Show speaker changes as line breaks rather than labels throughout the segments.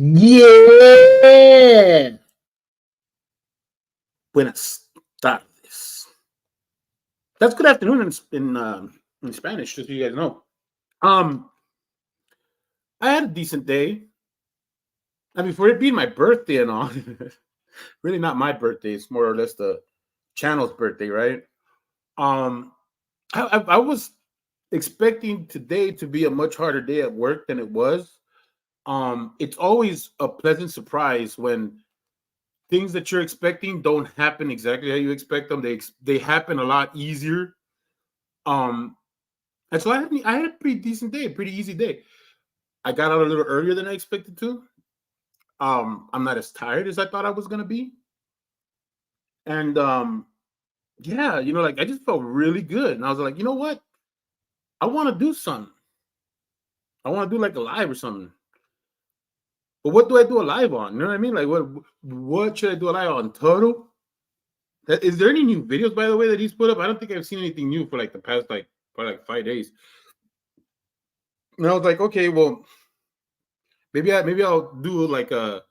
Yeah. Buenas tardes. That's good afternoon in Spanish, just so you guys know. Um, I had a decent day. I mean, for it being my birthday and all, really not my birthday. It's more or less the channel's birthday, right? Um, I was expecting today to be a much harder day at work than it was. It's always a pleasant surprise when things that you're expecting don't happen exactly how you expect them. They happen a lot easier. Um, and so I had a pretty decent day, a pretty easy day. I got out a little earlier than I expected to. I'm not as tired as I thought I was gonna be, and yeah, like I just felt really good, and I was like, you know what? I want to do something. I want to do like a live or something. But what do I do a live on? You know what I mean? Like what should I do a live on? Tuddle? Is there any new videos, by the way, that he's put up? I don't think I've seen anything new for like the past probably like 5 days. And I was like, okay, well, maybe I'll do like a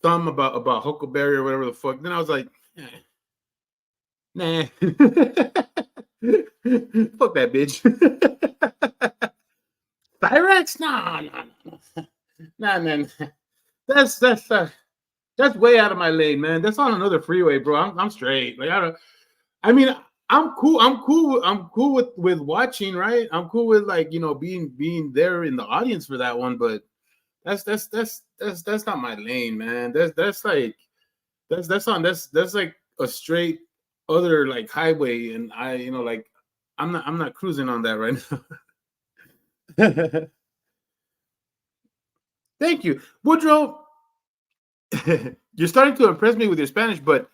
thumb about huckleberry or whatever the fuck. Then I was like, nah, fuck that bitch. Pyrex? Nah, man. That's way out of my lane, man. That's on another freeway, bro. I'm straight. Like I don't. I mean, I'm cool. I'm cool with watching, right? I'm cool with like being there in the audience for that one, but that's not my lane, man. That's like that's like a straight other like highway, and like I'm not cruising on that right now. Thank you, Woodrow. You're starting to impress me with your Spanish, but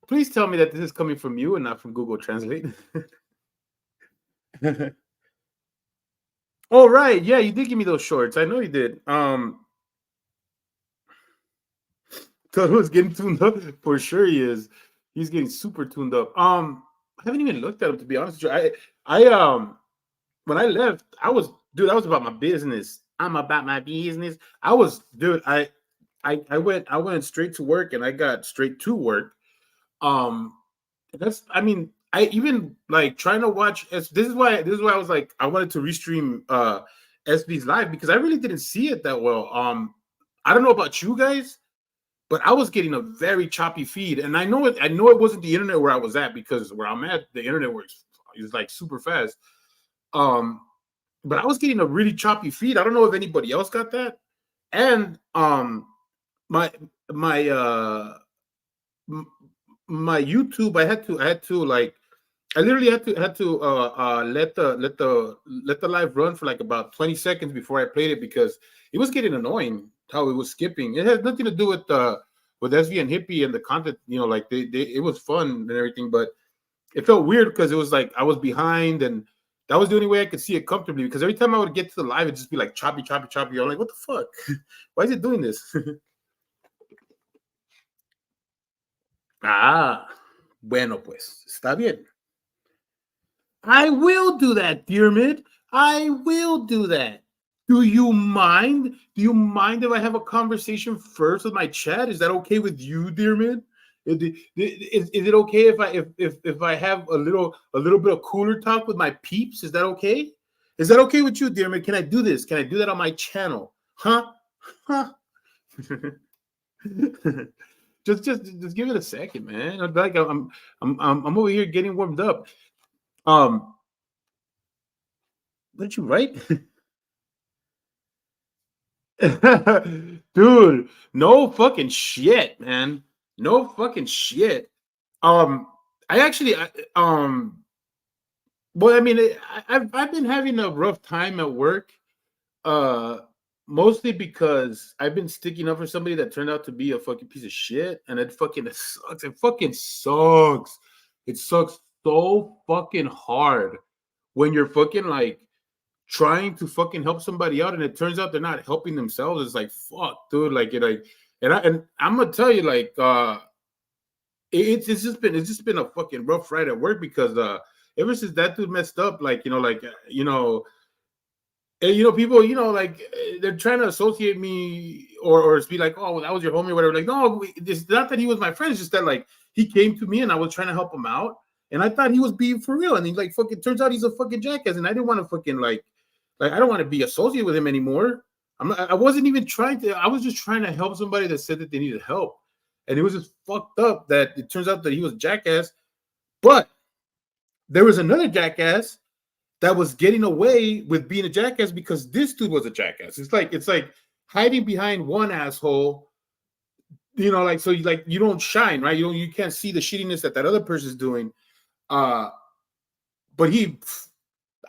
please tell me that this is coming from you and not from Google Translate. Oh right, yeah, you did give me those shorts. I know you did. Toto's getting tuned up for sure. He is. He's getting super tuned up. I haven't even looked at him to be honest with you. I when I left, I was about my business. I'm about my business. I was dude. I went straight to work and I got straight to work. Um, that's I mean I even like trying to watch. This is why I was like I wanted to restream SB's live because I really didn't see it that well. I don't know about you guys, but I was getting a very choppy feed, and I know it wasn't the internet where I was at because where I'm at, the internet works is like super fast. Um, but I was getting a really choppy feed. I don't know if anybody else got that. And my my my YouTube, I had to like I literally had to let the live run for like about 20 seconds before I played it because it was getting annoying how it was skipping. It had nothing to do with SV and Hippie and the content, like they it was fun and everything, but it felt weird because it was like I was behind and that was the only way I could see it comfortably because every time I would get to the live, it'd just be like choppy, choppy, choppy. I'm like, what the fuck? Why is it doing this? Ah, bueno, pues, está bien. I will do that, dear mid. I will do that. Do you mind? Do you mind if I have a conversation first with my chat? Is that okay with you, dear mid? Is it okay if I have a little bit of cooler talk with my peeps? Is that okay? Is that okay with you, dear mid? Can I do this? Can I do that on my channel? Huh? Huh? just give it a second, man. I'm over here getting warmed up. What did you write? Dude, no fucking shit, man. No fucking shit. Um, I actually, well, I mean, I've been having a rough time at work. Uh, Mostly because I've been sticking up for somebody that turned out to be a fucking piece of shit, and it fucking sucks. It fucking sucks. It sucks so fucking hard when you're fucking like trying to fucking help somebody out and it turns out they're not helping themselves. It's like fuck, dude. Like it like and I'm gonna tell you, like it's just been a fucking rough ride at work because ever since that dude messed up, like And people, like they're trying to associate me or be like, oh, well, that was your homie or whatever. Like, no, it's not that he was my friend. It's just that like he came to me and I was trying to help him out, and I thought he was being for real. And he like fucking turns out he's a fucking jackass, and I didn't want to fucking like I don't want to be associated with him anymore. I wasn't even trying to. I was just trying to help somebody that said that they needed help, and it was just fucked up that it turns out that he was a jackass. But there was another jackass that was getting away with being a jackass because this dude was a jackass. It's like hiding behind one asshole, like so you don't shine, right? You can't see the shittiness that other person's doing. But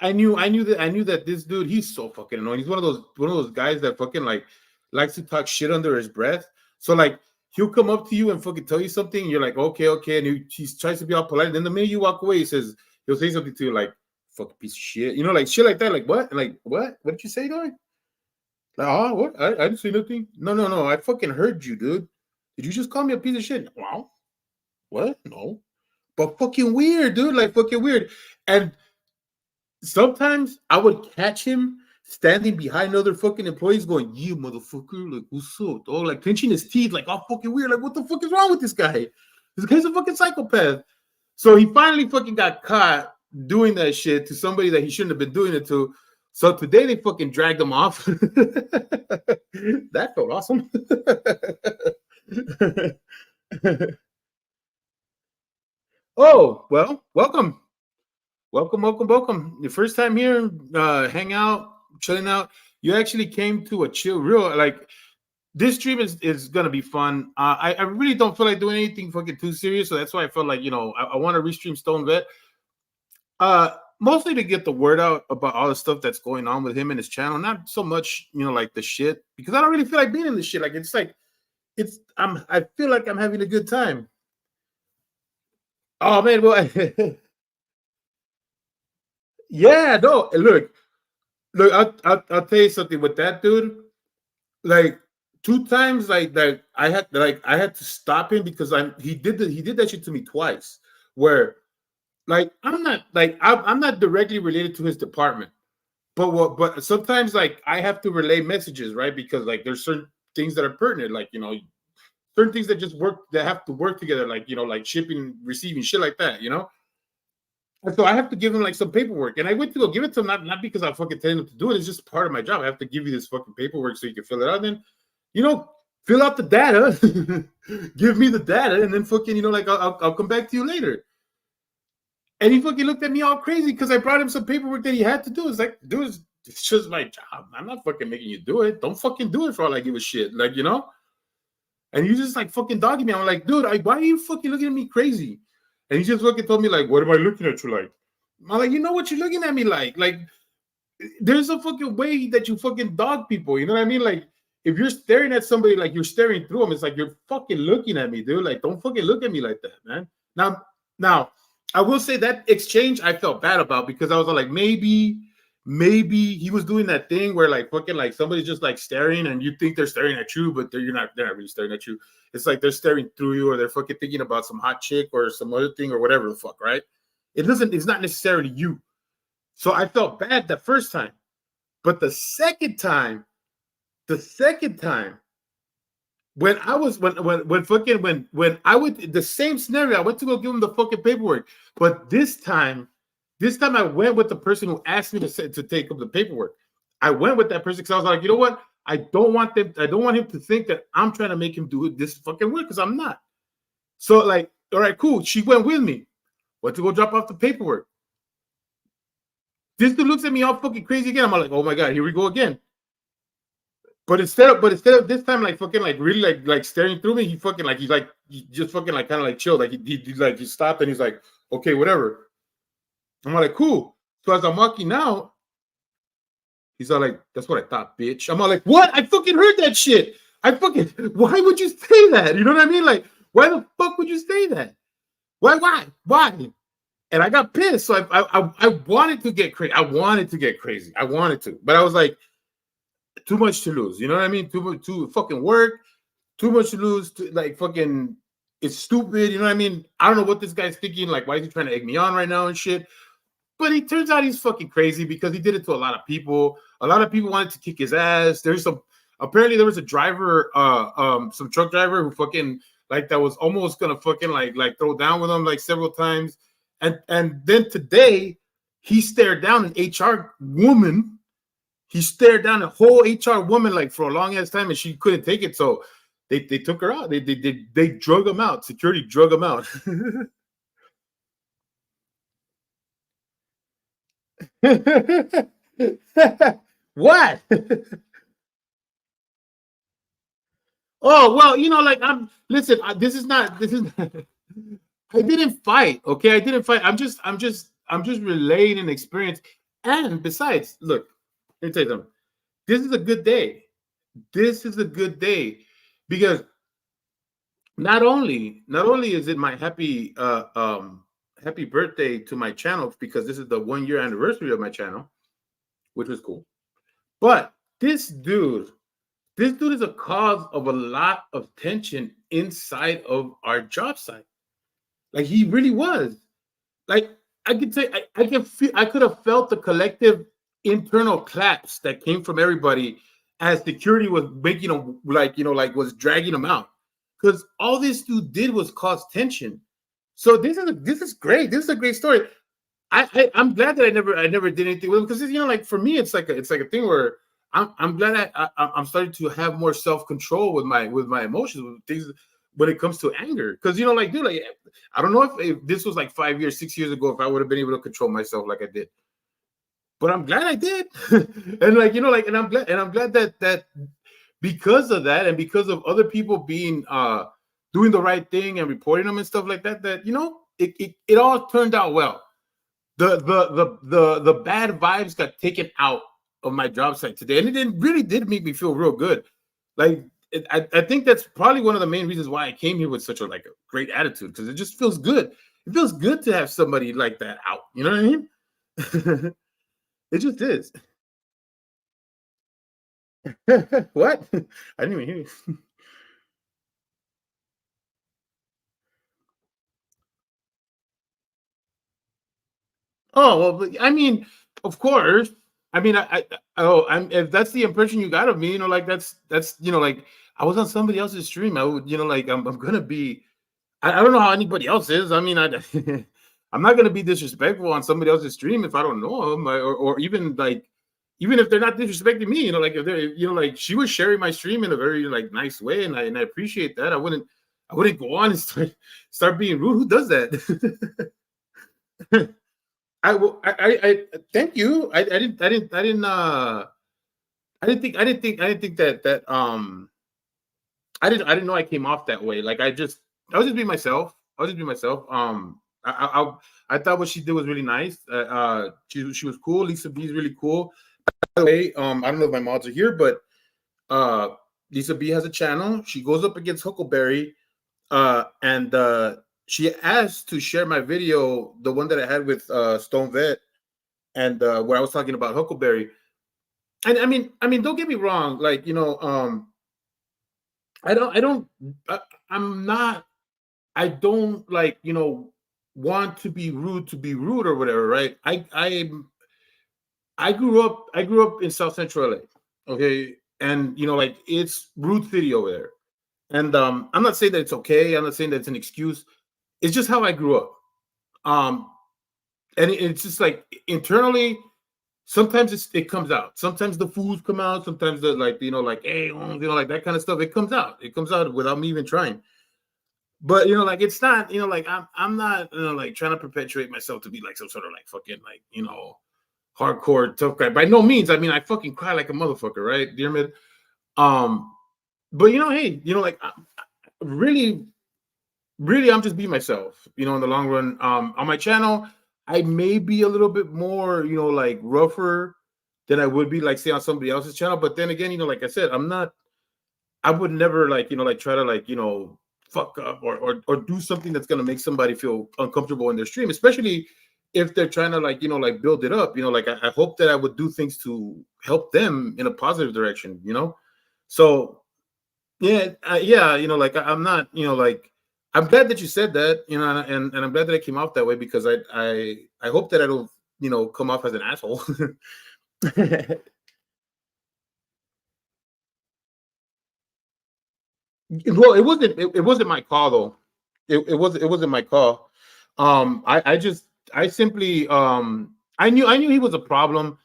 I knew that this dude, he's so fucking annoying. He's one of those guys that fucking like likes to talk shit under his breath. So like he'll come up to you and fucking tell you something, and you're like, okay, and he tries to be all polite. And then the minute you walk away, he'll say something to you like, fucking piece of shit, like shit like that. Like what? Like what? What did you say, guy? Like, oh, what? I didn't say nothing. No. I fucking heard you, dude. Did you just call me a piece of shit? Wow. What? No. But fucking weird, dude. Like fucking weird. And sometimes I would catch him standing behind other fucking employees going, you motherfucker, like what's up? Oh, like clenching his teeth, like all fucking weird. Like, what the fuck is wrong with this guy? This guy's a fucking psychopath. So he finally fucking got caught doing that shit to somebody that he shouldn't have been doing it to. So today they fucking dragged him off. That felt awesome. Oh, well, welcome. Your first time here, hang out, chilling out. You actually came to a real like this stream is gonna be fun. I really don't feel like doing anything fucking too serious, so that's why I felt like I want to restream Stone Vet. Mostly to get the word out about all the stuff that's going on with him and his channel. Not so much, like the shit, because I don't really feel like being in this shit. Like I feel like I'm having a good time. Oh man, well, yeah, no. Look, I'll tell you something with that dude. Like 2 times, like that, I had to stop him because he did that shit to me twice. Where like I'm not directly related to his department, but sometimes like I have to relay messages, right? Because like there's certain things that are pertinent, like certain things that just have to work together, like like shipping, receiving, shit like that, And so I have to give him like some paperwork, and I went to go give it to him not because I'm fucking telling him to do it. It's just part of my job. I have to give you this fucking paperwork so you can fill it out. And then fill out the data, give me the data, and then fucking like I'll come back to you later. And he fucking looked at me all crazy because I brought him some paperwork that he had to do. It's like, dude, it's just my job. I'm not fucking making you do it. Don't fucking do it for all I give a shit. Like, And he's just like fucking dogging me. I'm like, dude, why are you fucking looking at me crazy? And he just fucking told me, like, what am I looking at you like? I'm like, you know what you're looking at me like? Like, there's a fucking way that you fucking dog people. You know what I mean? Like, if you're staring at somebody like you're staring through them, it's like you're fucking looking at me, dude. Like, don't fucking look at me like that, man. Now, I will say that exchange I felt bad about because I was like, maybe he was doing that thing where like fucking like somebody's just like staring and you think they're staring at you, but they're not really staring at you. It's like they're staring through you or they're fucking thinking about some hot chick or some other thing or whatever the fuck, right? It's not necessarily you. So I felt bad the first time. But the second time, when I was when I went the same scenario, I went to go give him the fucking paperwork. But this time I went with the person who asked me to take up the paperwork. I went with that person because I was like, you know what? I don't want him to think that I'm trying to make him do this fucking work because I'm not. So like, all right, cool. She went with me. Went to go drop off the paperwork. This dude looks at me all fucking crazy again. I'm like, oh my god, here we go again. But instead of this time, like fucking like really like staring through me, he just fucking like kind of like chilled. Like he stopped and he's like, okay, whatever. I'm like, cool. So as I'm walking out, he's all like, that's what I thought, bitch. I'm all like, what? I fucking heard that shit. Why would you say that? You know what I mean? Like, why the fuck would you say that? Why? And I got pissed. So I wanted to get crazy. I wanted to, but I was like, too much to lose. You know what I mean? Too fucking work. Too much to lose. Like fucking, it's stupid. You know what I mean? I don't know what this guy's thinking. Like, why is he trying to egg me on right now and shit? But he turns out he's fucking crazy because he did it to a lot of people. A lot of people wanted to kick his ass. There's some apparently there was a driver, some truck driver who fucking like that was almost gonna fucking like throw down with him like several times. And then today he stared down an HR woman. He stared down a whole HR woman like for a long ass time, and she couldn't take it. So they took her out. They drug him out. Security drug him out. What? Oh well, like I'm. Listen, this is not. This is. I didn't fight. Okay, I didn't fight. I'm just relaying an experience. And besides, look, let me tell you something. This is a good day. This is a good day because not only is it my happy birthday to my channel because this is the 1 year anniversary of my channel, which was cool. But this dude is a cause of a lot of tension inside of our job site. Like he really was. Like I could say I can feel I could have felt the collective internal claps that came from everybody as security was making them like was dragging them out. Because all this dude did was cause tension. So this is great. This is a great story. I'm glad that I never did anything with him because like for me it's like a thing where I'm glad I'm starting to have more self control with my emotions with things when it comes to anger because like dude like I don't know if this was like 5 years 6 years ago if I would have been able to control myself like I did, but I'm glad I did. And and I'm glad that because of that and because of other people being doing the right thing and reporting them and stuff like that it all turned out well. The bad vibes got taken out of my job site today, and it really did make me feel real good. Like I think that's probably one of the main reasons why I came here with such a great attitude because it just feels good. It feels good to have somebody like that out. You know what I mean? It just is. What? I didn't even hear you. Oh well, I mean, of course. I mean, if that's the impression you got of me, like that's like I was on somebody else's stream. I would, like I'm gonna be. I don't know how anybody else is. I mean, I'm not gonna be disrespectful on somebody else's stream if I don't know them, or even if they're not disrespecting me. Like if they're, like she was sharing my stream in a very nice way, and I appreciate that. I wouldn't go on and start being rude. Who does that? I will. I thank you. I didn't think that I didn't know I came off that way. Like I was just being myself. I was just being myself. I thought what she did was really nice. She was cool. Lisa B is really cool. By the way, I don't know if my mods are here, but uh Lisa B has a channel. She goes up against Huckleberry, and she asked to share my video, the one that I had with Stone Vet, and where I was talking about Huckleberry. And I mean, don't get me wrong. Like I'm not. I don't want to be rude or whatever, right? I grew up in South Central LA, okay, and like it's Route City over there. And I'm not saying that it's okay. I'm not saying that it's an excuse. It's just how I grew up. Um, and it's just like internally, sometimes it comes out. Sometimes the fools come out. Sometimes the hey, like that kind of stuff. It comes out. It comes out without me even trying. But it's not, I'm not trying to perpetuate myself to be like some sort of fucking hardcore tough guy. By no means. I mean, I fucking cry like a motherfucker, right, dear mid. Um, but hey, really, really, I'm just being myself. In the long run, on my channel, I may be a little bit more, rougher than I would be, say, on somebody else's channel. But then again, like I said, I'm not. I would never try to fuck up or do something that's gonna make somebody feel uncomfortable in their stream, especially if they're trying to build it up. I hope that I would do things to help them in a positive direction. So yeah, yeah, I'm not, I'm glad that you said that, and I'm glad that I came off that way because I hope that I don't, come off as an asshole. Well, it wasn't my call though. It wasn't my call. I just I simply I knew he was a problem.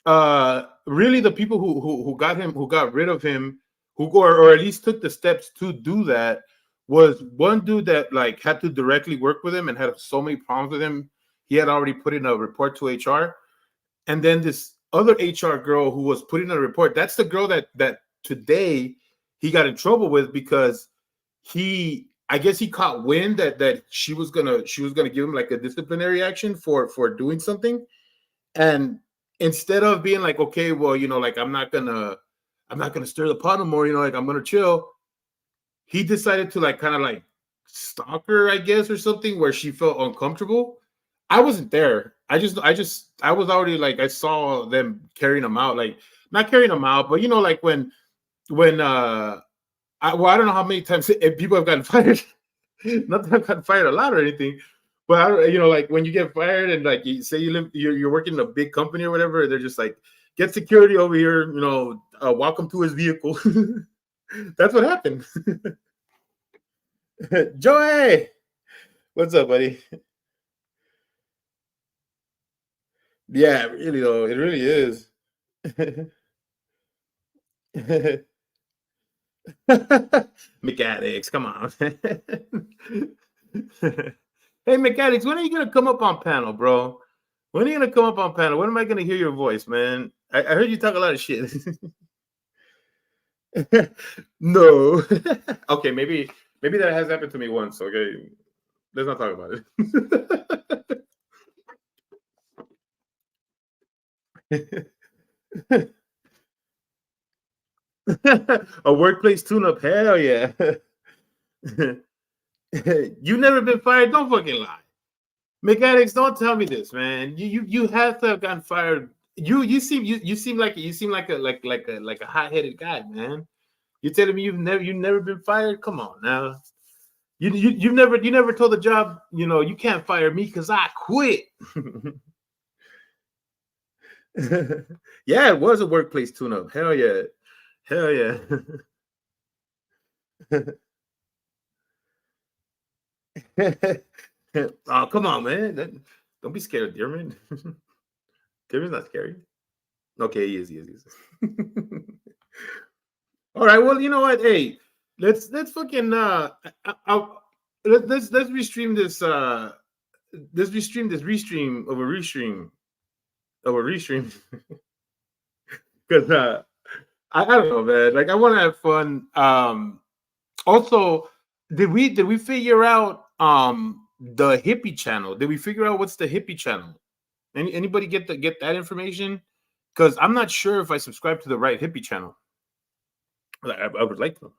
Really the people who got rid of him, or at least took the steps to do that, was one dude that like had to directly work with him and had so many problems with him. He had already put in a report to HR, and then this other HR girl who was putting a report. That's the girl that today he got in trouble with because I guess he caught wind that she was gonna give him like a disciplinary action for doing something. And instead of being like, okay, well, like I'm not gonna stir the pot no more, like I'm gonna chill, he decided to like kind of like stalk her, I guess, or something where she felt uncomfortable. I wasn't there. I was already like I saw them carrying him out, like not carrying him out, but like when I don't know how many times people have gotten fired. Not that I've gotten fired a lot or anything, but like when you get fired and like you say you're working in a big company or whatever, they're just like, get security over here, walk him to his vehicle. That's what happened. Joey, what's up, buddy? Yeah, really though, it really is. Mechanics, come on. Hey, mechanics, when are you gonna come up on panel, bro? When are you gonna come up on panel? When am I gonna hear your voice, man? I heard you talk a lot of shit. No. Okay, maybe that has happened to me once. Okay, let's not talk about it. A workplace tune-up, hell yeah. You never been fired? Don't fucking lie. Mechanics, don't tell me this, man. You have to have gotten fired. You seem like a hot-headed guy, man. You're telling me you've never been fired? Come on now. You never told the job, you can't fire me because I quit. Yeah, it was a workplace tune-up. Hell yeah. Hell yeah. Oh, come on, man. Don't be scared, Dearman. Dearman's not scary. Okay, he is. All right, well, you know what? Hey, let's fucking let's restream this restream of a restream because I don't know, man. Like I want to have fun. Also, did we figure out the hippie channel? Did we figure out what's the hippie channel? Anybody get that information? Because I'm not sure if I subscribe to the right hippie channel. I would like to.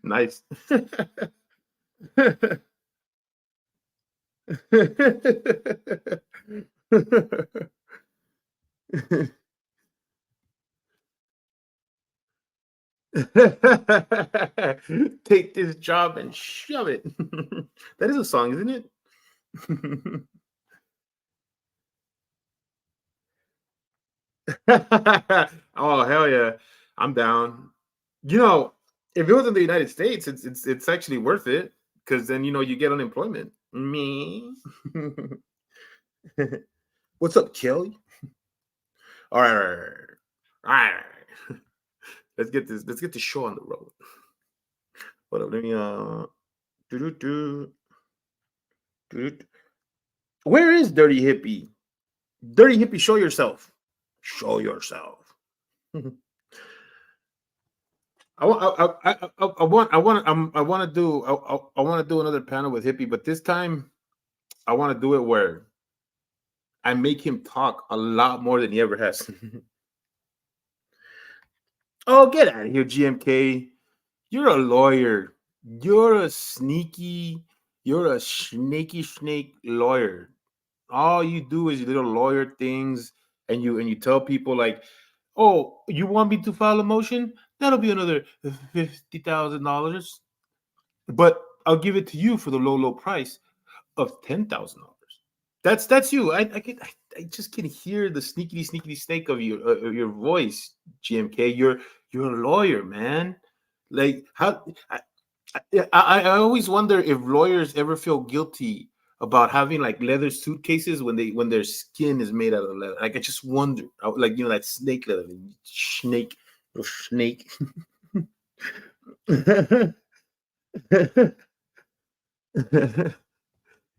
Nice. Take this job and shove it. That is a song, isn't it? Oh hell yeah, I'm down. If it was in the United States, it's actually worth it because then you get unemployment. Me. What's up, Kelly? All right, all right. Let's get the show on the road. Hold up, let me where is Dirty Hippie? Dirty Hippie, show yourself. Show yourself. I want to do another panel with Hippie, but this time I want to do it where I make him talk a lot more than he ever has. Oh, get out of here, GMK. You're a lawyer. You're a snaky snake lawyer. All you do is little lawyer things, and you tell people like, "Oh, you want me to file a motion? That'll be another $50,000, but I'll give it to you for the low price of $10,000." That's you. just can hear the sneaky snake of your voice, GMK. You're a lawyer, man. Like how I always wonder if lawyers ever feel guilty about having like leather suitcases when their skin is made out of leather. Like I just wonder, like that snake leather, snake, little snake.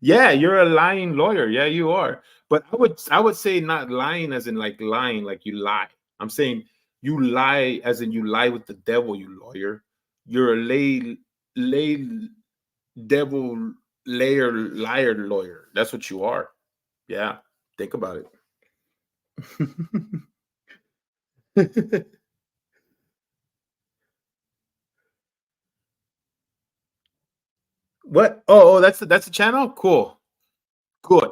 Yeah, you're a lying lawyer. Yeah, you are. But I would say not lying as in like lying, like you lie. I'm saying you lie as in you lie with the devil, you lawyer. You're a lay devil layer liar lawyer. That's what you are. Yeah. Think about it. What? That's the channel? Cool. Good.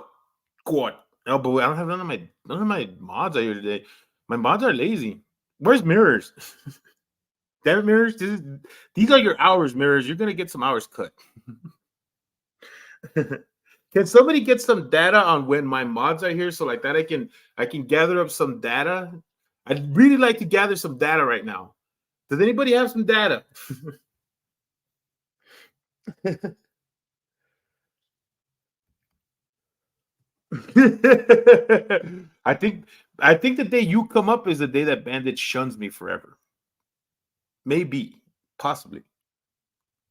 Good. No, but I don't have none of my mods out here today. My mods are lazy. Where's mirrors? Damn it, mirrors. These are your hours, mirrors. You're gonna get some hours cut. Can somebody get some data on when my mods are here so like that I can gather up some data? I'd really like to gather some data right now. Does anybody have some data? I think the day you come up is the day that Bandit shuns me forever. Maybe, possibly.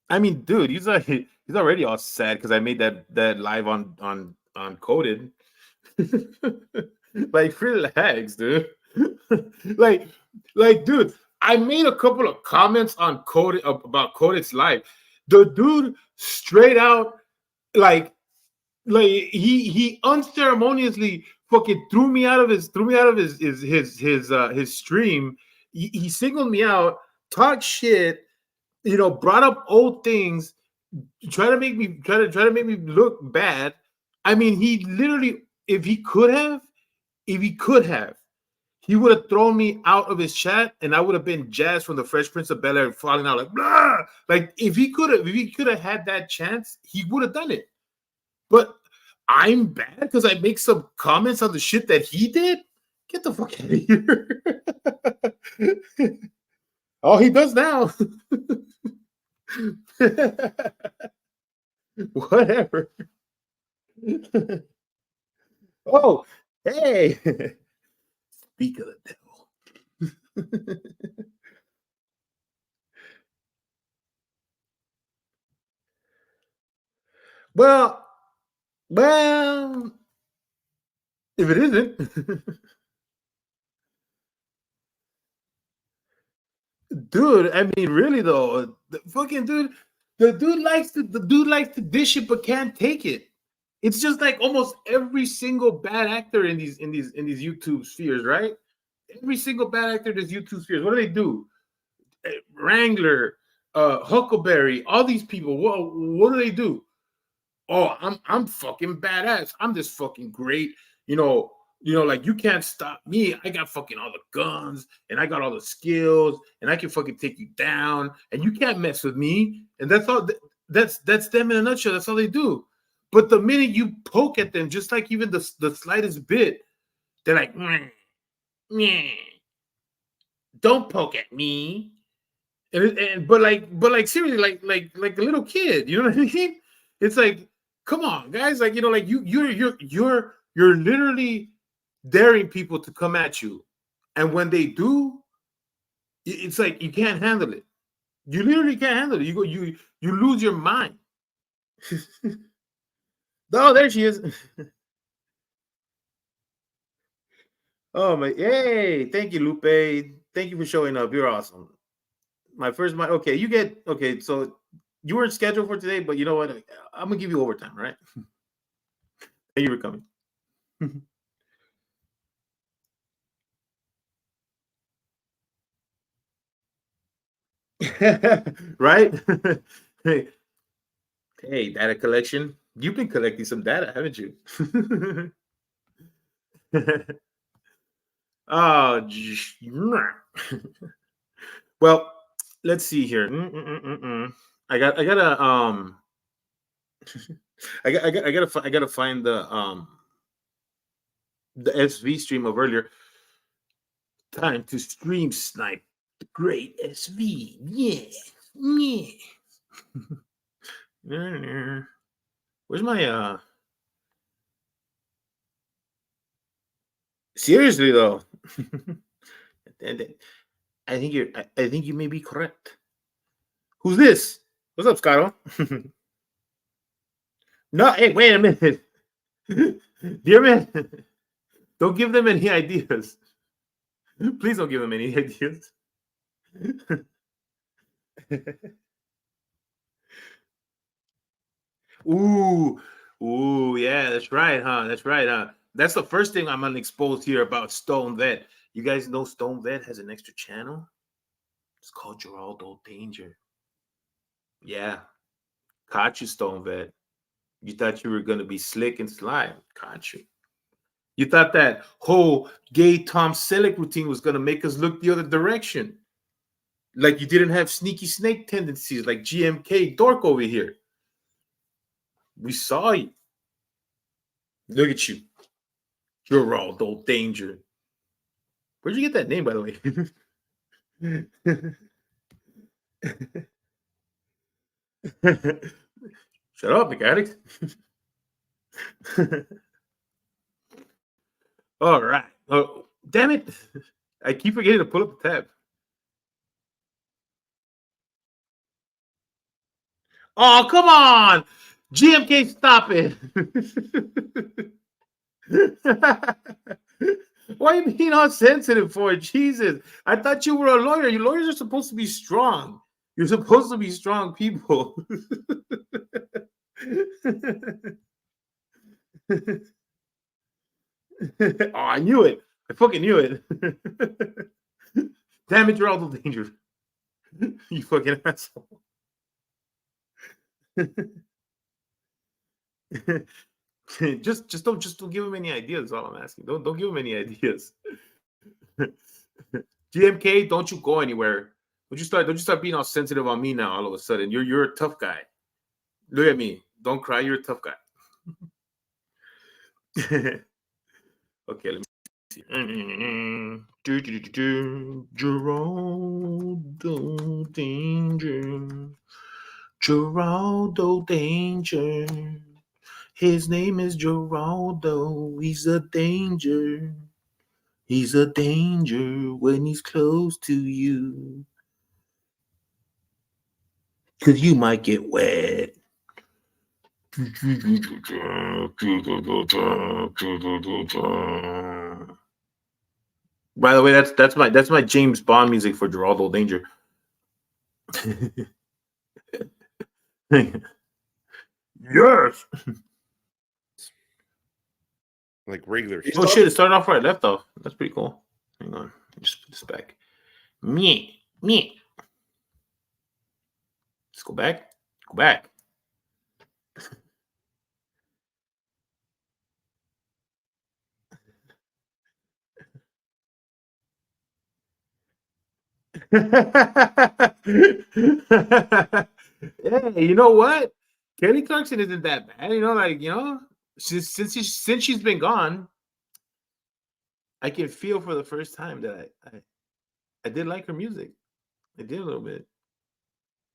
I mean, dude, he's already all sad because I made that live on coded. Like relax, dude. like dude, I made a couple of comments on coded about coded's live. The dude straight out like he unceremoniously fucking threw me out of his stream. He singled me out, talked shit, brought up old things, try to make me look bad. I mean, he literally, if he could have, he would have thrown me out of his chat, and I would have been Jazz from the Fresh Prince of Bel Air, falling out like, blah! Like if he could have had that chance, he would have done it. But I'm bad because I make some comments on the shit that he did. Get the fuck out of here! Oh, he does now. Whatever. Oh, hey. Speak of the devil. well, well, if it isn't, dude. I mean, really though, the dude likes to dish it but can't take it. It's just like almost every single bad actor in these YouTube spheres, right? Every single bad actor in these YouTube spheres. What do they do? Wrangler, Huckleberry, all these people. What do they do? Oh, I'm fucking badass. I'm just fucking great. Like you can't stop me. I got fucking all the guns and I got all the skills and I can fucking take you down and you can't mess with me. And that's all. That's them in a nutshell. That's all they do. But the minute you poke at them, just like even the slightest bit, they're like, meh, meh, don't poke at me. But seriously, like a little kid, you know what I mean? It's like, come on, guys, like like you're literally daring people to come at you, and when they do, it's like you can't handle it. You literally can't handle it. You lose your mind. Oh, there she is. Oh my, hey, thank you, Lupe. Thank you for showing up. You're awesome. My first mind. Okay, okay. So you weren't scheduled for today, but you know what? I'm gonna give you overtime, right? Thank you for coming. Right? Hey, data collection. You've been collecting some data, haven't you? Oh, well, let's see here. I gotta I gotta find the the SV stream of earlier. Time to stream snipe the great SV. Yeah. Yeah. Where's my seriously though? I think I think you may be correct. Who's this? What's up, Scotto? No, hey, wait a minute. Dear man, don't give them any ideas. Please don't give them any ideas. Ooh, ooh, yeah, that's right, huh? That's right, huh? That's the first thing I'm gonna expose here about Stone Vet. You guys know Stone Vet has an extra channel? It's called Geraldo Danger. Yeah, caught you, Stone Vet. You thought you were gonna be slick and sly. Caught you. You thought that whole gay Tom Selleck routine was gonna make us look the other direction. Like you didn't have sneaky snake tendencies like GMK Dork over here. We saw you. Look at you. Geraldo Danger. Where'd you get that name, by the way? Shut up, mechanic. All right. Oh, damn it. I keep forgetting to pull up the tab. Oh, come on. GMK, stop it. Why are you being all sensitive for? Jesus. I thought you were a lawyer. You lawyers are supposed to be strong. You're supposed to be strong people. Oh, I knew it. I fucking knew it. Damn it, Geraldo Danger. You fucking asshole. just don't give him any ideas. Is all I'm asking. Don't give him any ideas. GMK, don't you go anywhere. Don't you start being all sensitive on me now all of a sudden. You're a tough guy. Look at me. Don't cry, you're a tough guy. Okay, let me see. Geraldo Danger. Geraldo Danger. His name is Geraldo. He's a danger. He's a danger when he's close to you. 'Cause you might get wet. By the way, that's my James Bond music for Geraldo Danger. Yes.
Like regular
Oh shit! It started off where I left off. That's pretty cool. Hang on, just put this back. Me. Let's go back. Go back. Hey, you know what? Kelly Clarkson isn't that bad. Since she's been gone, I can feel for the first time that I did like her music. I did a little bit.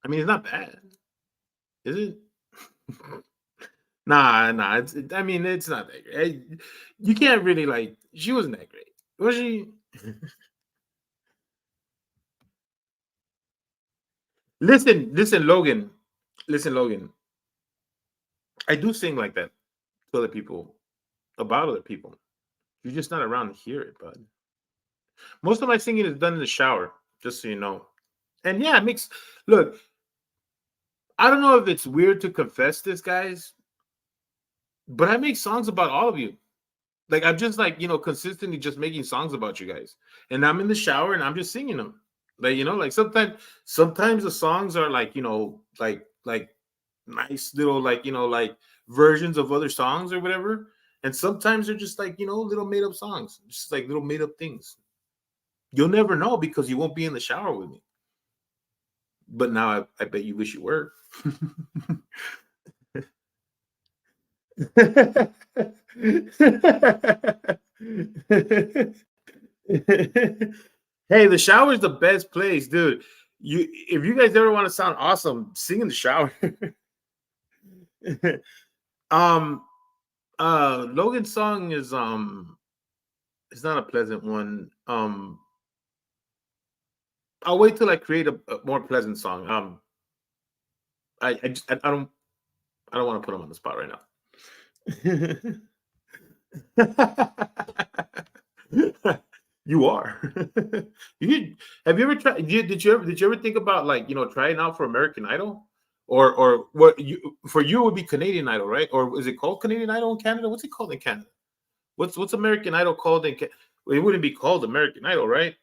I mean, it's not bad, is it? Nah. I mean, it's not that great. You can't really like. She wasn't that great, was she? Listen, Logan. Listen, Logan. I do sing like that to other people, about other people. You're just not around to hear it, bud. Most of my singing is done in the shower, just so you know. And yeah, it makes look. I don't know if it's weird to confess this, guys, but I make songs about all of you. Like I'm just like consistently just making songs about you guys, and I'm in the shower and I'm just singing them. Like sometimes the songs are like like nice little like versions of other songs or whatever, and sometimes they're just like little made up songs, just like little made up things. You'll never know because you won't be in the shower with me. But now I bet you wish you were. Hey, the shower is the best place, dude. If you guys ever want to sound awesome, sing in the shower. um, Logan's song is it's not a pleasant one. I'll wait till I create a more pleasant song. I don't want to put him on the spot right now. You are. Have you ever tried? Did you ever think about, like, trying out for American Idol, or what for you it would be Canadian Idol, right? Or is it called Canadian Idol in Canada? What's it called in Canada? What's American Idol called in Canada? It wouldn't be called American Idol, right?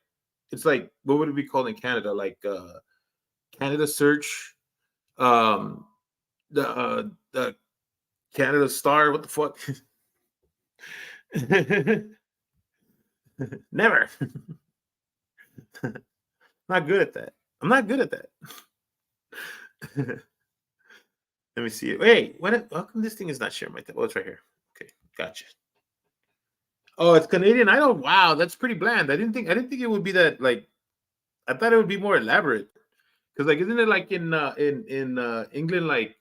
It's like, what would it be called in Canada? Like Canada Search, the Canada Star. What the fuck? Never. Not good at that. I'm not good at that. Let me see it. Wait, how come this thing is not sharing my thing? Oh, it's right here. Okay, gotcha. Oh, it's Canadian Idol. Wow, that's pretty bland. I didn't think it would be that, like, I thought it would be more elaborate. Because, like, isn't it like in England, like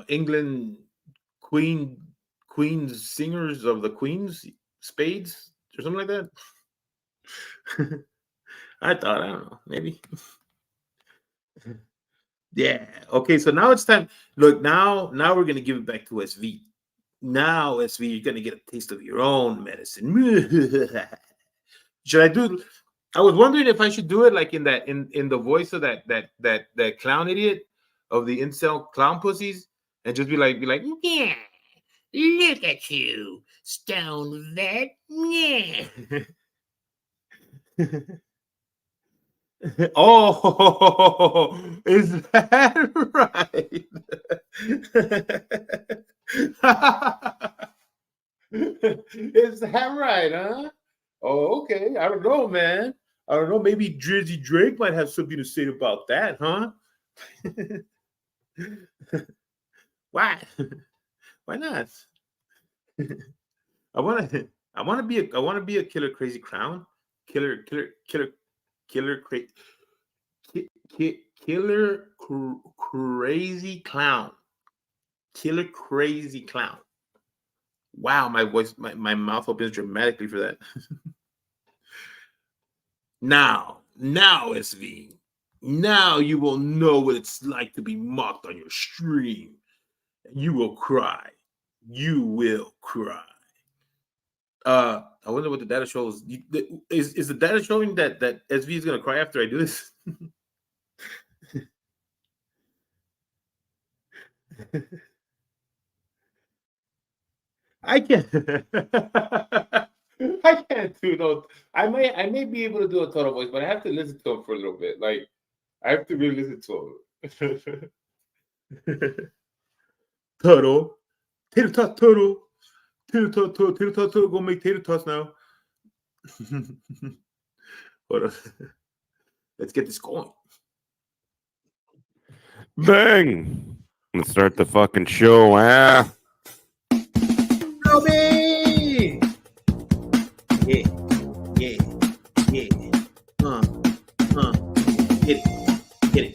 England Queen's singers of the Queen's Spades or something like that? I don't know, maybe. Yeah. Okay, so now it's time. Look, now we're gonna give it back to SV. Now, SV, you're gonna get a taste of your own medicine. Should I do? I was wondering if I should do it like in the voice of that clown idiot of the incel clown pussies, and just be like, yeah, look at you, stone vet, yeah. Oh, is that right? Is that right, huh? Oh, okay. I don't know, man. I don't know. Maybe Drizzy Drake might have something to say about that, huh? Why? Why not? I want to be a killer crazy clown. Killer crazy clown. Killer crazy clown. Wow, my voice, my mouth opens dramatically for that. Now, SV. Now you will know what it's like to be mocked on your stream. You will cry. You will cry. I wonder what the data shows. Is the data showing that SV is gonna cry after I do this? I can't. I can't do those. I may be able to do a total voice, but I have to listen to him for a little bit. Like, I have to really listen to him. Turtle, tater tot, turtle, tater tot, tater tot, turtle. Go make tater tots now. Hold on. Let's get this going.
Bang! Let's start the fucking show, huh?
Robbie! Yeah. Get it.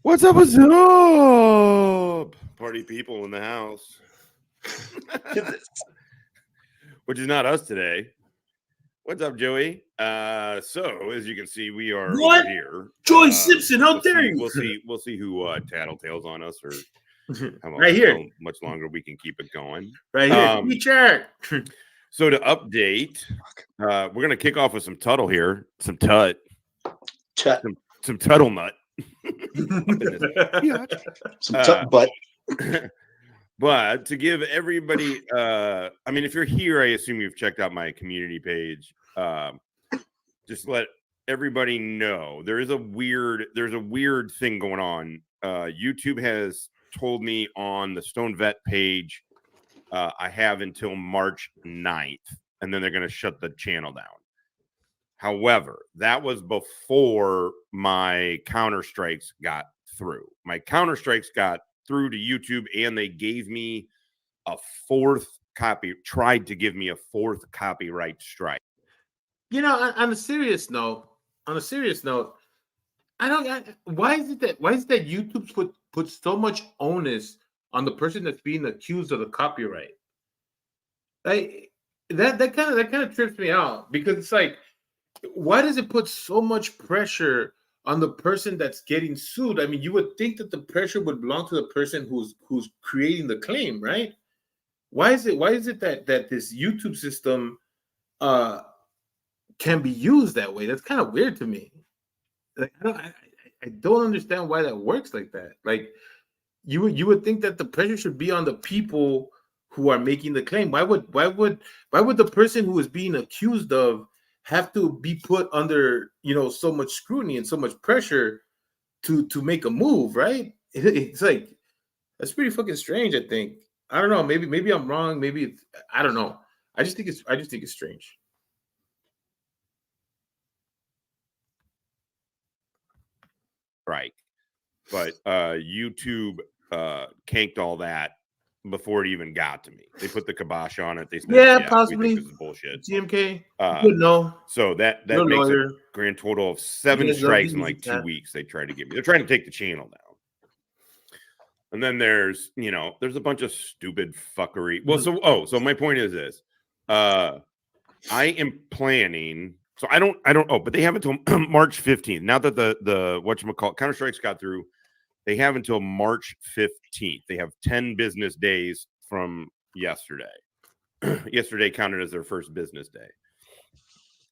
What's up? Party people in the house. Which is not us today. What's up, Joey? So as you can see, we are over here.
Joey Simpson, how dare you?
We'll see who tattletales on us, or how much longer we can keep it going.
Right here, teacher.
So to update, we're gonna kick off with some tuddle here, some tuddle nut.
Some butt.
But to give everybody, I mean, if you're here, I assume you've checked out my community page. Just let everybody know there's a weird thing going on. YouTube has told me on the Stone Vet page I have until March 9th, and then they're going to shut the channel down. However, that was before my counter strikes got through. My counter strikes got through to YouTube, and they gave me a tried to give me a fourth copyright strike.
You know, on a serious note, why is it that YouTube put so much onus on the person that's being accused of the copyright? Like that kind of trips me out, because it's like, why does it put so much pressure on the person that's getting sued? I mean, you would think that the pressure would belong to the person who's creating the claim, right? Why is it that this YouTube system can be used that way? That's kind of weird to me. Like, I don't understand why that works like that. Like, you would think that the pressure should be on the people who are making the claim. Why would the person who is being accused of have to be put under, so much scrutiny and so much pressure to make a move, right? It's like, that's pretty fucking strange, I think. I don't know. Maybe I'm wrong. Maybe I don't know. I just think it's strange.
Right. But YouTube canked all that before it even got to me. They put the kibosh on it. They said,
possibly.
We think this is bullshit.
GMK. No.
So that makes a grand total of 7 strikes in like 2 weeks. They tried to give me. They're trying to take the channel down. And then there's a bunch of stupid fuckery. Well, so my point is this. I am planning. So I don't. But they have until March 15th. Now that the whatchamacallit Counter Strikes got through, they have until March 15th. They have 10 business days from yesterday. Yesterday counted as their first business day.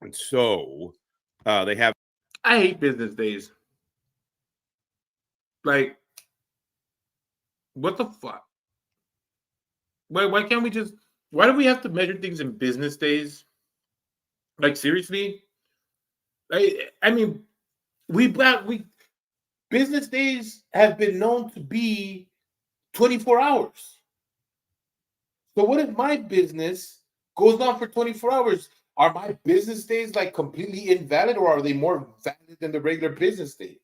And so they have.
I hate business days. Like, what the fuck? Why can't we just? Why do we have to measure things in business days? Like, seriously? I mean, we business days have been known to be 24 hours. So what if my business goes on for 24 hours? Are my business days like completely invalid, or are they more valid than the regular business day?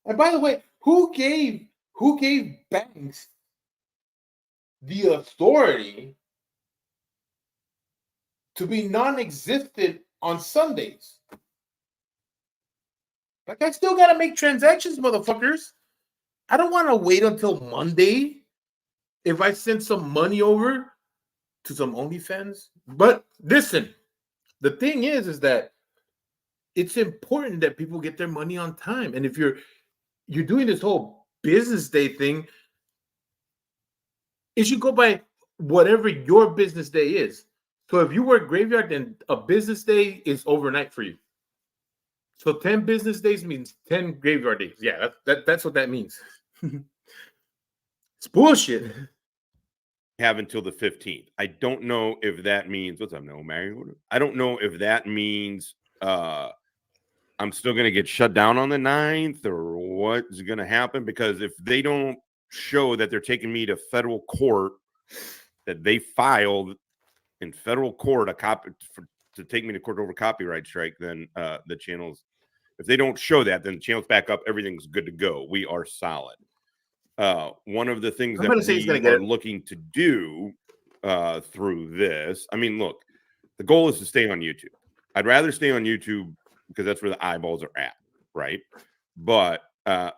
And by the way, who gave banks the authority to be non-existent on Sundays? Like, I still gotta make transactions, motherfuckers. I don't want to wait until Monday if I send some money over to some OnlyFans. But listen, the thing is that it's important that people get their money on time. And if you're doing this whole business day thing, it should go by whatever your business day is. So if you work graveyard, then a business day is overnight for you. So 10 business days means 10 graveyard days. Yeah, that's what that means. It's bullshit.
Have until the 15th. I don't know if that means what's up, no, Mary? I don't know if that means I'm still going to get shut down on the 9th, or what's going to happen, because if they don't show that they're taking me to federal court, that they filed in federal court to take me to court over copyright strike, then the channels, if they don't show that, then the channel's back up, everything's good to go. We are solid. One of the things that we are looking to do through this, I mean, look, the goal is to stay on YouTube. I'd rather stay on YouTube because that's where the eyeballs are at, right? But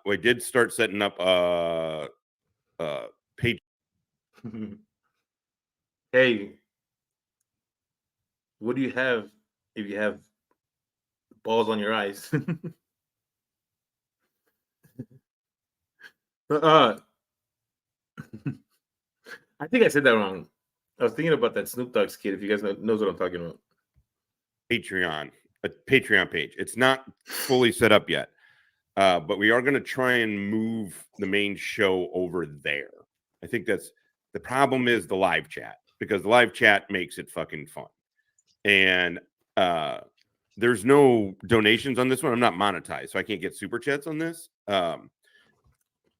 we did start setting up a page.
Hey, what do you have if you have balls on your eyes? I think I said that wrong. I was thinking about that Snoop Dogg skit. If you guys knows what I'm talking about.
Patreon, a Patreon page. It's not fully set up yet, but we are going to try and move the main show over there. I think that's the problem is the live chat, because the live chat makes it fucking fun. And there's no donations on this one. I'm not monetized, so I can't get super chats on this.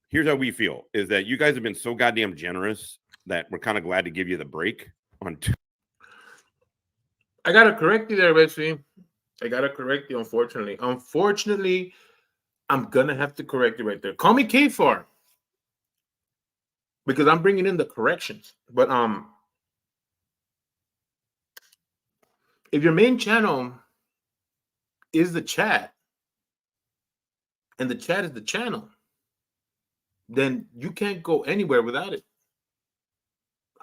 Here's how we feel is that you guys have been so goddamn generous that we're kind of glad to give you the break on.
I gotta correct you there, Bessie. I gotta correct you, unfortunately. Unfortunately, I'm gonna have to correct you right there. Call me K4 because I'm bringing in the corrections. But if your main channel is the chat and the chat is the channel, then you can't go anywhere without it.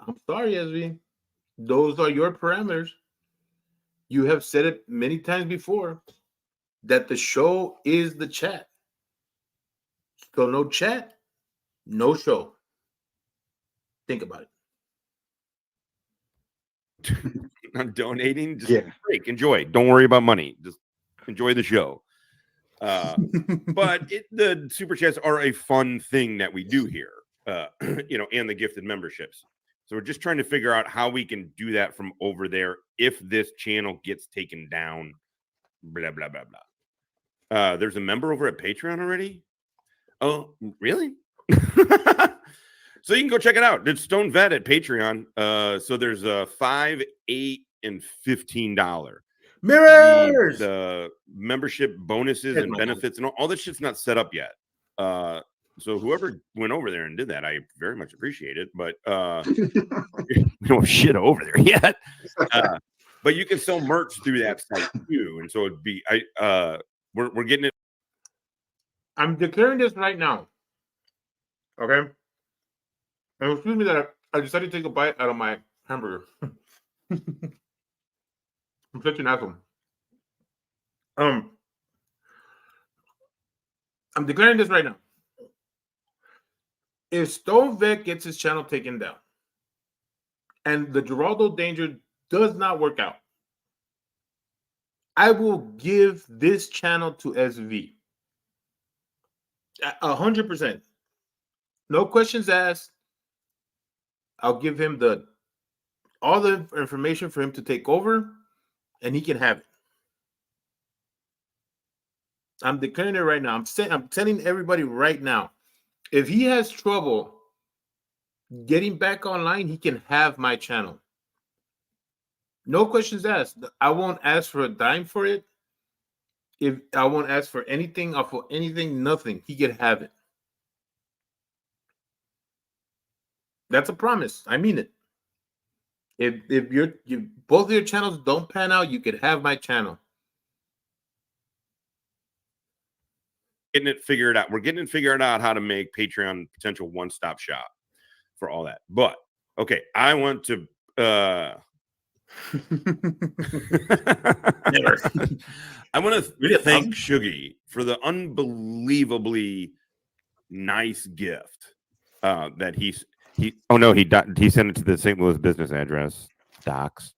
I'm sorry, SV. Those are your parameters. You have said it many times before that the show is the chat. So no chat, no show. Think about it.
I'm donating. Just break, enjoy. Don't worry about money. Just enjoy the show. But the super chats are a fun thing that we do here, and the gifted memberships. So we're just trying to figure out how we can do that from over there if this channel gets taken down. Blah blah blah blah. There's a member over at Patreon already. Oh, really? So you can go check it out. It's Stone Vet at Patreon. So there's a $5, $8, and $15.
Mirrors.
The membership bonuses and benefits and all this shit's not set up yet. So whoever went over there and did that, I very much appreciate it. But we don't have shit over there yet. But you can sell merch through that site too. And so it'd be we're getting it.
I'm declaring this right now. Okay. And excuse me that I decided to take a bite out of my hamburger. I'm such an asshole. I'm declaring this right now. If Stone Vet gets his channel taken down and the Geraldo Danger does not work out, I will give this channel to SV. 100%. No questions asked. I'll give him all the information for him to take over, and he can have it. I'm declaring it right now. I'm telling everybody right now. If he has trouble getting back online, he can have my channel. No questions asked. I won't ask for a dime for it. If I won't ask for anything or for anything, nothing. He can have it. That's a promise. I mean it. If both of your channels don't pan out, you could have my channel.
Getting it figured out. We're getting it figured out how to make Patreon potential one-stop shop for all that. But okay, I want to I want to thank Shuggy for the unbelievably nice gift that he sent it to the St. Louis business address. Docs.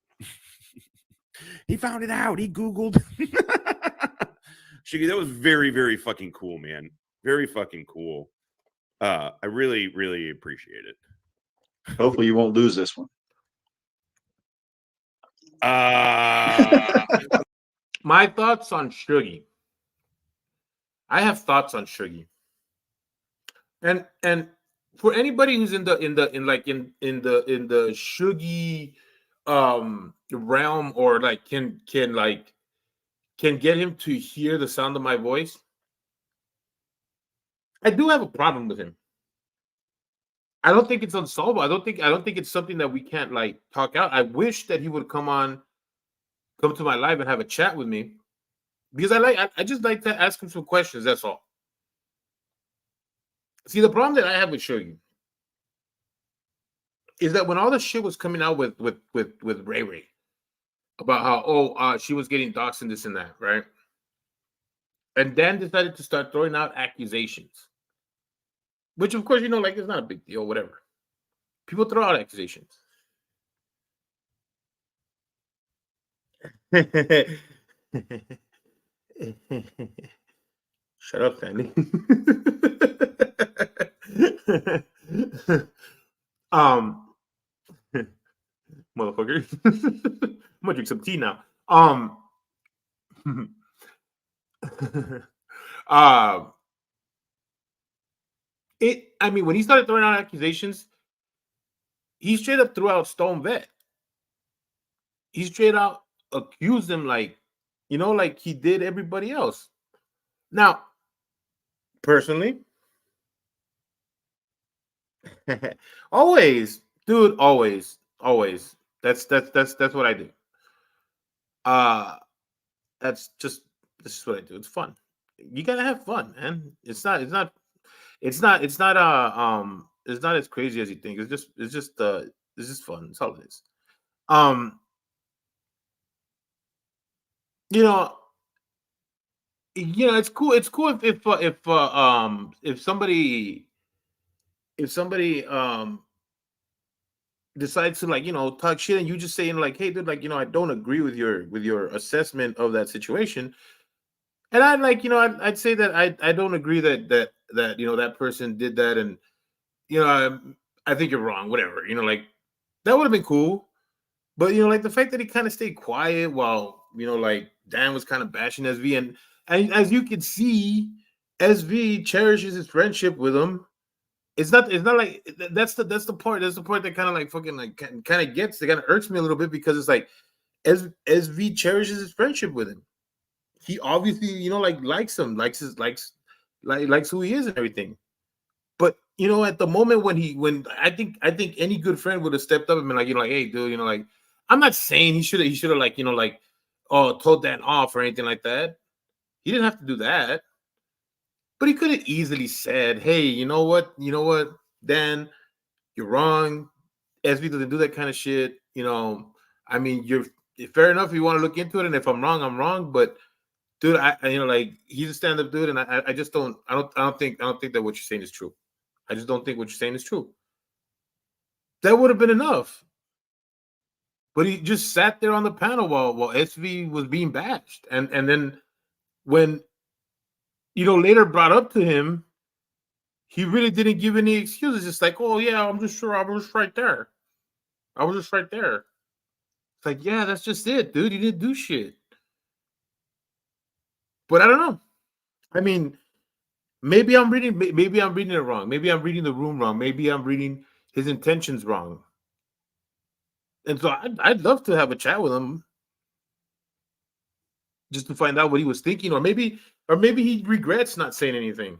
He found it out. He Googled. Shiggy, that was very, very fucking cool, man. Very fucking cool. I really, really appreciate it.
Hopefully you won't lose this one.
My thoughts on Shuggy. I have thoughts on Shuggy. And for anybody who's in the Shuggy realm, or like can get him to hear the sound of my voice, I do have a problem with him. I don't think it's unsolvable. I don't think it's something that we can't like talk out. I wish that he would come to my live and have a chat with me, because I just like to ask him some questions. That's all. See, the problem that I have with Shuggy is that when all the shit was coming out with Ray Ray about how she was getting doxxed and this and that, right? And Dan decided to start throwing out accusations, which of course, like it's not a big deal, whatever. People throw out accusations. Shut up, Sandy. Motherfucker. I'm gonna drink some tea now. uh I mean, when he started throwing out accusations, he straight up threw out Stone Vet. He straight out accused him like, like he did everybody else. Now, personally, always, dude, always. That's what I do. Uh that's just this is what I do. It's fun. You gotta have fun, man. It's not as crazy as you think. It's just fun. It's all it is. Um, you know, it's cool. It's cool if somebody decides to, like, talk shit, and you just saying like, hey dude, like, I don't agree with your assessment of that situation. And I'd like, I'd say that I don't agree that that person did that, and I think you're wrong, whatever, like that would have been cool. But like the fact that he kind of stayed quiet while like Dan was kind of bashing SV, and as you can see, SV cherishes his friendship with him. It's not like that's the part that kind of like fucking like kind of gets, that kind of irks me a little bit, because it's like SV cherishes his friendship with him. He obviously like likes him, likes who he is and everything. But at the moment when I think any good friend would have stepped up and been like, like, hey dude, like, I'm not saying he should have like, like, oh, told Dan off or anything like that. He didn't have to do that. But he could have easily said, hey, you know what, Dan, you're wrong. SV doesn't do that kind of shit. I mean, you're fair enough if you want to look into it, and if I'm wrong, I'm wrong. But dude, I like, he's a stand-up dude, and I just don't think that what you're saying is true. I just don't think what you're saying is true. That would have been enough. But he just sat there on the panel while SV was being bashed, and then when later brought up to him, he really didn't give any excuses. Just like, oh yeah, I'm just sure I was just right there. I was just right there. It's like, yeah, that's just it, dude. You didn't do shit. But I don't know. I mean, maybe I'm reading it wrong. Maybe I'm reading the room wrong. Maybe I'm reading his intentions wrong. And so I'd love to have a chat with him, just to find out what he was thinking, or maybe he regrets not saying anything.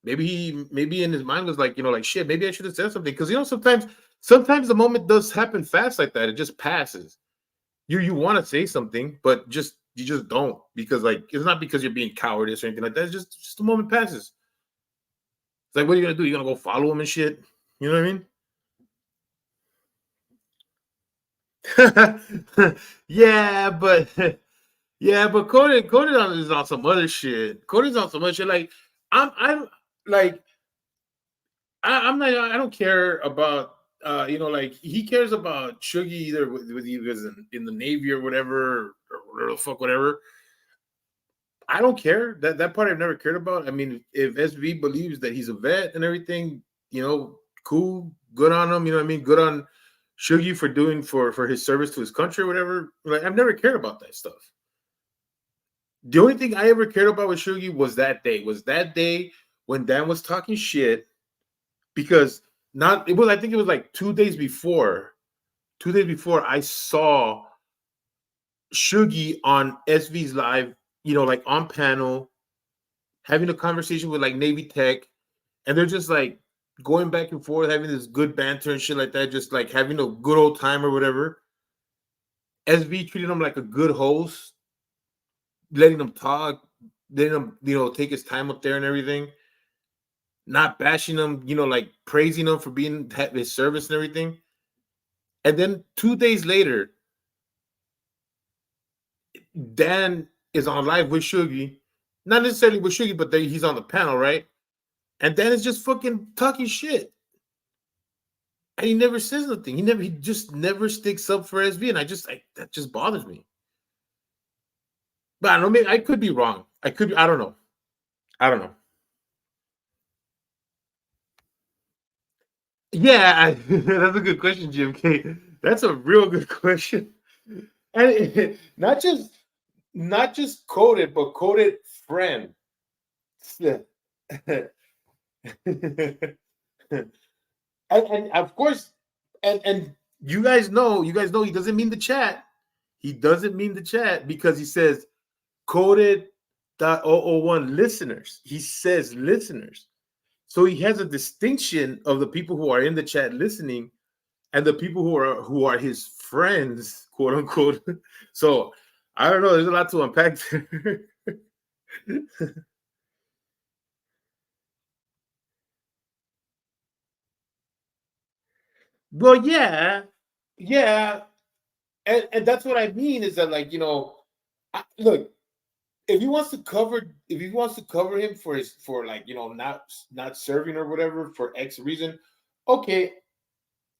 Maybe in his mind was like, like, shit, maybe I should have said something, because sometimes the moment does happen fast like that. It just passes. You want to say something, but you just don't, because like, it's not because you're being cowardice or anything like that. It's just the moment passes. It's like, what are you gonna do? You're gonna go follow him and shit? You know what I mean? yeah, but Conan is on some other shit. Conan's on some other shit. Like, I'm like, I'm not. I don't care about. Like, he cares about Shuggy either with you guys in the Navy or whatever, or whatever the fuck, whatever. I don't care. That part I've never cared about. I mean, if SV believes that he's a vet and everything, cool, good on him. You know what I mean? Good on Shuggy for doing for his service to his country or whatever. Like, I've never cared about that stuff. The only thing I ever cared about with Shuggy was that day when Dan was talking shit, because I think it was like 2 days before I saw Shuggy on SV's live, like on panel, having a conversation with like Navy Tech, and they're just like going back and forth, having this good banter and shit like that, just like having a good old time or whatever. SV treated him like a good host, letting him talk, letting him, take his time up there and everything, not bashing him, like praising him for being his service and everything. And then 2 days later, Dan is on live with Shuggy, not necessarily with Shuggy, but he's on the panel, right? And Dan is just fucking talking shit, and he never says nothing. He just never sticks up for SV, and that just bothers me. But I don't know, maybe I could be wrong. I don't know. Yeah, that's a good question, Jim K. That's a real good question. And not just coded, but coded friend. And of course, and you guys know he doesn't mean the chat. He doesn't mean the chat because he says coded .001 listeners. He says listeners. So he has a distinction of the people who are in the chat listening and the people who are his friends, quote unquote. So I don't know. There's a lot to unpack there. Well, yeah, and that's what I mean is that, like, look, if he wants to cover him for, like, not serving or whatever for X reason, okay,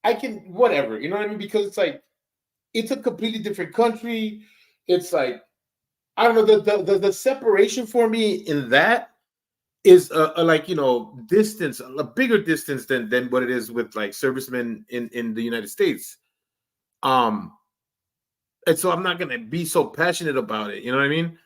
I can, whatever, you know what I mean, because it's like it's a completely different country. It's like, I don't know, the separation for me in that is like, distance, a bigger distance than what it is with like servicemen in the United States. Um, and so I'm not gonna be so passionate about it. You know what I mean?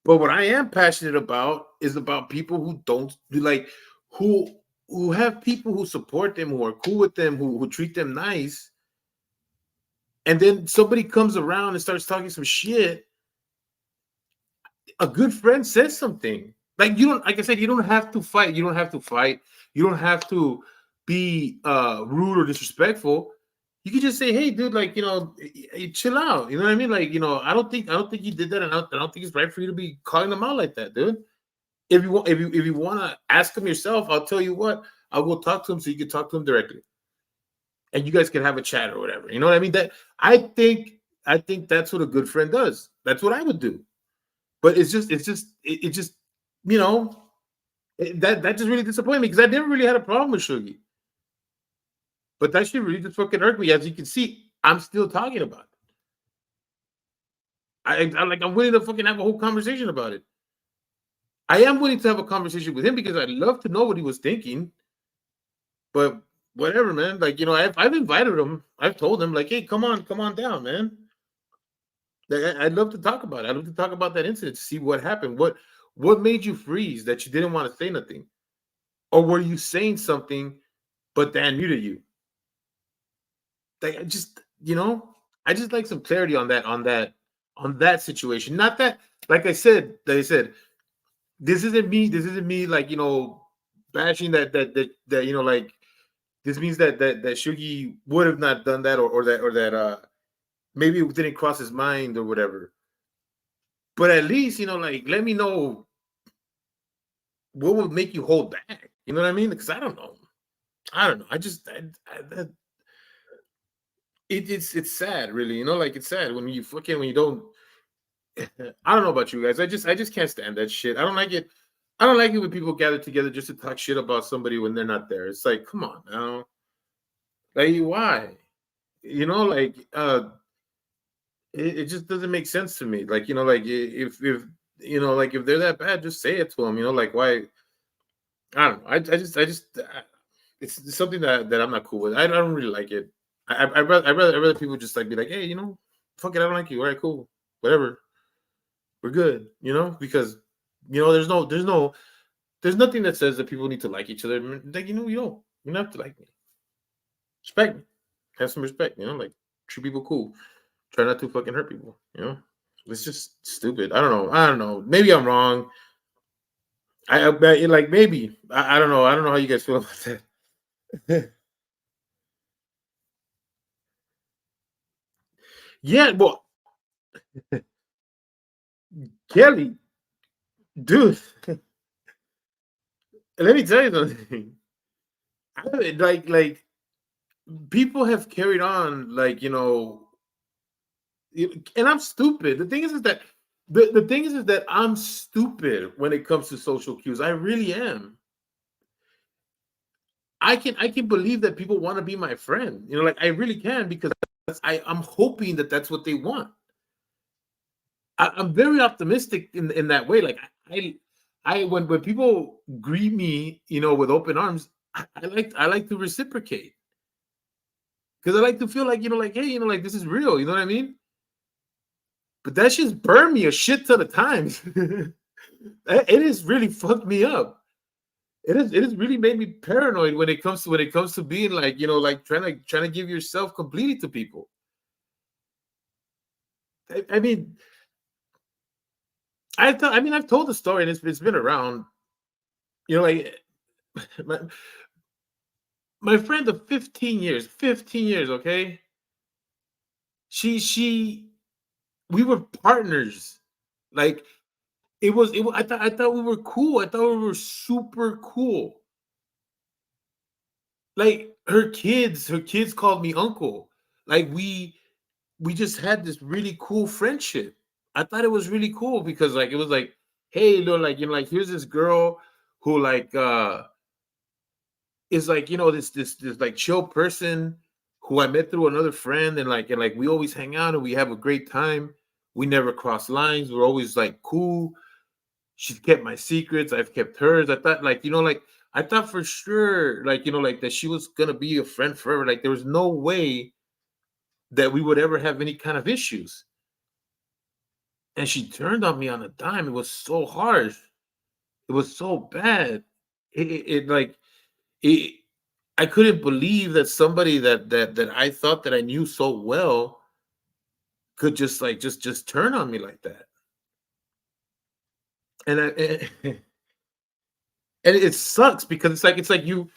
But what I am passionate about is about people who don't like who who have people who support them, who are cool with them, who treat them nice, and then somebody comes around and starts talking some shit. A good friend says something. Like, you don't, like I said, you don't have to fight. You don't have to fight. You don't have to be rude or disrespectful. You can just say, "Hey, dude, like, chill out." You know what I mean? Like, I don't think you did that, and I don't think it's right for you to be calling them out like that, dude. If you want to ask him yourself, I'll tell you what. I'll go talk to him so you can talk to him directly, and you guys can have a chat or whatever. You know what I mean? That I think that's what a good friend does. That's what I would do. But it just you know that just really disappointed me because I never really had a problem with Shuggy. But that shit really just fucking irked me. As you can see, I'm still talking about it. I'm willing to fucking have a whole conversation about it. I am willing to have a conversation with him because I'd love to know what he was thinking. But whatever, man. Like, I've invited him. I've told him, like, hey, come on down, man. Like, I'd love to talk about it. I'd love to talk about that incident to see what happened. What made you freeze that you didn't want to say nothing? Or were you saying something but Dan muted you? Like, I just like some clarity on that situation. Not that, like I said, this isn't me like, bashing that like this means that Shugi would have not done that, or that maybe it didn't cross his mind or whatever. But at least, like, let me know what would make you hold back. You know what I mean? Because I don't know. I don't know. I just it's sad, really. Like, it's sad when you don't. I don't know about you guys. I just can't stand that shit. I don't like it. I don't like it when people gather together just to talk shit about somebody when they're not there. It's like, come on now. Like, why? Like, it just doesn't make sense to me. Like, like, like, if they're that bad, just say it to them. Like, why? I don't know. It's something that I'm not cool with. I don't really like it. I'd rather people just like be like, hey, fuck it, I don't like you. All right, cool, whatever, we're good. Because there's nothing that says that people need to like each other. Like, you don't have to like me. Respect me. Have some respect. Like, treat people cool. Try not to fucking hurt people. It's just stupid. I don't know. Maybe I'm wrong. I bet, like, maybe I don't know. I don't know how you guys feel about that. Yeah, well, Kelly, dude, let me tell you something. Like people have carried on, like, and I'm stupid. The thing is that the thing is that I'm stupid when it comes to social cues. I really am. I can believe that people want to be my friend. Like, I really can, because I'm hoping that that's what they want. I'm very optimistic in that way. Like, I when people greet me, with open arms, I like to reciprocate because I like to feel like like hey like this is real. You know what I mean? But that shit's burned me a shit ton of times. It has really fucked me up. It has really made me paranoid when it comes to being like like trying to give yourself completely to people. I mean, I've told the story and it's been around. Like my, my friend of 15 years, okay? She we were partners. Like I thought we were cool. I thought we were super cool. Like her kids called me uncle. Like we just had this really cool friendship. I thought it was really cool because like it was like, hey, like like here's this girl who like is like this like chill person who I met through another friend and like we always hang out and we have a great time. We never cross lines. We're always like cool. She's kept my secrets. I've kept hers. I thought like like I thought for sure like like that she was gonna be a friend forever. Like there was no way that we would ever have any kind of issues. And she turned on me on a dime. It was so harsh. It was so bad. It like it. I couldn't believe that somebody that I thought that I knew so well could just like just turn on me like that. And and it sucks because it's like you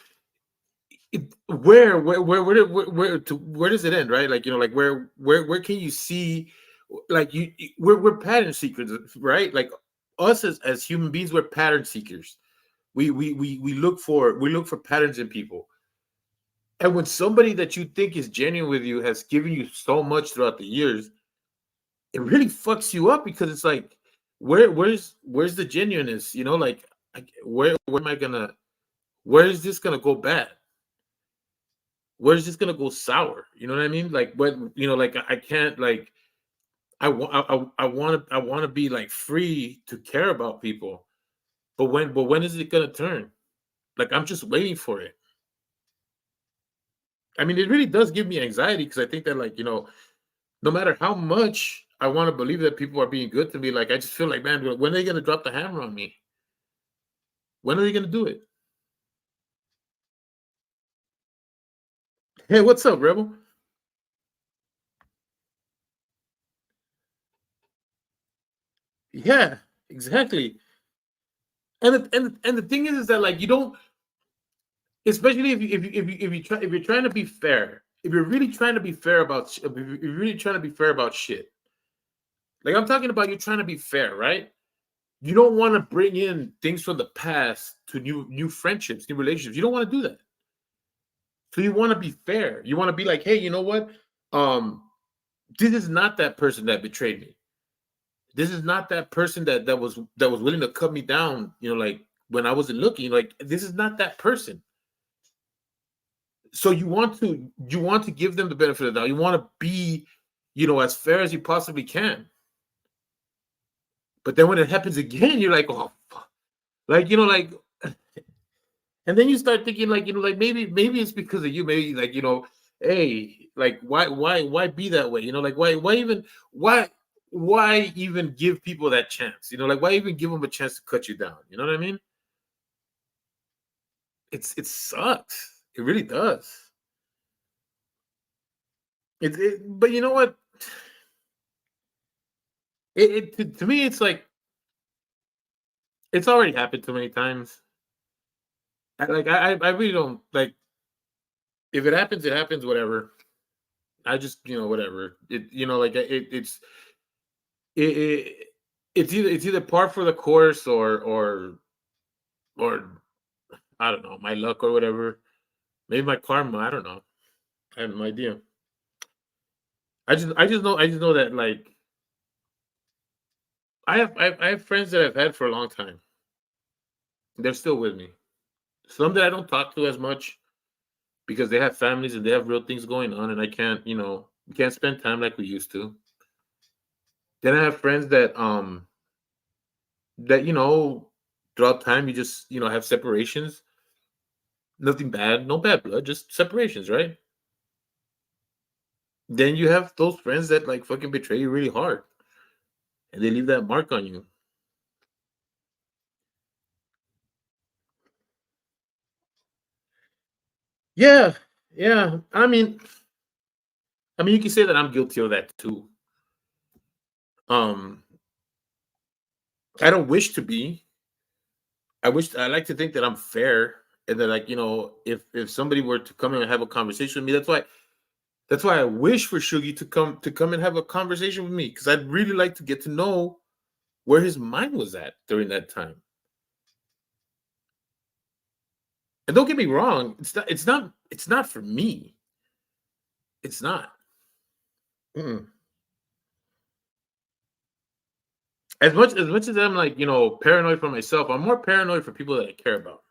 where does it end, right? Like like where can you see like we're pattern seekers, right? Like us as human beings, we're pattern seekers. We look for patterns in people. And when somebody that you think is genuine with you has given you so much throughout the years, it really fucks you up because it's like, where's the genuineness? Like where am I gonna where is this gonna go bad? Where's this gonna go sour? You know what I mean? Like when like I can't like I want to be like free to care about people, but when is it gonna turn? Like I'm just waiting for it. I mean, it really does give me anxiety because I think that like no matter how much I want to believe that people are being good to me, like I just feel like, man, when are they gonna drop the hammer on me? When are they gonna do it? Hey, what's up, Rebel? Yeah, exactly. And the thing is that like you don't, especially if you're trying to be fair, if you're really trying to be fair about, if you're really trying to be fair about shit, like I'm talking about, you're trying to be fair, right? You don't want to bring in things from the past to new friendships, new relationships. You don't want to do that. So you want to be fair. You want to be like, hey, you know what? Um, this is not that person that betrayed me. This is not that person that was willing to cut me down, like when I wasn't looking. Like this is not that person. So you want to give them the benefit of the doubt. You want to be, as fair as you possibly can. But then when it happens again, you're like, oh, fuck. Like like, and then you start thinking like, like maybe it's because of you. Maybe like hey, like why be that way? Like why even give people that chance? Like why even give them a chance to cut you down? You know what I mean? It sucks. It really does. But you know what? To me, it's like it's already happened too many times. I really don't like. If it happens, it happens. Whatever. I just whatever. Like it it's either par for the course or I don't know, my luck or whatever. Maybe my karma. I don't know. I have no idea. I just know that like I have friends that I've had for a long time. They're still with me. Some that I don't talk to as much because they have families and they have real things going on, and I can't we can't spend time like we used to. Then I have friends that throughout time you just have separations. Nothing bad, no bad blood, just separations, right? Then you have those friends that like fucking betray you really hard, and they leave that mark on you. Yeah, yeah. I mean, you can say that I'm guilty of that too. Um, I don't wish to be. I like to think that I'm fair and that, like, if somebody were to come in and have a conversation with me, that's why I wish for Shuggy to come and have a conversation with me, because I'd really like to get to know where his mind was at during that time. And don't get me wrong, it's not for me. It's not. Mm-mm. As much as I'm like, paranoid for myself, I'm more paranoid for people that I care about.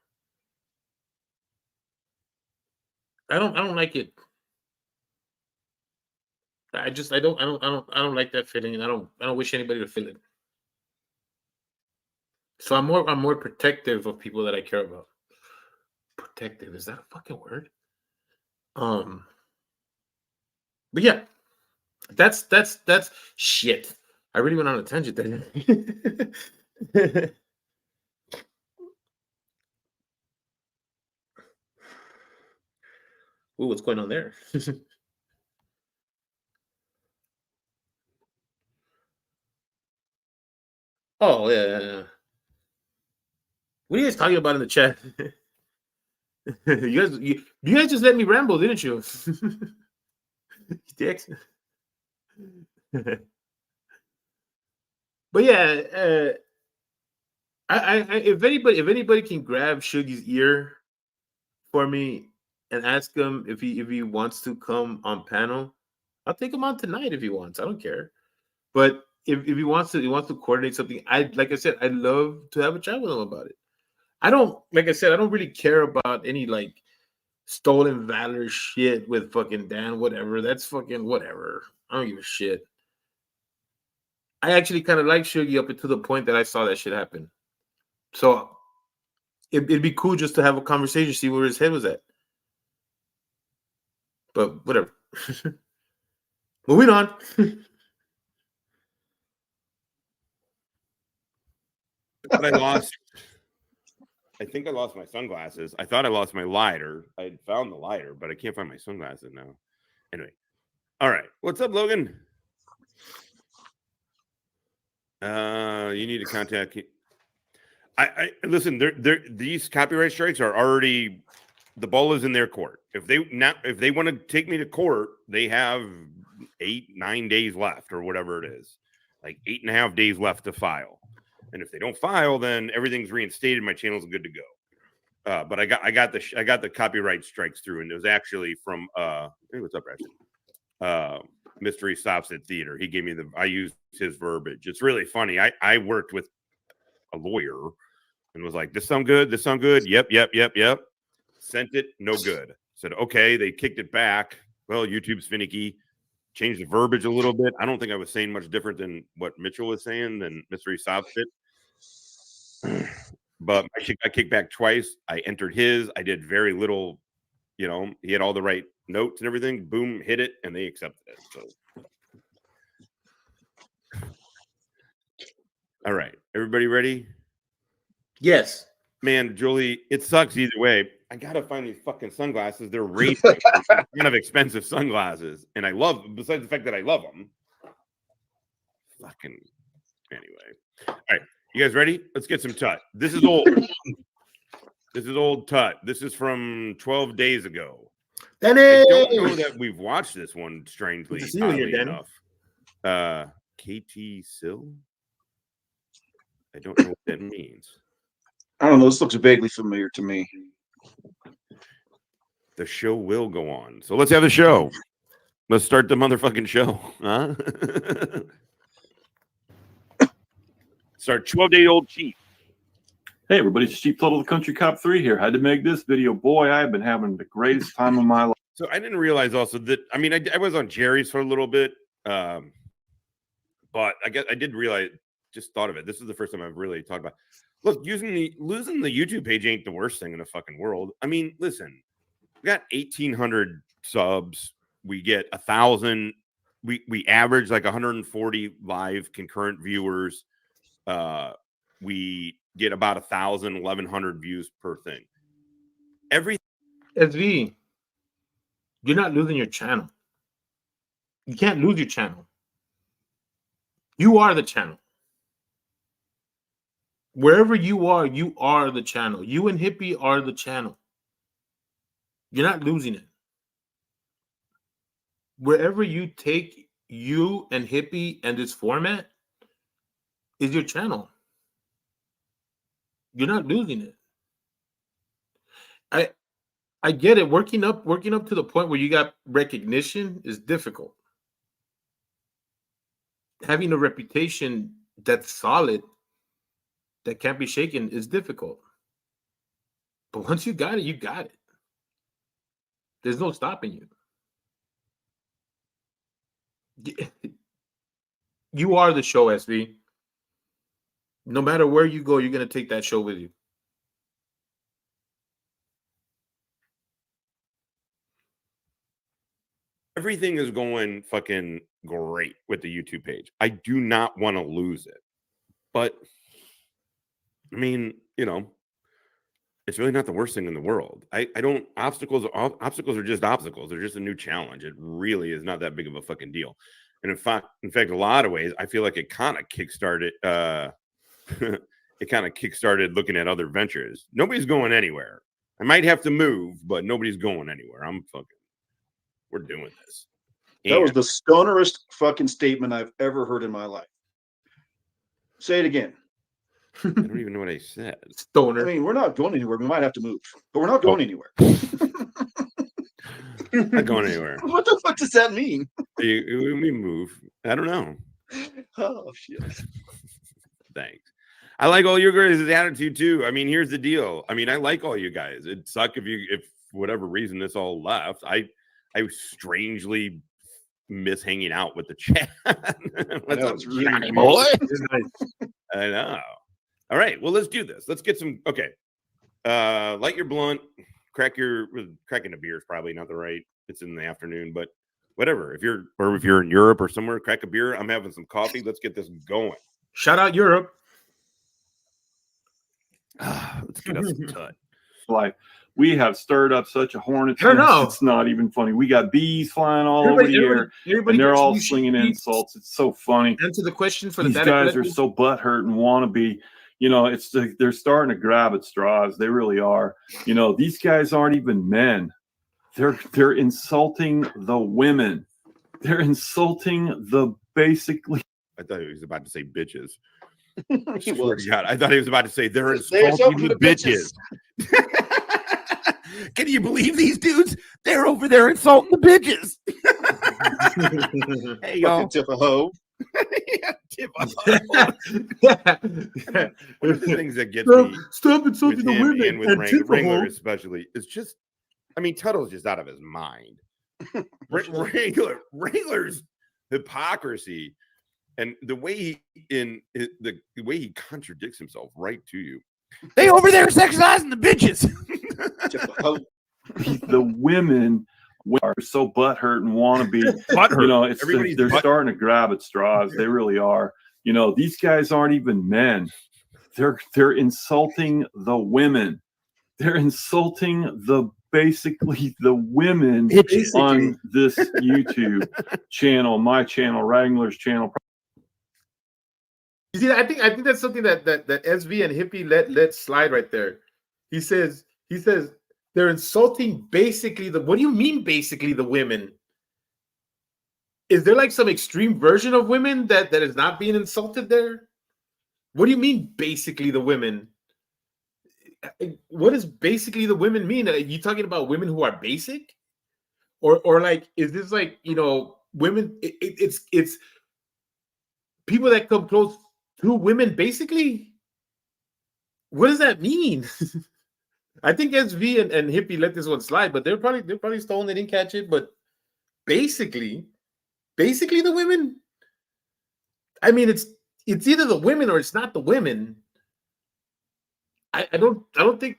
I don't like it. I don't like that feeling, and I don't wish anybody to feel it. So I'm more protective of people that I care about. Protective, is that a fucking word? Um, but yeah, that's shit. I really went on a tangent there. Ooh, what's going on there? Oh yeah, yeah, yeah. What are you guys talking about in the chat? You guys just let me ramble, didn't you? Dicks. But yeah, if anybody can grab Shuggy's ear for me and ask him if he wants to come on panel, I'll take him on tonight if he wants. I don't care. But if he wants to coordinate something, like I said, I'd love to have a chat with him about it. Like I said, I don't really care about any like stolen valor shit with fucking Dan, whatever. That's fucking whatever. I don't give a shit. I actually kind of like Shuggy up until the point that I saw that shit happen. So it'd be cool just to have a conversation, see where his head was at. But whatever. Moving on.
But I lost. I think I lost my sunglasses. I thought I lost my lighter. I had found the lighter, but I can't find my sunglasses now. Anyway, all right. What's up, Logan? You need to contact. I listen. These copyright strikes are already. The ball is in their court. If they want to take me to court, they have 8-9 days left or whatever it is, like 8.5 days left to file. And if they don't file, then everything's reinstated. My channel's good to go. But I got the copyright strikes through, and it was actually from hey, what's up, Ashton? Mystery Stops at Theater. He gave me I used his verbiage. It's really funny. I worked with a lawyer and was like, this sound good? This sound good? Yep. Sent it, no good. Said, okay, they kicked it back. Well, YouTube's finicky. Changed the verbiage a little bit. I don't think I was saying much different than what Mitchell was saying than Mystery Stops it. But my shit got kicked back twice. I entered his. I did very little, he had all the right notes and everything. Boom, hit it, and they accepted it. So, all right, everybody ready?
Yes.
Man, Julie, it sucks either way. I gotta find these fucking sunglasses. They're racing. Kind of expensive sunglasses, and besides the fact that I love them. Fucking anyway. All right, you guys ready? Let's get some Tut. This is old. This is old Tut. This is from 12 days ago.
Danny!
I don't know that we've watched this one, strangely,
Good to see you here, Danny.
enough. KT Sill? I don't know what that means.
I don't know. This looks vaguely familiar to me.
The show will go on. So let's have the show. Let's start the motherfucking show. Huh? Start 12-day-old Chief.
Hey everybody, it's Chief Tuddle, the Country Cop 3 here. Had to make this video. Boy, I've been having the greatest time of my life.
So I didn't realize also that, I was on Jerry's for a little bit, but I guess I did realize, just thought of it. This is the first time I've really talked about, look, losing the YouTube page ain't the worst thing in the fucking world. I mean, listen, we got 1,800 subs. We get 1,000. We average like 140 live concurrent viewers. We get about 1,000, 1,100 views per thing.
SV, you're not losing your channel. You can't lose your channel. You are the channel. Wherever you are the channel. You and Hippie are the channel. You're not losing it. Wherever you take you and Hippie and this format is your channel. You're not losing it. I get it. Working up to the point where you got recognition is difficult. Having a reputation that's solid, that can't be shaken, is difficult. But once you got it, you got it. There's no stopping you. You are the show, SV. No matter where you go, you're going to take that show with you.
Everything is going fucking great with the YouTube page. I do not want to lose it. But, I mean, you know, it's really not the worst thing in the world. I don't, obstacles are just obstacles. They're just a new challenge. It really is not that big of a fucking deal. And in fact, a lot of ways, I feel like it kind of kickstarted, looking at other ventures. Nobody's going anywhere. I might have to move, but nobody's going anywhere. We're doing this.
That was the stonerest fucking statement I've ever heard in my life. Say it again.
I don't even know what I said.
Stoner.
I mean, we're not going anywhere. We might have to move, but we're not going anywhere.
Not going anywhere.
What the fuck does that mean?
We move. I don't know.
Oh, shit.
Thanks. I like all your guys' attitude too. I mean, here's the deal. I mean, I like all you guys. It'd suck if for whatever reason this all left. I strangely miss hanging out with the chat. What's up, Johnny boy? I know. All right, well, let's do this. Let's get some. Okay, light your blunt, cracking a beer is probably not the right. It's in the afternoon, but whatever. If you're in Europe or somewhere, crack a beer. I'm having some coffee. Let's get this going.
Shout out Europe.
Let's get us some tut.
Like, we have stirred up such a hornet's nest. It's not even funny. We got bees flying all over the air, and they're all slinging insults. It's so funny.
Answer the question for
these guys are so butthurt and want to be. You know, they're starting to grab at straws. They really are. You know, these guys aren't even men. They're insulting the women. They're insulting the basically.
I thought he was about to say bitches. God, I thought he was about to say they're insulting the bitches. Can you believe these dudes? They're over there insulting the bitches. Hey, y'all.
Tip a hoe.
Yeah, tip a hoe. One of the things that gets me
stop insulting the women
and with Wrangler especially is just, I mean, Tuddle's just out of his mind. Wrangler's hypocrisy and the way he contradicts himself right to you. They over there sexualizing the bitches.
The women are so butthurt and want to be. You know, they're starting to grab at straws. They really are. You know, these guys aren't even men. They're insulting the women. They're insulting basically the women on this YouTube channel, my channel, Wrangler's channel.
You see, I think that's something that SV and Hippie let slide right there. He says they're insulting basically what do you mean basically the women? Is there like some extreme version of women that is not being insulted there? What do you mean basically the women? What does basically the women mean? Are you talking about women who are basic? Or like, is this like, you know, women, it's people that come close to women basically? What does that mean? I think SV and Hippie let this one slide, but they're probably stolen. They didn't catch it. But basically the women. I mean, it's either the women or it's not the women. I don't think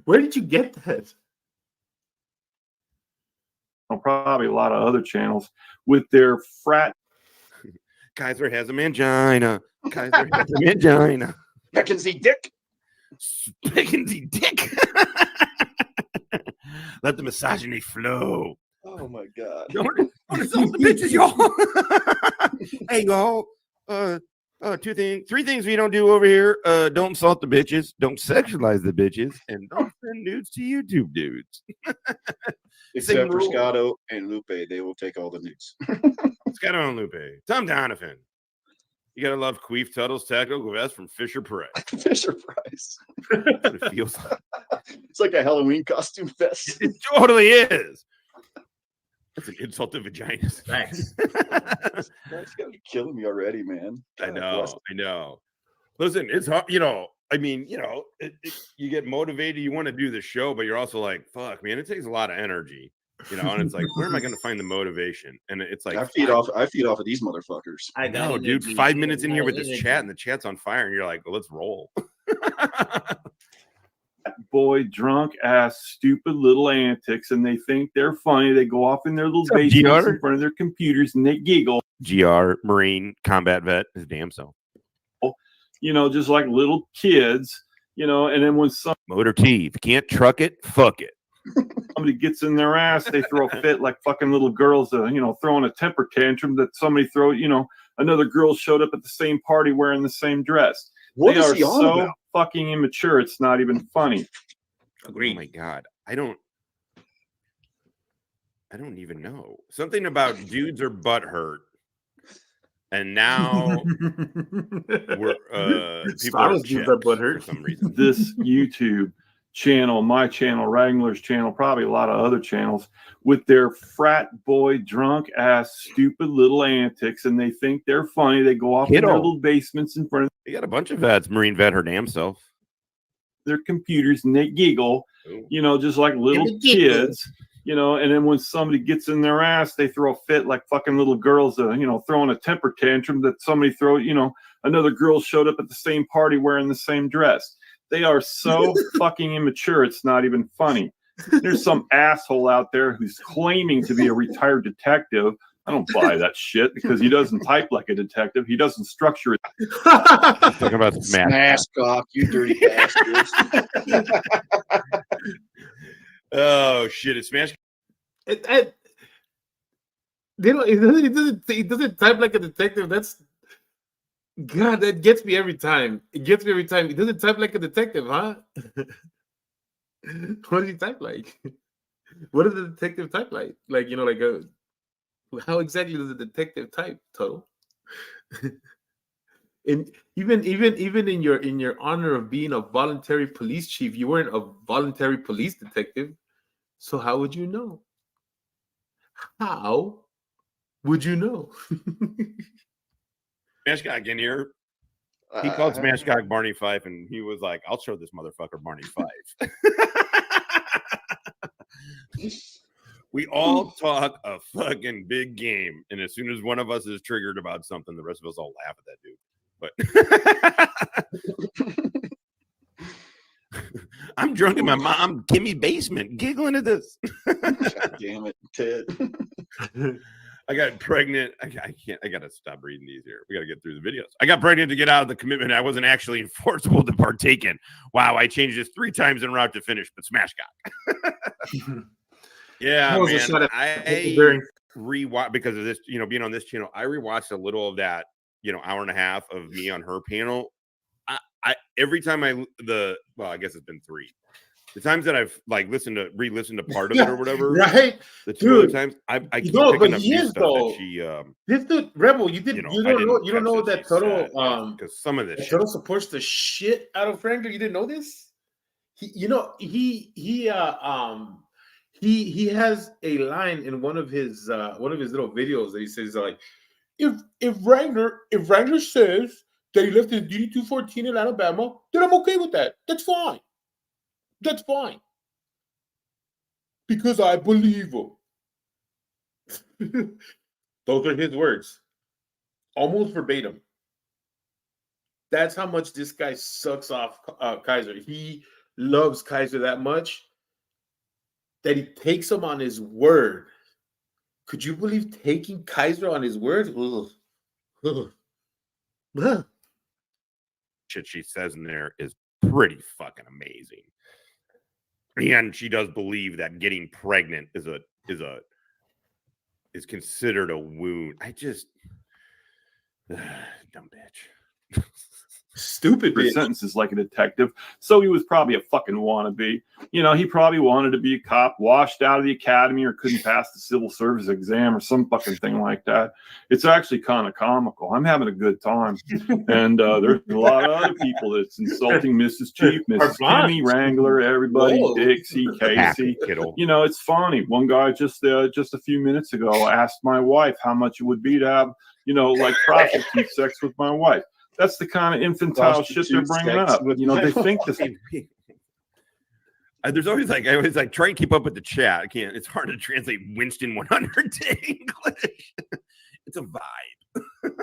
where did you get that?
Probably a lot of other channels with their frat.
Kaiser has a mangina. Kaiser has a mangina.
Mackenzie Dick.
Mackenzie Dick. Let the misogyny flow.
Oh my God.
Don't insult the bitches, y'all. Hey, y'all. Three things we don't do over here. Don't insult the bitches. Don't sexualize the bitches. And don't send nudes to YouTube dudes.
Except for Scotto and Lupe. They will take all the nudes.
Scotto and Lupe. Tom Donovan. You gotta love Queef Tuddle's tactical vest from Fisher Price.
Fisher Price.
That's what it feels like.
It's like a Halloween costume vest.
It totally is. That's an insult to vaginas.
Thanks.
That's gonna be killing me already, man.
I know. Listen, it's hard. I mean, you get motivated. You want to do the show, but you're also like, fuck, man, it takes a lot of energy. And it's like, where am I going to find the motivation? And it's like,
I feed off of these motherfuckers.
I know, dude. 5 minutes in here with this chat, and the chat's on fire, and you're like, well, let's roll.
Boy, drunk ass, stupid little antics, and they think they're funny. They go off in their little basements in front of their computers and they giggle.
GR, Marine, combat vet, his damn self.
Just like little kids, and then when
Motor T, if you can't truck it, fuck it.
somebody gets in their ass, they throw a fit like fucking little girls, throwing a temper tantrum that somebody another girl showed up at the same party wearing the same dress.
What
they
is
are
he on
so
about?
fucking immature. It's not even funny.
Agreed. Oh my God. I don't even know. Something about dudes are butthurt. And now we're people are chicks for some reason.
This YouTube channel, my channel, Wrangler's channel, probably a lot of other channels with their frat boy drunk ass stupid little antics, and they think they're funny. They go off in their little basements in front of
They got a bunch of vets, Marine vet her damn self.
Their computers and they giggle, just like little kids, and then when somebody gets in their ass, they throw a fit like fucking little girls, throwing a temper tantrum that somebody another girl showed up at the same party wearing the same dress. They are so fucking immature. It's not even funny. There's some asshole out there who's claiming to be a retired detective. I don't buy that shit because he doesn't type like a detective. He doesn't structure it.
Talking about
smash cock, you dirty bastards.
Oh shit! It's smash.
He doesn't type like a detective. That's God. That gets me every time. It gets me every time. He doesn't type like a detective, huh? What does he type like? What does the detective type like? How exactly does a detective type, Tuddle? And even in your honor of being a voluntary police chief, you weren't a voluntary police detective. So how would you know? How would you know?
Smashcock in here. He called Smashcock Barney Fife, and he was like, "I'll show this motherfucker Barney Fife." We all talk a fucking big game, and as soon as one of us is triggered about something, the rest of us all laugh at that dude. But I'm drunk in my mom Kimmy basement, giggling at this.
God damn it, Ted.
I got pregnant. I can't. I gotta stop reading these here. We gotta get through the videos. I got pregnant to get out of the commitment I wasn't actually enforceable to partake in. Wow, I changed this 3 times en route to finish, but smash got. Yeah, man. I rewatch because of this, being on this channel. I rewatched a little of that, hour and a half of me on her panel. I every time I guess it's been 3. The times that I've re-listened to part of it or whatever,
right?
The 2 other times I keep picking up new stuff that she.
This dude, Rebel, you don't know that Tuddle
because some of this
Tuddle supports the shit out of Wrangler. You didn't know this? He has a line in one of his little videos that he says like, if Wrangler says that he left his DD-214 in Alabama, then I'm okay with that. That's fine. That's fine. Because I believe him. Those are his words. Almost verbatim. That's how much this guy sucks off Kaiser. He loves Kaiser that much that he takes him on his word. Could you believe taking Kaiser on his word?
Shit she says in there is pretty fucking amazing. And she does believe that getting pregnant is considered a wound. I just dumb bitch.
Stupid
for
bitch.
sentences like a detective. So he was probably a fucking wannabe. You know, he probably wanted to be a cop, washed out of the academy, or couldn't pass the civil service exam or some fucking thing like that. It's actually kind of comical. I'm having a good time. And there's a lot of other people that's insulting Mrs. Chief, Mrs. Kimmy, Wrangler, everybody,
Whoa.
Dixie, Casey. You know, it's funny. One guy just a few minutes ago asked my wife how much it would be to have, you know, like prostitute sex with my wife. That's the kind of infantile shit they're bringing up. You know, they think this.
There's always I always try and keep up with the chat. I can't. It's hard to translate Winston 100 to English. It's a vibe.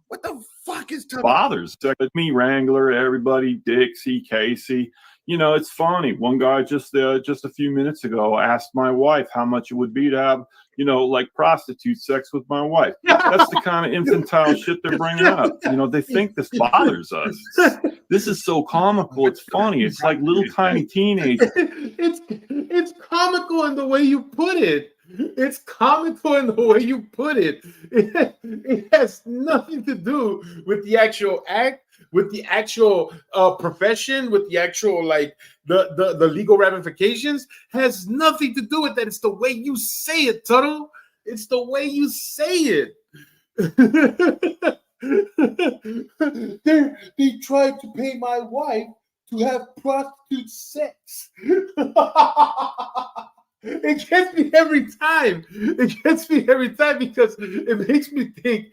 What the fuck is
bothers me? Wrangler, everybody, Dixie, Casey. You know, it's funny. One guy just a few minutes ago asked my wife how much it would be to have, you know, like prostitute sex with my wife. That's the kind of infantile shit they're bringing up. You know, they think this bothers us. This is so comical. It's funny. It's like little tiny teenagers.
It's comical in the way you put it. It's comical in the way you put it. It has nothing to do with the actual act, with the actual profession, with the actual like the legal ramifications. Has nothing to do with that. It's the way you say it, Tuddle. It's the way you say it. They tried to pay my wife to have prostitute sex. It gets me every time. It gets me every time because it makes me think.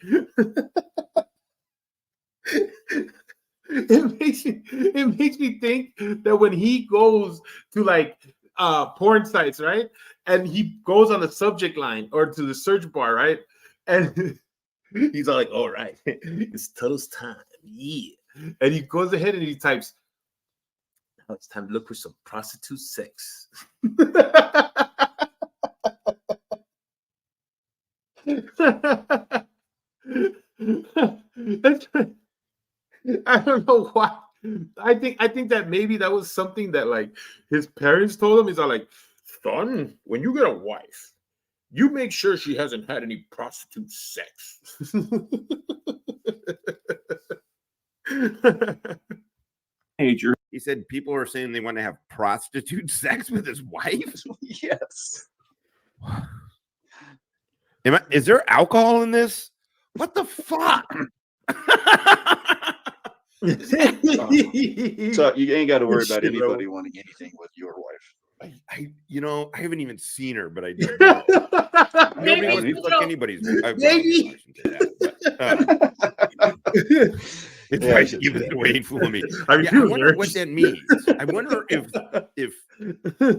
It makes me think that when he goes to like porn sites, right, and he goes on the subject line or to the search bar, right, and he's all like, "All right, it's Tuddle's time, yeah," and he goes ahead and he types, "Now it's time to look for some prostitute sex." I don't know why. I think that maybe that was something that like his parents told him. He's all like, "Son, when you get a wife, you make sure she hasn't had any prostitute sex."
He said people are saying they want to have prostitute sex with his wife.
Yes.
Is there alcohol in this? What the fuck?
So you ain't got to worry about anybody wanting anything with your wife.
I haven't even seen her, but I do know. Nobody wants to fuck anybody's. Maybe. It's right to give it away, fool me. I wonder what that means. I wonder if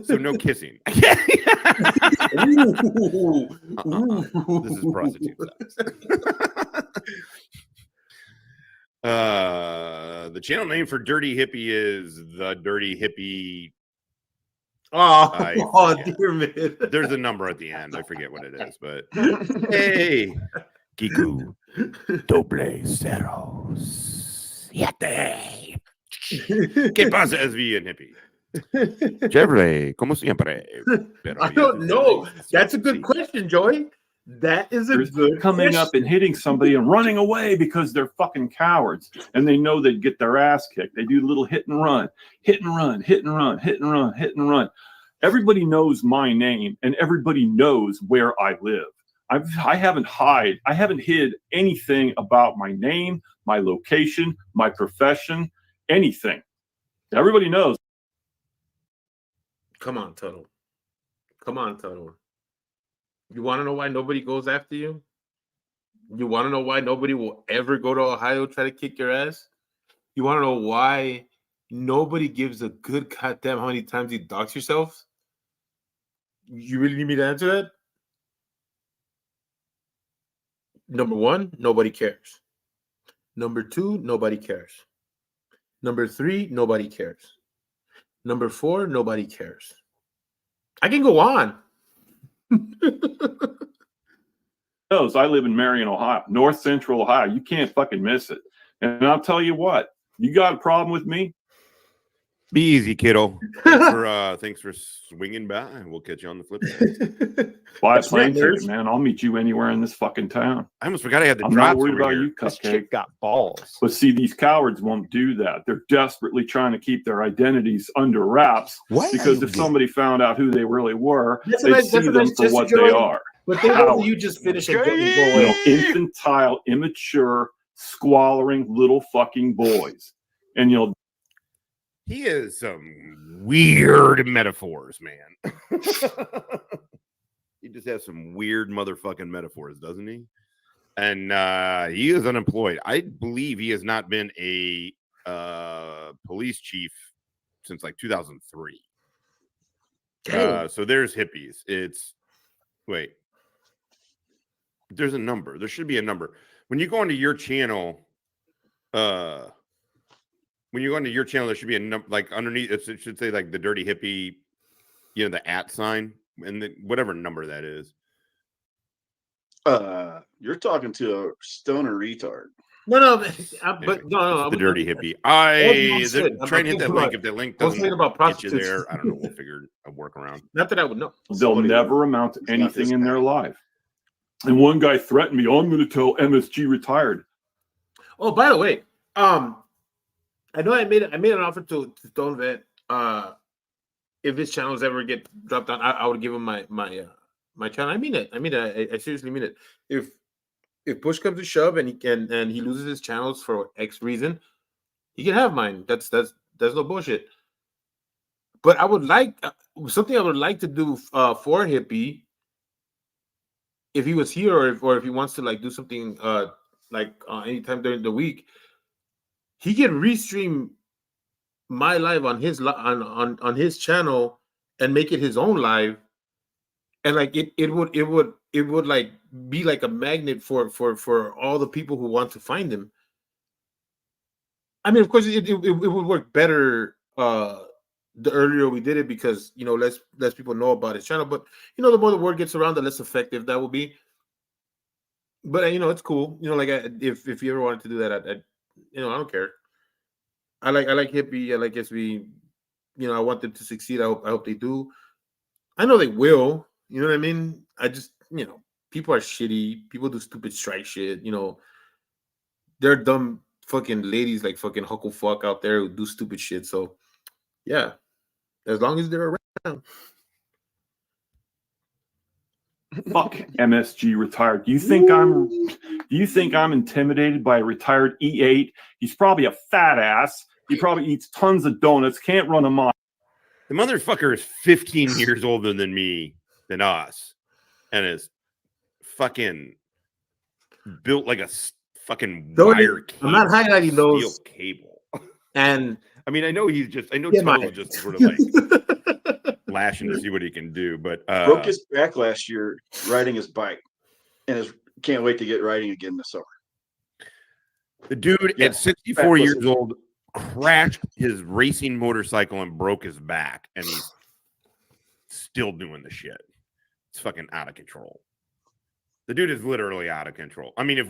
so no kissing. This is prostitute sex. The channel name for Dirty Hippie is the Dirty Hippie.
Oh dear man.
There's a number at the end. I forget what it is, but hey, Kiku doble cero siete. ¿Qué pasa, SV and Hippie? Chévere, como siempre.
I don't know. That's a good question, Joey. That is a good
coming
question.
up and hitting somebody and running away because they're fucking cowards and they know they'd get their ass kicked. They do a little hit and run, hit and run, hit and run, hit and run, hit and run. Everybody knows my name and everybody knows where I live. I haven't hid anything about my name, my location, my profession, anything. Everybody knows.
Come on, Tuddle. Come on, Tuddle. You want to know why nobody goes after you? You want to know why nobody will ever go to Ohio try to kick your ass? You want to know why nobody gives a good goddamn how many times you dox yourself? You really need me to answer that? Number one, nobody cares. Number 2, nobody cares. Number 3, nobody cares. Number 4, nobody cares. I can go on.
I live in Marion, Ohio, North Central Ohio. You can't fucking miss it. And I'll tell you what, you got a problem with me?
Be easy, kiddo. Thanks for swinging by. We'll catch you on the flip side.
Buy a plane ticket, man. I'll meet you anywhere in this fucking town.
I almost forgot I had the
I'm
drops
not worried
over
about
here.
you,
This
cupcake.
chick got balls.
But see, these cowards won't do that. They're desperately trying to keep their identities under wraps because if somebody found out who they really were, they'd see them for what they are.
But they know you just finish and go away.
Infantile, immature, squalling little fucking boys. And
He has some weird metaphors, man. He just has some weird motherfucking metaphors, doesn't he? And he is unemployed. I believe he has not been a police chief since like 2003. So there's hippies. There's a number. There should be a number. When you go onto your channel, there should be a number, like underneath it should say like the dirty hippie, the @ sign, and whatever number that is.
You're talking to a stoner retard.
No,
the dirty hippie. Try and hit that link. If that link doesn't get you there, I don't know. We'll figure a workaround.
Not that I would know.
they'll never amount to anything in their life. And one guy threatened me, I'm going to tell MSG retired.
Oh, by the way, I know I made an offer to Stone Vet. If his channels ever get dropped down, I would give him my channel. I mean it. I seriously mean it. If push comes to shove and he loses his channels for X reason, he can have mine. That's no bullshit. But I would like something I would like to do for Hippie. If he was here, or if he wants to like do something anytime during the week, he can re-stream my live on his on his channel and make it his own live, and like it would like be like a magnet for all the people who want to find him. I mean, of course, it would work better the earlier we did it because less people know about his channel. But the more the word gets around, the less effective that will be. But it's cool. If you ever wanted to do that, I don't care. I like Hippie. I like SB. I want them to succeed. I hope they do. I know they will. You know what I mean? I just people are shitty. People do stupid strike shit. They're dumb fucking ladies like fucking huckle fuck out there who do stupid shit. So yeah, as long as they're around.
Fuck MSG retired. Do you think I'm intimidated by a retired E8? He's probably a fat ass. He probably eats tons of donuts, can't run a mile.
The motherfucker is 15 years older than us, and is fucking built like a fucking wire cable.
I'm not highlighting those
cable.
And
I mean, I know Tuddle just sort of like lashing to see what he can do, but
broke his back last year riding his bike, and can't wait to get riding again this summer.
The dude at 64 years old crashed his racing motorcycle and broke his back, and he's still doing the shit. It's fucking out of control. The dude is literally out of control. I mean, if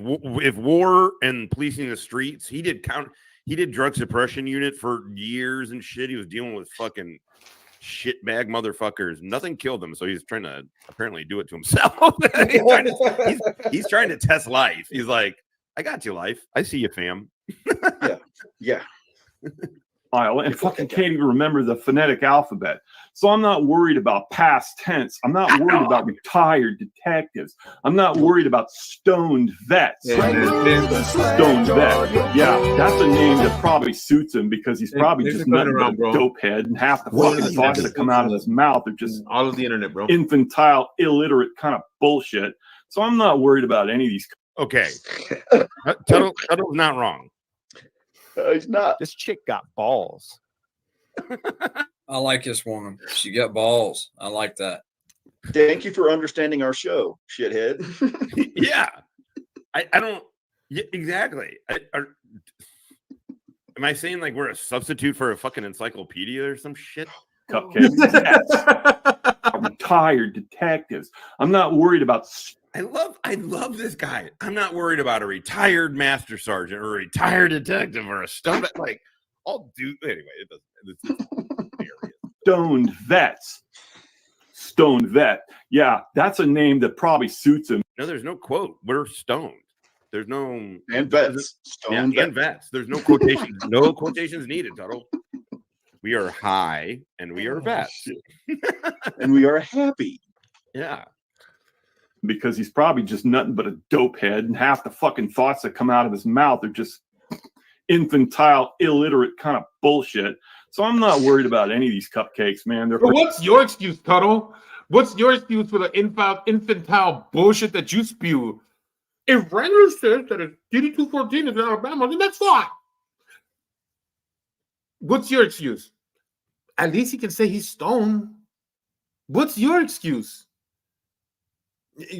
war and policing the streets, he did drug suppression unit for years and shit. He was dealing with fucking shitbag motherfuckers. Nothing killed him, so he's trying to apparently do it to himself. he's trying to test life. He's like, I got you, life. I see you, fam.
Yeah.
And fucking can't even remember the phonetic alphabet. So I'm not worried about past tense. I'm not worried about retired detectives. I'm not worried about stoned vets. Stoned vet. Yeah, that's a name that probably suits him because he's probably just nothing but a dope head, and half the fucking thoughts that come out of his mouth are just
all of the internet, bro.
Infantile, illiterate kind of bullshit. So I'm not worried about any of these.
Okay. Tuddle's not wrong.
He's not.
This chick got balls.
I like this woman. She got balls. I like that.
Thank you for understanding our show, shithead.
Yeah. I don't. Yeah, exactly. Am I saying like we're a substitute for a fucking encyclopedia or some shit?
Cupcakes. Yes. Retired detectives. I'm not worried about.
I love this guy. I'm not worried about a retired master sergeant or a retired detective or a stump. Like, I'll do anyway. It's hilarious.
Stoned vets. Stoned vet. Yeah, that's a name that probably suits him.
No, there's no quote. We're stoned. There's no
And vets. Stone
and vets. There's no quotations. No quotations needed, Tuddle. We are high and we are vets.
And we are happy.
Yeah.
Because he's probably just nothing but a dope head, and half the fucking thoughts that come out of his mouth are just infantile, illiterate kind of bullshit. So I'm not worried about any of these cupcakes, man.
But what's your excuse, Tuddle? What's your excuse for the infantile bullshit that you spew? If Wrangler says that it's DD-214 is in Alabama, then that's fine. What's your excuse? At least he can say he's stoned. What's your excuse?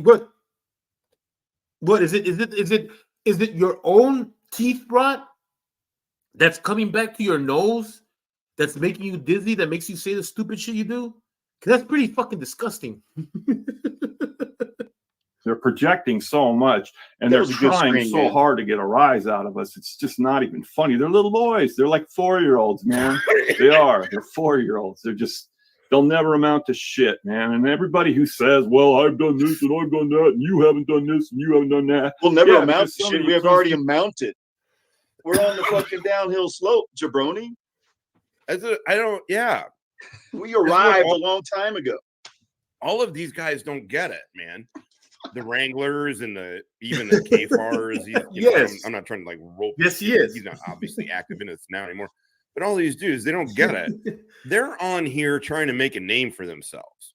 What is it? Is it your own teeth rot that's coming back to your nose that's making you dizzy, that makes you say the stupid shit you do? Because that's pretty fucking disgusting.
They're projecting so much, and they're trying so hard to get a rise out of us. It's just not even funny. They're little boys. They're like 4-year-olds, man. They are. They're 4-year-olds. They'll never amount to shit, man. And everybody who says, well, I've done this and I've done that, and you haven't done this and you haven't done that.
We'll never amount to shit. We have already amounted. We're on the fucking downhill slope, jabroni.
Yeah.
We arrived a long time ago.
All of these guys don't get it, man. The Wranglers and even the KFARs.
Yes.
I'm not trying to like rope.
Yes, he is.
He's not obviously active in this now anymore. But all these dudes, they don't get it. They're on here trying to make a name for themselves.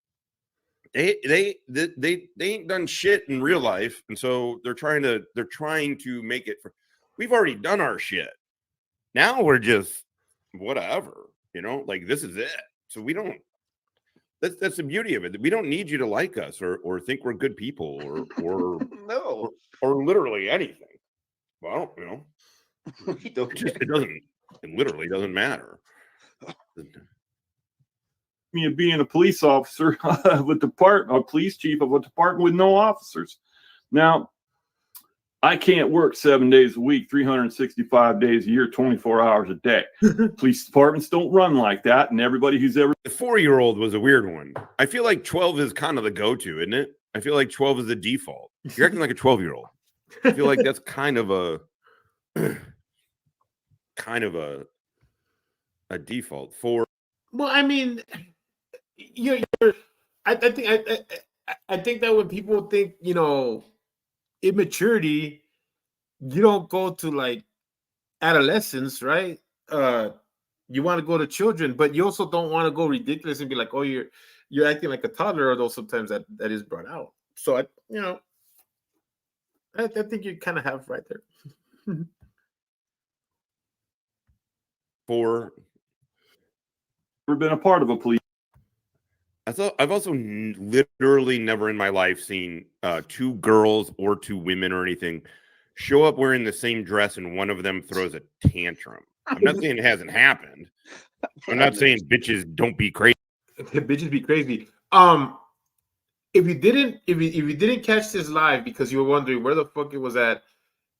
They ain't done shit in real life, and so they're trying to make it for. We've already done our shit. Now we're just whatever, like this is it. So we don't. That's the beauty of it. We don't need you to like us or think we're good people or
no
or literally anything. Well, it literally doesn't matter.
Me of being a police officer of a police chief of a department with no officers. Now, I can't work 7 days a week, 365 days a year, 24 hours a day. Police departments don't run like that, and everybody who's ever...
The 4-year-old was a weird one. I feel like 12 is kind of the go-to, isn't it? I feel like 12 is the default. You're acting like a 12-year-old. I feel like that's kind of a default for.
Well, I mean, I think that when people think, immaturity, you don't go to like adolescence, right? You want to go to children, but you also don't want to go ridiculous and be like, oh, you're acting like a toddler, although sometimes that is brought out. So I think you kind of have right there.
For
Never been a part of a police.
I've also literally never in my life seen 2 girls or 2 women or anything show up wearing the same dress and one of them throws a tantrum. I'm not saying it hasn't happened. I'm not saying bitches don't be crazy.
Bitches be crazy. If you didn't catch this live because you were wondering where the fuck it was at,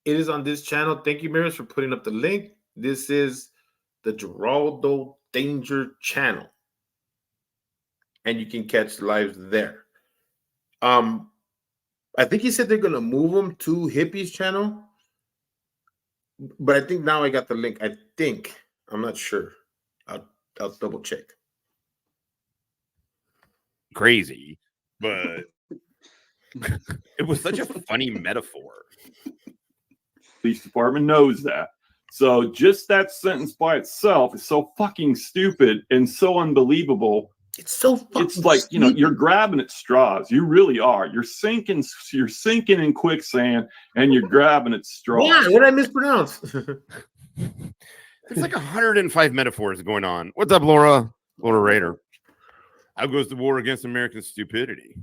it is on this channel. Thank you, Maris, for putting up the link. This is the Geraldo Danger channel, and you can catch lives there. I think he said they're gonna move them to Hippie's channel, but I think now I got the link. I'm not sure. I'll double check.
Crazy, but it was such a funny metaphor.
Police department knows that. So just that sentence by itself is so fucking stupid and so unbelievable.
It's so fucking
it's like
stupid.
You're grabbing at straws. You really are. You're sinking in quicksand and you're grabbing at straws.
Yeah, what did I mispronounce?
There's like 105 metaphors going on. What's up, Laura? Laura Raider. How goes the war against American stupidity?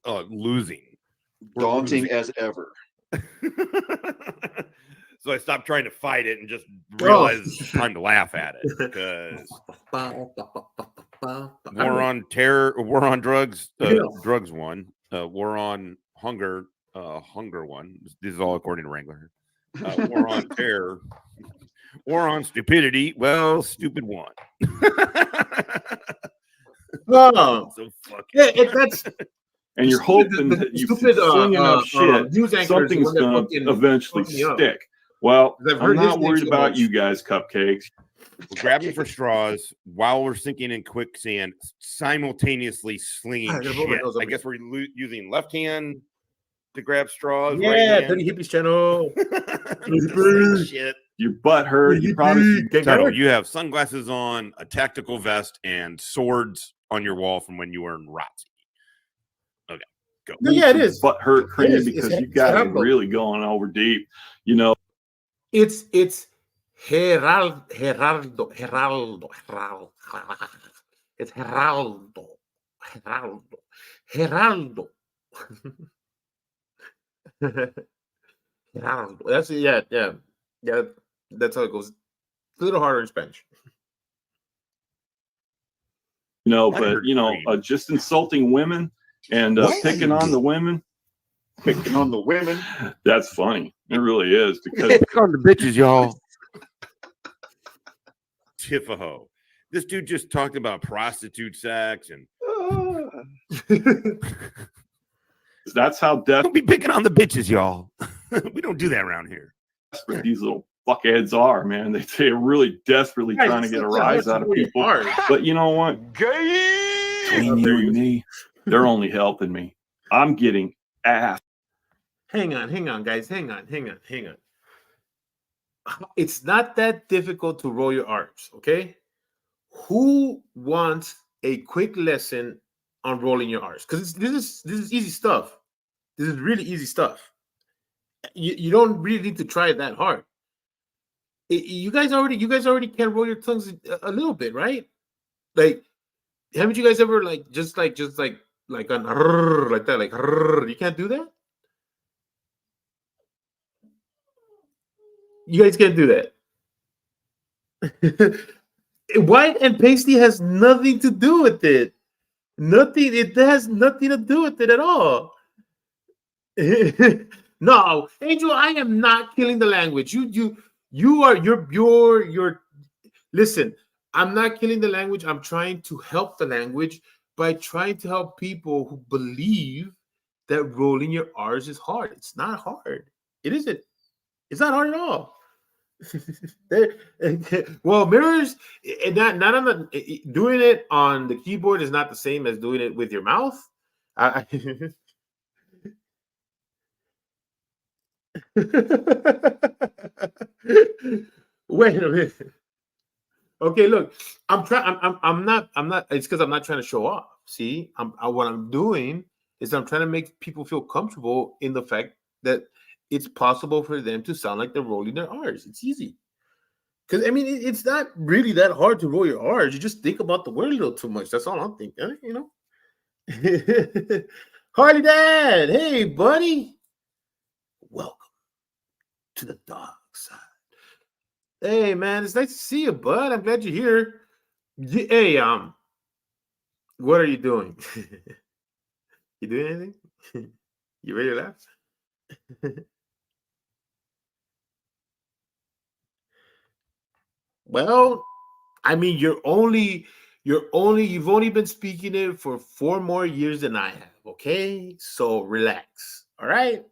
Losing.
Daunting as ever.
So I stopped trying to fight it and just realized it's time to laugh at it because war on terror, war on drugs, drugs one, war on hunger, hunger one. This is all according to Wrangler. War on terror, war on stupidity. Well, stupid one.
Oh,
So fucking.
yeah, that's.
And you're hoping that you sling enough shit, something's going to eventually stick. Well, I'm not worried about you guys, cupcakes.
We're grabbing for straws while we're sinking in quicksand, simultaneously slinging shit. I guess we're using left hand to grab straws.
Yeah,
right
Dirty Hippies channel.
Shit.
Your butt hurt. You probably
Tuddle, you have sunglasses on, a tactical vest, and swords on your wall from when you were in ROTC. Okay, go.
No, yeah, it is.
Butt hurt cream because you guys are really going over deep. You know,
it's Geraldo. It's Geraldo. Geraldo. That's yeah. That's how it goes. It's a little harder in Spanish.
You know, but you know, just insulting women and picking on the women.
Picking on the women.
That's funny. It really is because
pick on the bitches, y'all. Tifaho. This dude just talked about prostitute sex and
that's how
don't be picking on the bitches, y'all. We don't do that around here.
These little fuckheads are, man. They're really desperately trying to get a rise out of people. But you know what? Between you and me, they're only helping me. I'm getting ass.
Hang on, guys. Hang on. It's not that difficult to roll your R's, okay? Who wants a quick lesson on rolling your R's? Because this is easy stuff. This is really easy stuff. You don't really need to try it that hard. You guys already can roll your tongues a little bit, right? Like, haven't you guys ever just like on like that, like you can't do that? You guys can't do that. White and pasty has nothing to do with it. Nothing. It has nothing to do with it at all. No, Angel, I am not killing the language. You're. Listen, I'm not killing the language. I'm trying to help the language by trying to help people who believe that rolling your R's is hard. It's not hard. It isn't. It's not hard at all. Well, mirrors, not on the doing it on the keyboard is not the same as doing it with your mouth. Wait a minute. Okay, look, I'm not. It's because I'm not trying to show off. See, what I'm doing is I'm trying to make people feel comfortable in the fact that it's possible for them to sound like they're rolling their R's. It's easy. Because, I mean, it's not really that hard to roll your R's. You just think about the word a little too much. That's all I'm thinking, you know? Hardy Dad, hey, buddy. Welcome to the dark side. Hey, man, it's nice to see you, bud. I'm glad you're here. Hey, what are you doing? You doing anything? You ready to laugh? Well, I mean, you've only been speaking it for 4 more years than I have, okay? So relax, all right?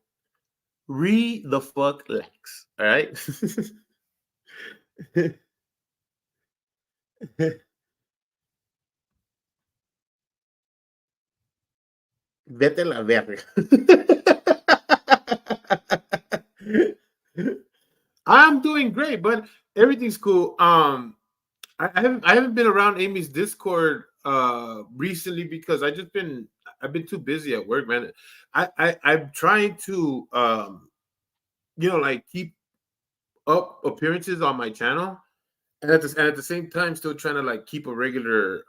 The fuck relax, all right? Vete la verga. I'm doing great, but everything's cool. I haven't been around Amy's Discord recently because I've been too busy at work, man. I'm trying to like keep up appearances on my channel, and at the same time still trying to like keep a regular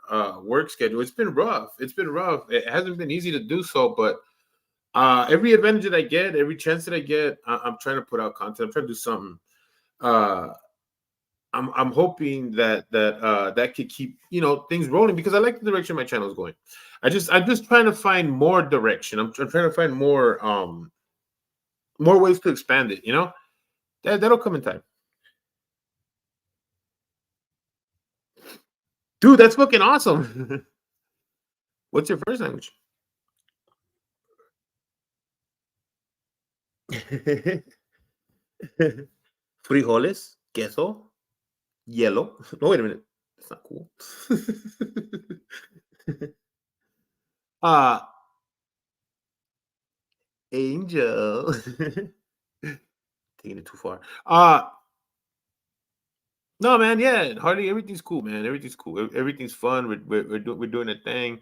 work schedule. It's been rough. It hasn't been easy to do so, but Every advantage that I get, every chance that I get, I'm trying to put out content. I'm trying to do something. I'm hoping that could keep things rolling because I like the direction my channel is going. I'm just trying to find more direction. I'm trying to find more ways to expand it. That'll come in time. Dude, that's fucking awesome. What's your first language? Frijoles, queso, yellow. No, wait a minute. That's not cool. Angel. Taking it too far. No, man. Yeah, hardly everything's cool, man. Everything's cool. Everything's fun. We're doing a thing.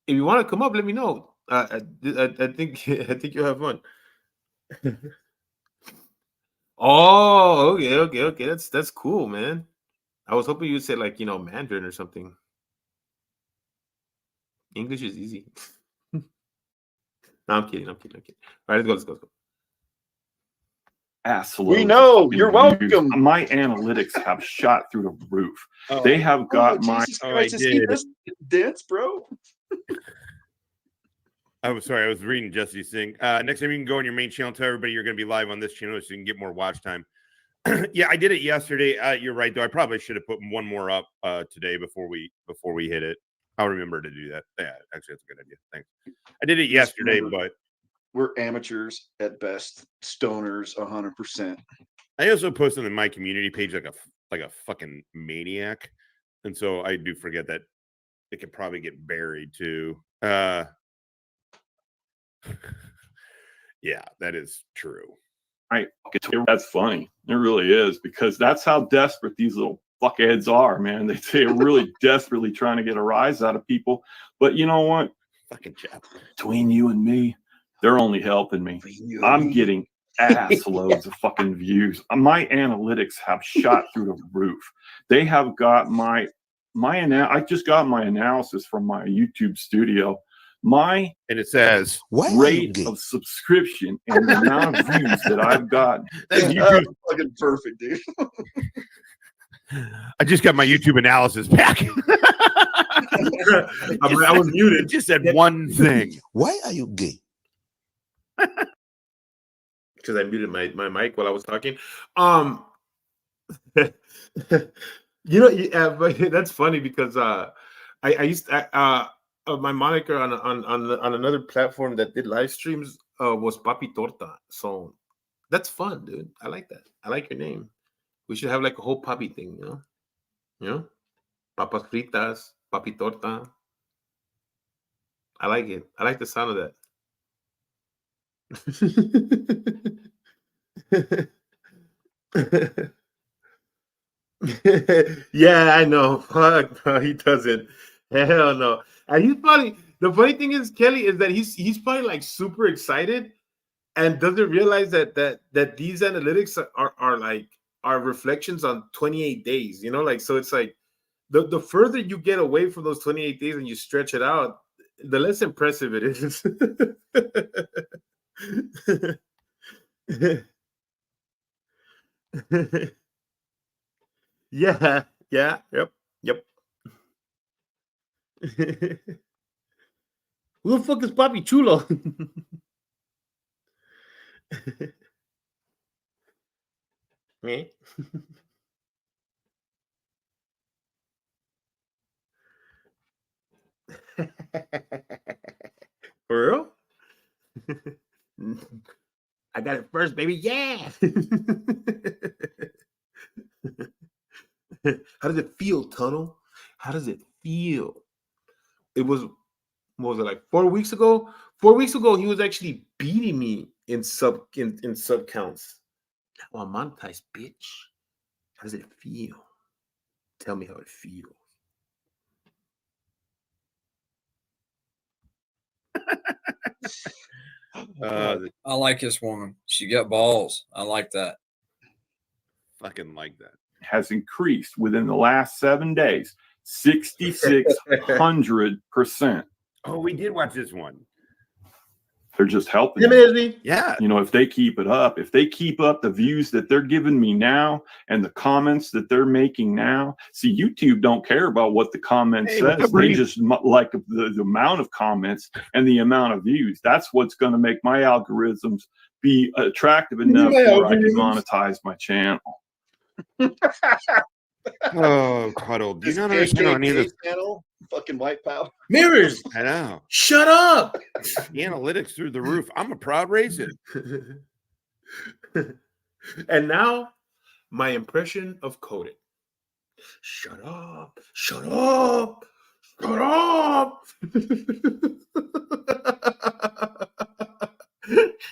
If you want to come up, let me know. I think you'll have fun. Oh, okay. That's cool, man. I was hoping you'd say like Mandarin or something. English is easy. No, I'm kidding. All right, let's go.
We know. You're welcome.
My analytics have shot through the roof. They have got my.
I did. Dance, bro.
I was sorry. I was reading Jesse's thing. Next time you can go on your main channel, tell everybody you're going to be live on this channel so you can get more watch time. Yeah, I did it yesterday. You're right, though. I probably should have put one more up today before we hit it. I'll remember to do that. Yeah, actually, that's a good idea. Thanks. I did it yesterday, but
we're amateurs at best, stoners 100%.
I also posted on my community page like a fucking maniac, and so I do forget that it could probably get buried too. Yeah, that is true.
That's funny. It really is, because that's how desperate these little fuckheads are, man. They're really desperately trying to get a rise out of people. But you know what?
Fucking chap.
Between you and me, they're only helping me. I'm getting ass loads of fucking views. My analytics have shot through the roof. They have got I just got my analysis from my YouTube studio. And
it says
rate of subscription and the amount of views that I've gotten.
That's fucking perfect, dude.
I just got my YouTube analysis back.
I was muted.
It just said one thing.
Why are you gay?
Because I muted my mic while I was talking. That's funny because I used my moniker on another platform that did live streams was Papi Torta. So that's fun, dude. I like that. I like your name. We should have like a whole papi thing, Papas fritas, Papi Torta. I like it. I like the sound of that. Yeah, I know. Fuck, no, he doesn't. Hell no. And he's probably, the funny thing is, Kelly, is that he's probably like super excited and doesn't realize that these analytics are reflections on 28 days, like, so it's like the further you get away from those 28 days and you stretch it out, the less impressive it is. Yeah, yep. Who the fuck is Papi Chulo? Me? For real? I got it first, baby. Yeah. How does it feel, Tunnel? How does it feel? It was, what was it, like 4 weeks ago? 4 weeks ago, he was actually beating me in sub counts. Now I'm monetized, bitch. How does it feel? Tell me how it feels.
I like this woman. She got balls. I like that.
Fucking like that.
Has increased within the last 7 days 6,600%.
Oh, we did watch this one.
They're just helping.
Him
me.
and Isby.
Yeah.
You know, if they keep it up, if they keep up the views that they're giving me now and the comments that they're making now, see, YouTube don't care about what the comment
Hey, what's
says.
up,
They
Bree?
just like the amount of comments and the amount of views. That's what's going to make my algorithms be attractive enough
My
where I can
algorithms.
monetize my channel.
Oh, Cuddle. Do you
This
not understand any of
KKK
this?
channel, fucking white power.
Mirrors.
I know.
Shut up.
The analytics through the roof. I'm a proud racist.
And now, my impression of Kodak. Shut up. Shut up. Shut up.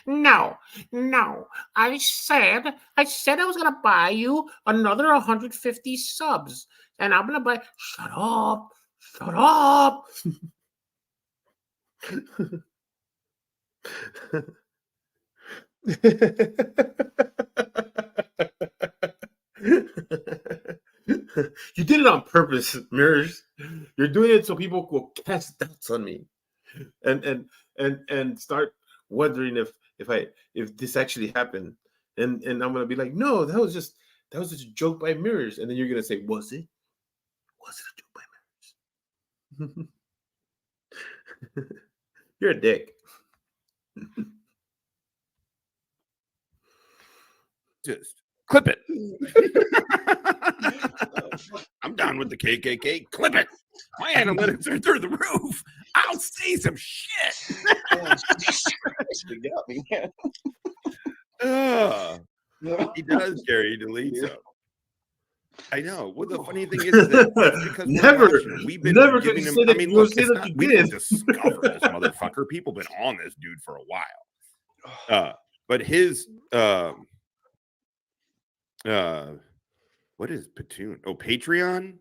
No, no. I said I was gonna buy you another 150 subs, and I'm gonna buy. Shut up! Shut up! You did it on purpose, Mirrors. You're doing it so people will cast doubts on me, and start wondering if this actually happened, and I'm gonna be like, no, that was just a joke by Mirrors, and then you're gonna say, was it a joke by Mirrors? You're a dick.
Just clip it. I'm done with the KKK. Clip it. My analytics are through the roof. I'll say some shit.
You got me, man.
He does, Gary. He deletes them. I know. Well, the funny thing is that it's because we've been giving him. I mean, look, it's not, we didn't discover this motherfucker. People have been on this dude for a while. But his what is Patoon? Oh, Patreon.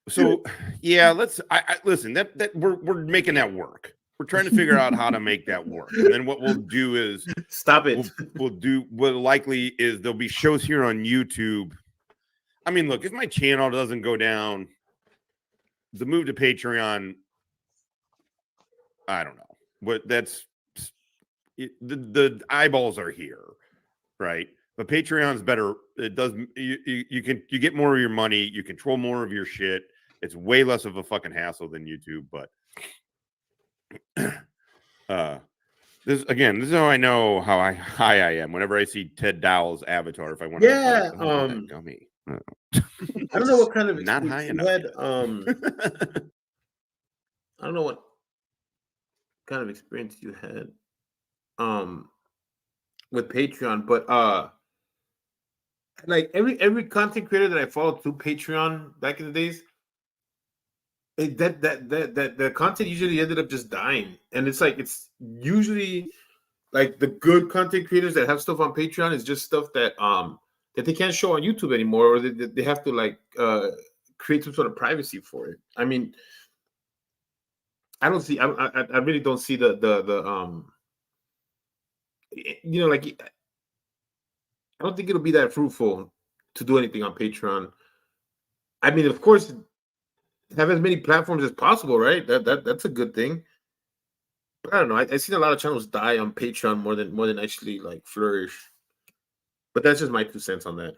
So yeah, I listen. That we're making that work. We're trying to figure out how to make that work. And then what we'll do is
stop it.
We'll do what likely is there'll be shows here on YouTube. I mean, look, if my channel doesn't go down, the move to Patreon, I don't know. But that's the eyeballs are here, right? But Patreon's better. It does you get more of your money, you control more of your shit. It's way less of a fucking hassle than YouTube, but this is how I know how high I am. Whenever I see Ted Dowell's avatar, if I want to,
yeah,
dummy.
I don't know what kind of
not high enough.
had, I don't know what kind of experience you had, with Patreon, but like every content creator that I followed through Patreon back in the days, the content usually ended up just dying, and it's usually like the good content creators that have stuff on Patreon is just stuff that they can't show on YouTube anymore, or they have to like create some sort of privacy for it. I mean, I really don't see the like, I don't think it'll be that fruitful to do anything on Patreon. I mean, of course, have as many platforms as possible, right? That's a good thing. But I don't know. I've seen a lot of channels die on Patreon more than actually like flourish. But that's just my 2 cents on that.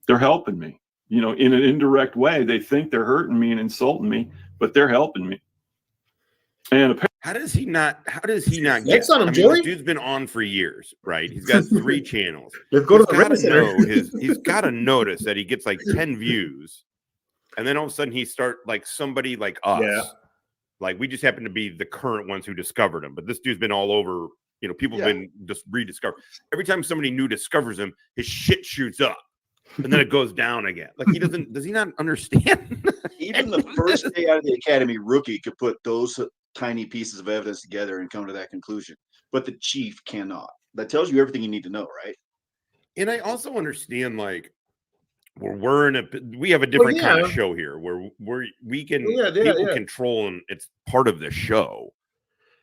They're helping me, you know, in an indirect way. They think they're hurting me and insulting me, but they're helping me. And
how does he not get?
Next on him,
I mean,
Joey.
this dude's been on for years, right? He's got 3 channels.
Let's go to the Rec Center.
He's got to notice that he gets like 10 views, and then all of a sudden he start like somebody like us.
Yeah.
Like we just happen to be the current ones who discovered him, but this dude's been all over. You know, people have been just rediscovered. Every time somebody new discovers him, his shit shoots up, and then it goes down again. Like he doesn't. Does he not understand?
Even the first day out of the academy rookie could put those tiny pieces of evidence together and come to that conclusion, but the chief cannot. That tells you everything you need to know, right?
And I also understand, like, we have a different kind of show here where we can people control, and it's part of the show.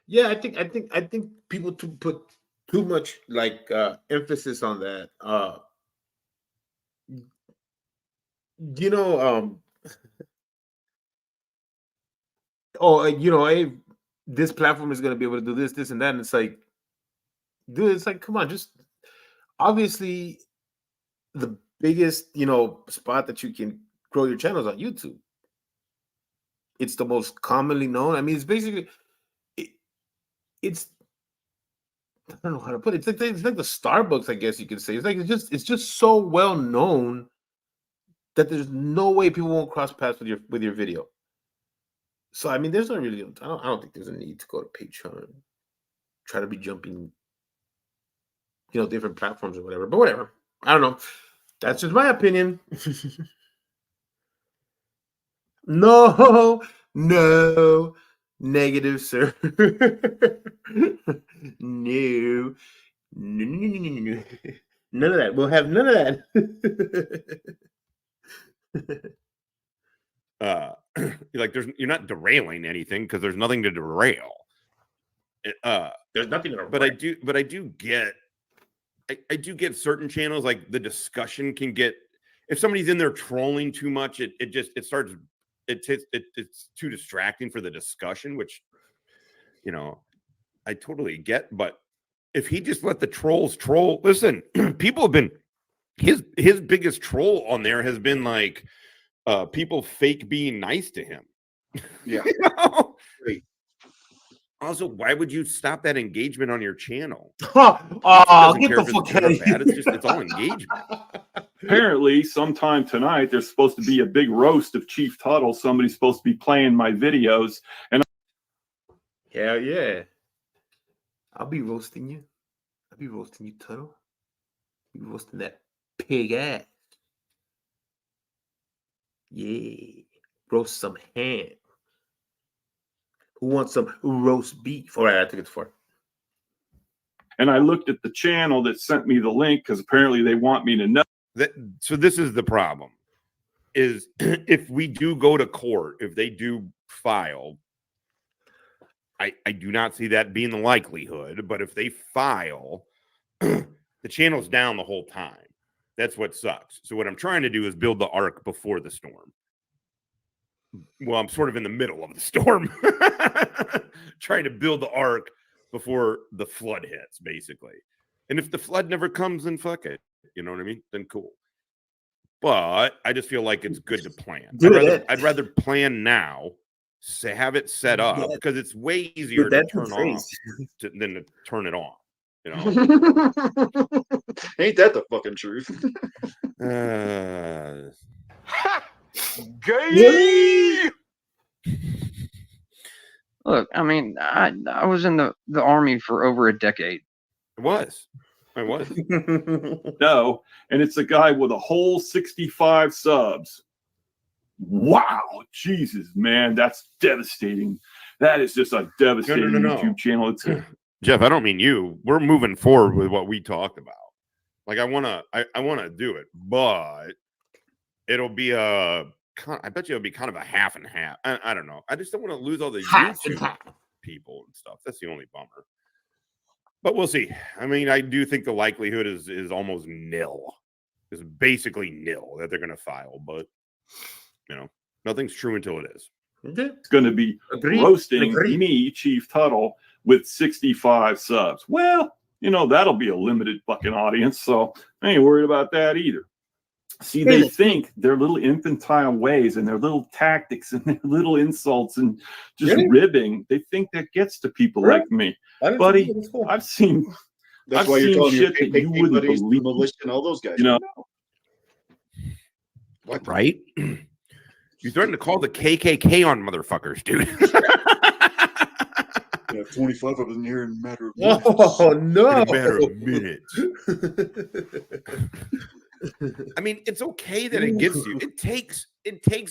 Yeah, I think people put too much like emphasis on that. you know, hey, this platform is going to be able to do this, this, and that. And it's like, dude, it's like, come on, just obviously the biggest, spot that you can grow your channel is on YouTube. It's the most commonly known. I mean, it's basically, it's I don't know how to put it. It's like the Starbucks, I guess you could say. It's just so well known that there's no way people won't cross paths with your video. So I mean, there's not really. I don't think there's a need to go to Patreon, try to be jumping, different platforms or whatever. But whatever. I don't know. That's just my opinion. No, negative, sir. No. None of that. We'll have none of that.
Like you're not derailing anything because there's nothing to derail.
There's nothing to
but I do get certain channels, like the discussion can get, if somebody's in there trolling too much, it's too distracting for the discussion, which I totally get. But if he just let the trolls troll, listen, people have been his biggest troll on there has been like people fake being nice to him.
Yeah.
Great. Also, why would you stop that engagement on your channel?
Get the fuck out of here.
It's all engagement.
Apparently, sometime tonight, there's supposed to be a big roast of Chief Tuddle. Somebody's supposed to be playing my videos. And
hell yeah. I'll be roasting you. I'll be roasting you, Tuddle. You'll be roasting that pig ass. Yeah. Roast some ham. Who wants some roast beef? All right, I took it for.
And I looked at the channel that sent me the link because apparently they want me to know.
So this is the problem, is if we do go to court, if they do file, I do not see that being the likelihood, but if they file, the channel's down the whole time. That's what sucks. So what I'm trying to do is build the arc before the storm. Well, I'm sort of in the middle of the storm, trying to build the arc before the flood hits, basically. And if the flood never comes, then fuck it. You know what I mean? Then cool. But I just feel like it's good to plan. I'd rather plan now, have it set up, because it's way easier to turn off than to turn it on.
Ain't that the fucking truth?
Gay!
Look, I mean, I was in the army for over a decade.
I was.
No, and it's a guy with a whole 65 subs. Wow, Jesus, man, that's devastating. That is just a devastating YouTube channel. It's
Jeff, I don't mean you. We're moving forward with what we talked about. Like I wanna do it, but it'll be I bet you it'll be kind of a half and half. I don't know. I just don't want to lose all the YouTube people and stuff. That's the only bummer. But we'll see. I mean, I do think the likelihood is almost nil. It's basically nil that they're going to file. But, nothing's true until it is.
It's going to be roasting me, Chief Tuddle, with 65 subs. Well, that'll be a limited fucking audience. So I ain't worried about that either. See, they think their little infantile ways and their little tactics and their little insults and just ribbing, they think that gets to people like me. Buddy, I've seen shit that you wouldn't believe.
Militia and all those guys.
What? Right? You threatened to call the KKK on motherfuckers, dude.
Yeah, 25 of them here in a matter of minutes.
Oh, no.
In a matter of minutes. I mean, it's okay that it gets you. It takes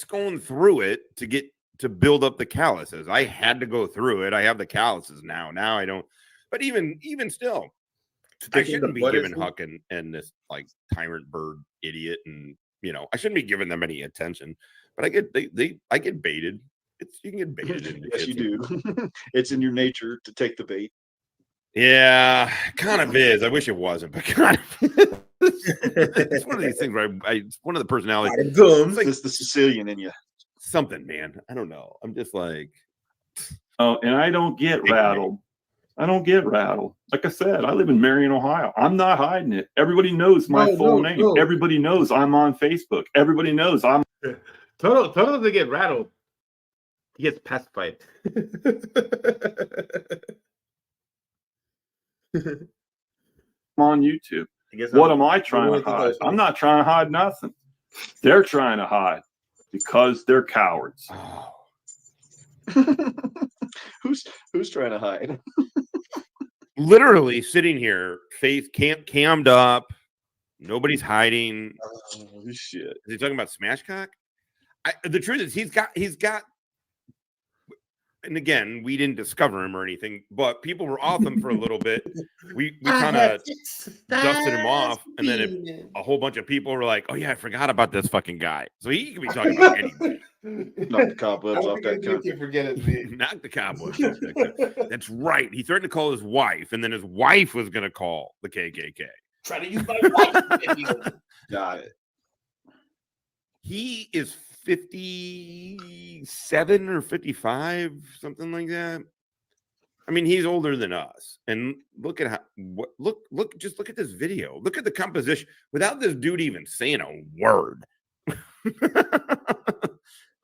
going through it to build up the calluses. I had to go through it. I have the calluses now. Now I don't. But even still, I shouldn't be giving Huck and this like tyrant bird idiot, and I shouldn't be giving them any attention. But I get baited. You can get baited.
Yes, you do. It's in your nature to take the bait.
Yeah, kind of is. I wish it wasn't, but kind of. It's one of these things where it's one of the personalities.
It's like it's the Sicilian in you.
Something, man. I don't know. I'm just like,
oh, and I don't get rattled. I don't get rattled. Like I said, I live in Marion, Ohio. I'm not hiding it. Everybody knows my full name. No. Everybody knows I'm on Facebook. Everybody knows I'm.
Tuddle doesn't get rattled. He gets pacified.
On YouTube. What am I trying to hide? I'm not trying to hide nothing. They're trying to hide because they're cowards.
oh.
Who's trying to hide?
Literally sitting here, face cammed up. Nobody's hiding.
Oh, shit.
Is he talking about Smashcock? The truth is, he's got. And again, we didn't discover him or anything, but people were off him for a little bit. We kind of dusted him off, and then a whole bunch of people were like, "Oh yeah, I forgot about this fucking guy." So he could be talking about anything.
Knock the cobwebs off that cunt.
You forget it.
Knock the cobwebs off that cunt. That's right. He threatened to call his wife, and then his wife was going to call the KKK.
Try to use my wife.
Got it.
He is 57 or 55, something like that. I mean, he's older than us. And look at look at this video. Look at the composition without this dude even saying a word.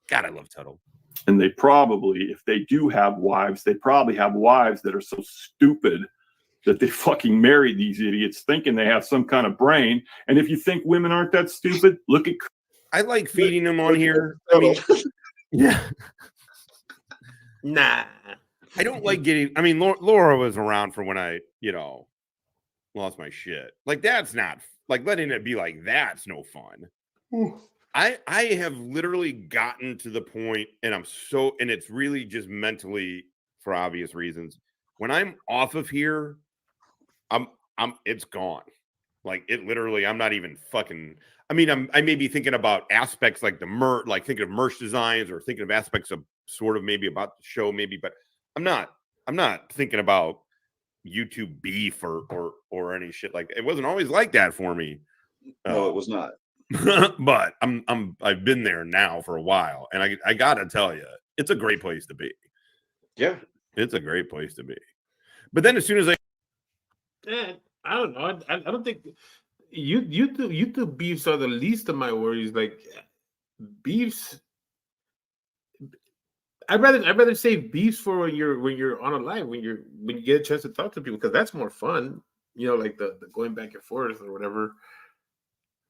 God, I love Tuddle.
And they probably, if they do have wives, they probably have wives that are so stupid that they fucking marry these idiots thinking they have some kind of brain. And if you think women aren't that stupid, look at.
I like feeding them on here. I mean, yeah.
Nah.
I don't like getting. I mean, Laura was around for when I, lost my shit. Like that's not like letting it be like that's no fun. I have literally gotten to the point, and and it's really just mentally for obvious reasons. When I'm off of here, it's gone. Like it literally, I'm not even fucking. I mean, I may be thinking about aspects like like thinking of merch designs or thinking of aspects of sort of maybe about the show, maybe, but I'm not thinking about YouTube beef or any shit like that. It wasn't always like that for me.
No, it was not.
But I've been there now for a while, and I gotta tell you, it's a great place to be.
Yeah,
it's a great place to be. But then as soon as
I don't know. I don't think YouTube beefs are the least of my worries. Like beefs, I'd rather save beefs for when you're on a live, when you get a chance to talk to people, because that's more fun. Like the going back and forth or whatever.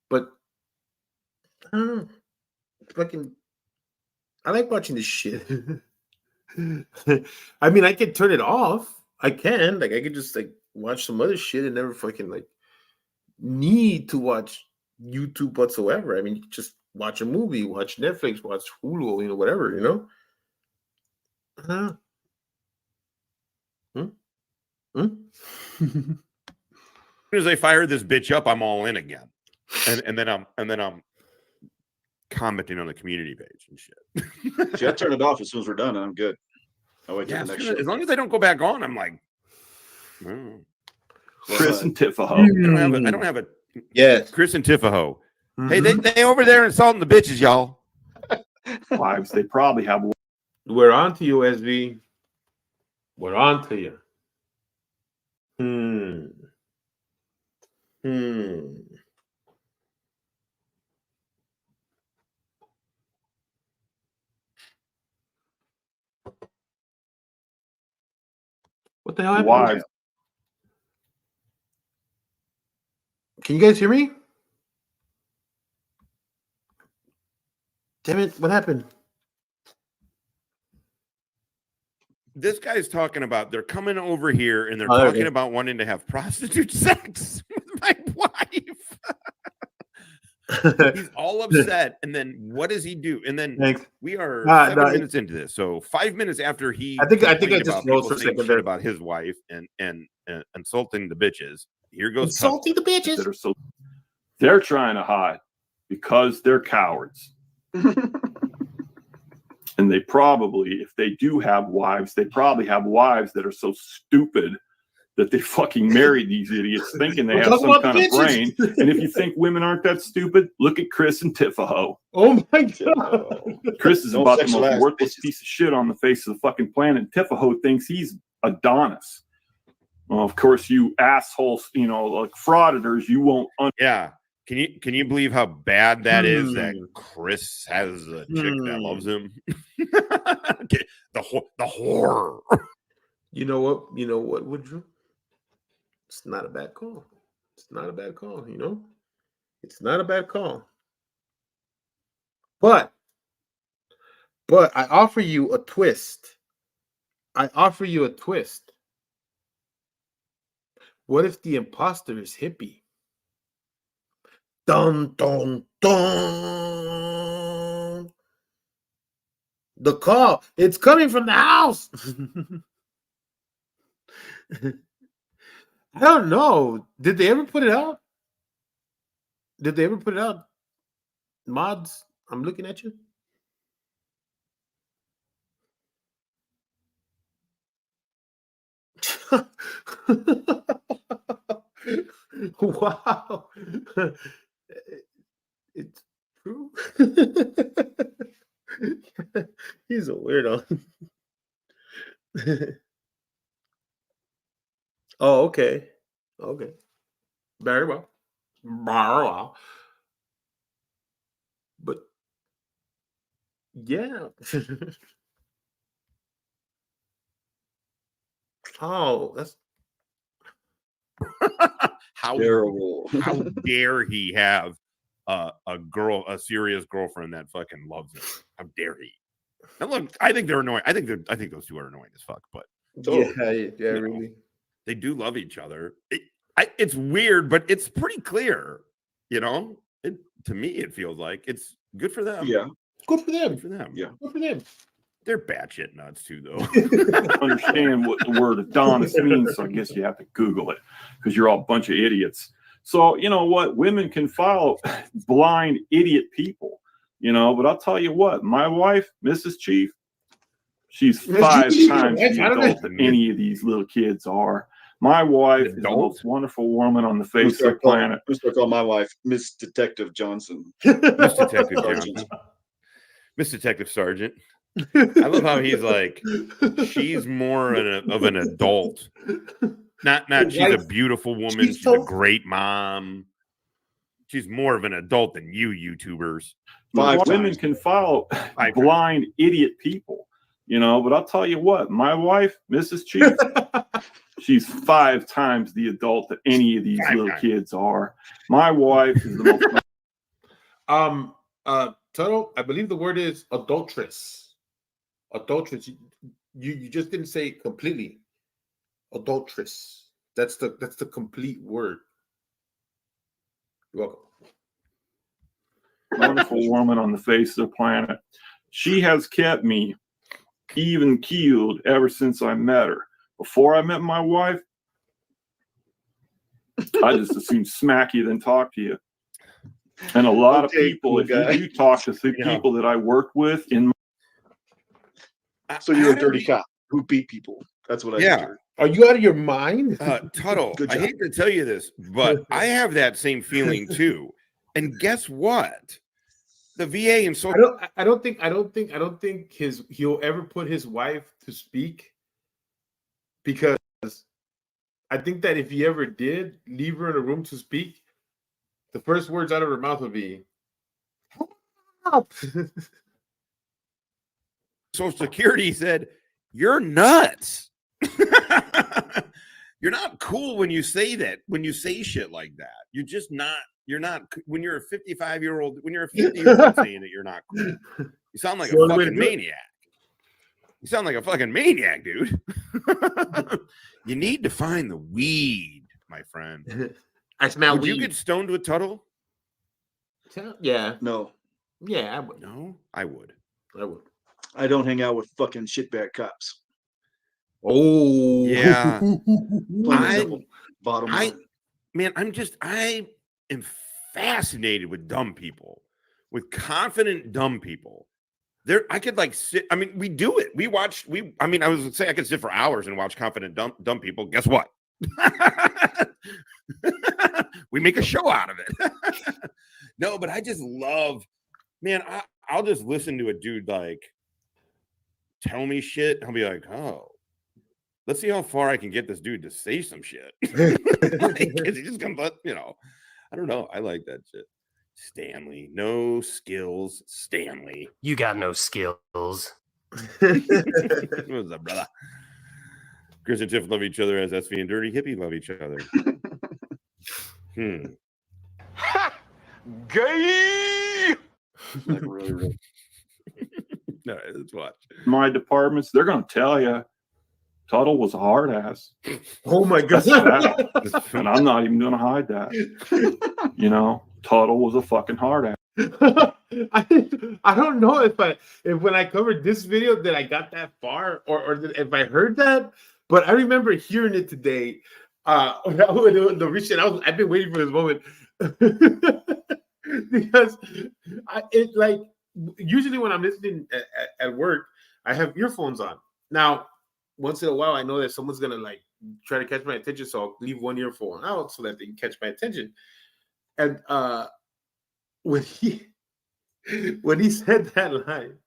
But I don't know. Fucking, I like watching this shit. I mean, I can turn it off. I can. Like, I could just like watch some other shit and never fucking like need to watch YouTube whatsoever. I mean, you can just watch a movie, watch Netflix, watch Hulu, whatever,
as soon as I fire this bitch up, I'm all in again. And then I'm commenting on the community page and shit.
See, I turn it off as soon as we're done, and I'm good. I'll wait till the next show.
As long as I don't go back on, I'm like,
Chris and Tifaho.
I don't have a
yes.
Chris and Tifaho. Mm-hmm. Hey, they over there insulting the bitches, y'all.
Wives, they probably have.
We're on to you, SB. We're on to you. What the hell happened?
Wives.
Can you guys hear me? Damn it, what happened?
This guy's talking about they're coming over here and they're talking about wanting to have prostitute sex with my wife. He's all upset. And then what does he do? And then we are 7 minutes into this. So 5 minutes after he
I think I just froze for a second there
about his wife and insulting the bitches. Here goes
insulting the bitches.
They're trying to hide because they're cowards. And they probably, if they do have wives, they probably have wives that are so stupid that they fucking married these idiots thinking they
We're
have
talking
some
about
kind of brain.
bitches.
And if you think women aren't that stupid, look at Chris and Tifaho.
Oh my god.
Chris is
Don't
about the most
sexualize
worthless
bitches.
piece of shit on the face of the fucking planet. Tifaho thinks he's Adonis. Well, of course, you assholes, like frauditors, you won't.
Yeah. Can you believe how bad that is? That Chris has a chick that loves him. the horror.
You know what, Woodrow? It's not a bad call. It's not a bad call, It's not a bad call. But I offer you a twist. What if the imposter is hippie? Dun dun dun. The call. It's coming from the house. I don't know. Did they ever put it out? Mods, I'm looking at you. Wow. It's true. He's a weirdo. Oh, okay. Okay. Very well. But yeah. Oh, that's
How
Terrible.
how dare he have a serious girlfriend that fucking loves him? How dare he? Now look, I think they're annoying. I think those two are annoying as fuck, but
yeah,
know,
really.
they do love each other. It's weird, but it's pretty clear. To me, it feels like it's good for them.
Yeah.
Good for them.
Good for them.
Yeah.
Good for them.
They're batshit nuts too, though.
Understand what the word Adonis means, so I guess you have to Google it because you're all a bunch of idiots. So you know what? Women can follow blind idiot people, but I'll tell you what, my wife, Mrs. Chief, she's 5 times the adult that any of these little kids are. My wife is the most wonderful woman on the face of the planet.
I'm going to call my wife Miss Detective Johnson.
Miss Detective Johnson. Miss Detective Sergeant. I love how he's like, she's more of an adult. Not she's a beautiful woman. She's a great mom. She's more of an adult than you YouTubers.
Women can follow blind idiot people, but I'll tell you what, my wife, Mrs. Chief, she's 5 times the adult that any of these little kids are. My wife is the most
Tuddle, I believe the word is adulteress. Adulteress. You just didn't say it completely. Adulteress. That's the complete word. You're welcome.
wonderful woman on the face of the planet. She has kept me even keeled ever since I met her. Before I met my wife, I just as soon smack you than talk to you. And a lot of people, if you do talk to people that I work with in
So you're a dirty cop who beat people. That's what I heard.
Are you out of your mind?
Tuddle, I hate to tell you this, but I have that same feeling too. And guess what? The VA and so
I don't think he'll ever put his wife to speak, because I think that if he ever did leave her in a room to speak, the first words out of her mouth would be, "Help."
Social Security said, "You're nuts." You're not cool when you say that, when you say shit like that. You're just not, when you're a 55-year-old, when you're a 50-year-old saying that you're not cool. You sound like a fucking maniac. You sound like a fucking maniac, dude. You need to find the weed, my friend.
I smell
Would
weed.
you get stoned with Tuddle?
Yeah.
No.
Yeah, I would.
No, I would.
I don't hang out with fucking shitbag cops.
Oh
yeah.
Bottom line.
Man, I am fascinated with dumb people, with confident dumb people. I could like sit. I mean, we do it. I was saying I could sit for hours and watch confident dumb people. Guess what? We make a show out of it. No, but I just love, man, I'll just listen to a dude like tell me shit. I'll be like, oh, let's see how far I can get this dude to say some shit. Because he just comes up, you know. I don't know. I like that shit. Stanley, no skills. Stanley,
You got no skills.
what's up, brother? Chris and Tiff love each other as SV and Dirty Hippie love each other.
Gay.
Like really, really.
No, let's watch.
My departments, they're going to tell you Tuddle was a hard ass.
Oh my god!
That's fact. And I'm not even going to hide that. You know, Tuddle was a fucking hard ass.
I don't know if when I covered this video that I got that far or if I heard that, but I remember hearing it today. The reason I've been waiting for this moment because it like usually when I'm listening at work, I have earphones on. Now, once in a while, I know that someone's gonna like try to catch my attention, so I'll leave one earphone out so that they can catch my attention. And when he said that line,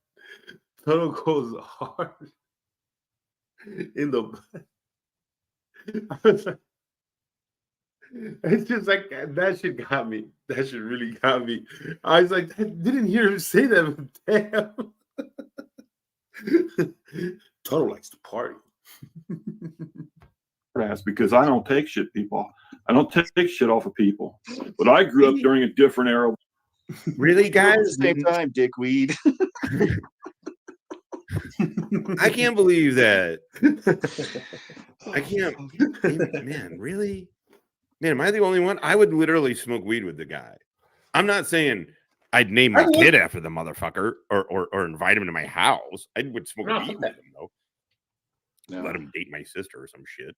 Toto goes hard in the butt. I was like, it's just like that shit got me. That shit really got me. I was like, I didn't hear him say that, but damn. Toto likes to party.
Because I don't take shit, people. I don't take shit off of people. But I grew up during a different era.
Really, guys?
At the same time, dickweed.
I can't believe that. I can't. Man, really? Man, am I the only one? I would literally smoke weed with the guy. I'm not saying I'd name my kid after the motherfucker or invite him to my house. I would smoke weed with him, though. No. Let him date my sister or some shit.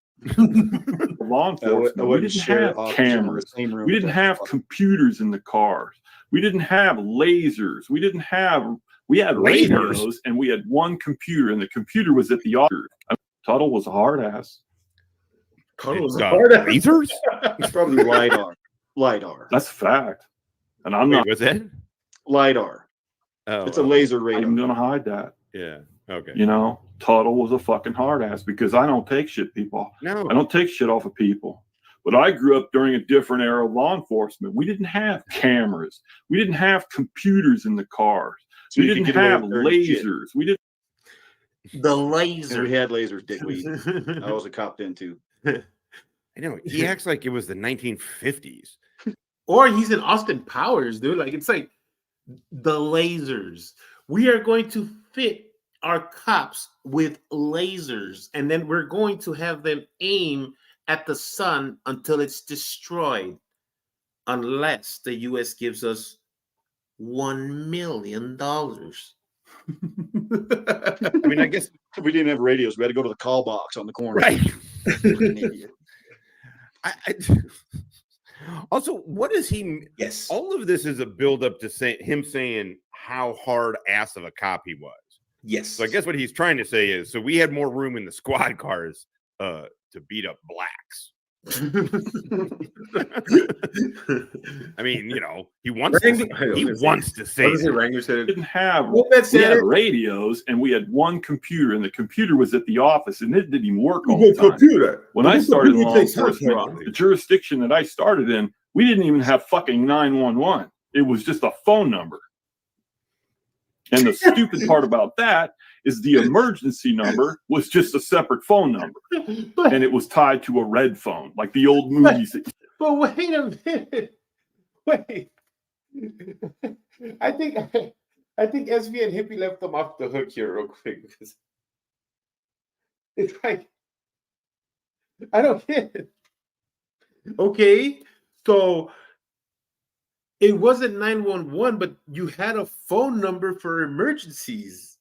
Law enforcement, we didn't have cameras. We didn't have computers in the cars. We didn't have lasers. We had radios, and we had one computer, and the computer was at the office. Tuddle was a hard ass.
Tuddle was a hard ass.
Lasers?
It's probably LiDAR. LiDAR.
That's a fact. And I'm not.
What's that?
LiDAR.
Oh,
it's a laser radar.
I'm going to hide that.
Yeah. Okay.
You know, Tuddle was a fucking hard ass because I don't take shit, people.
No.
I don't take shit off of people. But I grew up during a different era of law enforcement. We didn't have cameras. We didn't have computers in the cars. So we didn't have lasers. We didn't.
The laser.
We had lasers, dickweed. I was a cop then too.
I know. He acts like it was the 1950s.
Or he's in Austin Powers, dude. Like, it's like the lasers. We are going to fit our cops with lasers, and then we're going to have them aim at the sun until it's destroyed, unless the U.S. gives us $1 million.
I mean, I guess if we didn't have radios, we had to go to the call box on the corner.
Right. Also, what is he?
Yes.
All of this is a build-up to him saying how hard ass of a cop he was.
Yes.
So I guess what he's trying to say is, so we had more room in the squad cars to beat up blacks. I mean, you know, he wants to say
we didn't have radios, and we had one computer, and the computer was at the office, and it didn't even work all the time. When I started in law enforcement, the jurisdiction that I started in, we didn't even have fucking 911. It was just a phone number. And the stupid part about that is the emergency number was just a separate phone number. And it was tied to a red phone, like the old movies.
But wait a minute. Wait. I think SV and Hippie left them off the hook here real quick. Because it's like, I don't get it. Okay, so it wasn't 911, but you had a phone number for emergencies.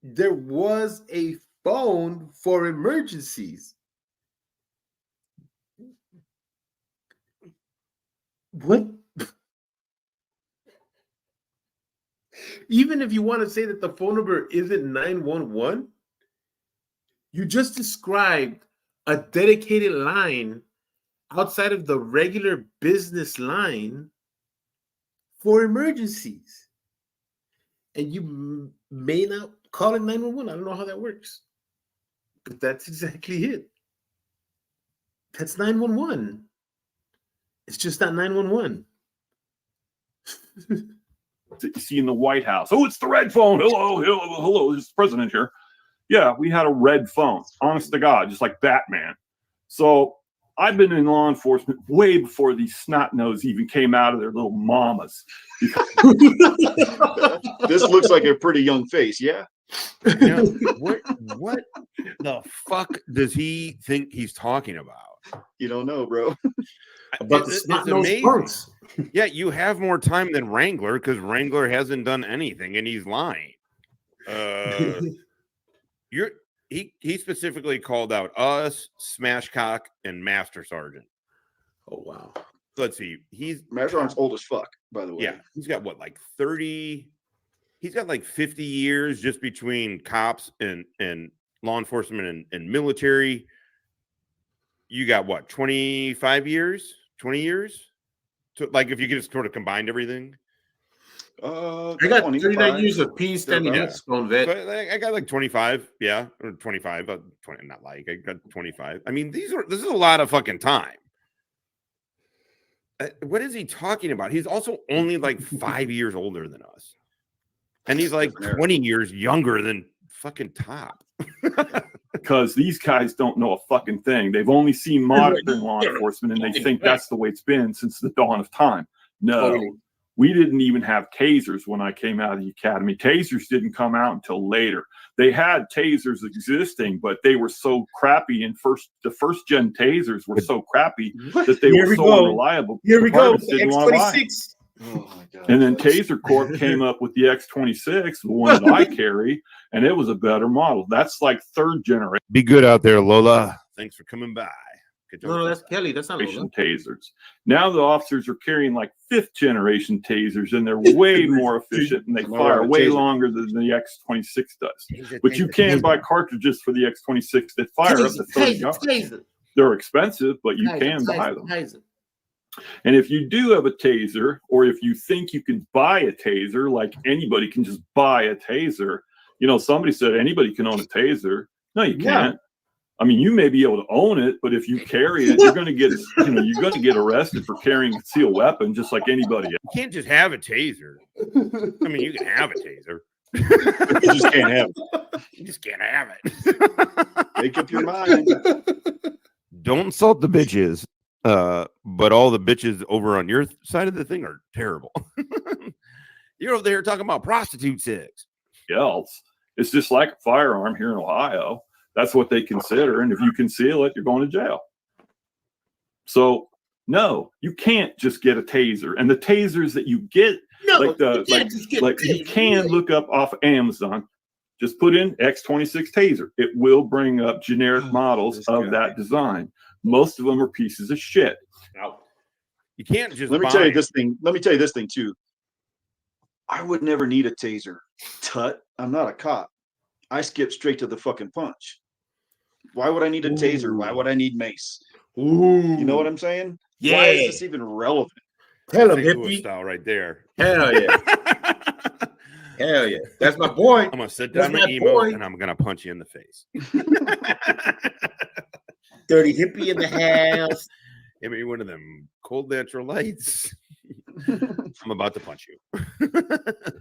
There was a phone for emergencies. What? Even if you want to say that the phone number isn't 911, you just described a dedicated line outside of the regular business line for emergencies. And you may not call it 911. I don't know how that works. But that's exactly it. That's 911. It's just not 911.
That you see in the White House. Oh, it's the red phone. Hello. This is the president here. Yeah, we had a red phone. Honest to God, just like Batman. So I've been in law enforcement way before these snot noses even came out of their little mamas.
This looks like a pretty young face. Yeah.
Yeah, what the fuck does he think he's talking about?
You don't know, bro.
About the snot-nosed punks.
Yeah, you have more time than Wrangler because Wrangler hasn't done anything and he's lying. He specifically called out us, Smashcock, and Master Sergeant.
Oh wow.
Let's see.
Master Sergeant's old as fuck, by the way.
Yeah, he's got what, like 30. He's got like 50 years just between cops and law enforcement and military. You got what, 25 years? 20 years? So, like, if you could just sort of combine everything.
I got 39 years of peace standing
Yeah.
Mexico vet.
So I got like 25, yeah, or 25, 20, not like I got 25. I mean, this is a lot of fucking time. What is he talking about? He's also only like 5 years older than us, and he's like 20 years younger than fucking Top.
Because these guys don't know a fucking thing. They've only seen modern law enforcement, and they think that's the way it's been since the dawn of time. No. We didn't even have tasers when I came out of the academy. Tasers didn't come out until later. They had tasers existing, but they were so crappy. And the first gen tasers were so crappy that they were so unreliable.
Here we go.
X26.
Oh my God.
And then Taser Corp came up with the X26, the one that I carry, and it was a better model. That's like third generation
Be good out there, Lola. Thanks for coming by.
No, that's Kelly. That's not Lola.
tasers. Now the officers are carrying like fifth generation tasers, and they're way more efficient, and they fire way longer than the X26 does. But you can buy cartridges for the X26 that fire up to 30 yards. They're expensive, but you can buy them. And if you do have a taser, or if you think you can buy a taser, like anybody can just buy a taser. You know, somebody said anybody can own a taser. No, you can't. I mean, you may be able to own it, but if you carry it, you're going to get, you're going to get arrested for carrying a concealed weapon, just like anybody else.
You can't just have a taser. I mean, you can have a taser.
You just can't have it.
You just can't have it.
Make up your mind.
Don't insult the bitches, but all the bitches over on your side of the thing are terrible. You're over there talking about prostitute sex.
Else, it's just like a firearm here in Ohio. That's what they consider. And if you conceal it, you're going to jail. So, no, you can't just get a taser. And the tasers that you get, you can look up off Amazon. Just put in X26 taser. It will bring up generic models of that design. Most of them are pieces of shit.
You can't just
Let me tell you this thing too. I would never need a taser. Tut. I'm not a cop. I skip straight to the fucking punch. Why would I need a taser? Why would I need mace?
Ooh.
You know what I'm saying?
Yeah.
Why is this even relevant?
Tell him,
St. Louis
hippie.
style right there.
Hell yeah. Hell yeah. That's my boy.
I'm gonna sit down
That's
my
my
emo
boy.
and I'm gonna punch you in the face.
Dirty hippie in the house.
Give me one of them cold natural lights. I'm about to punch you.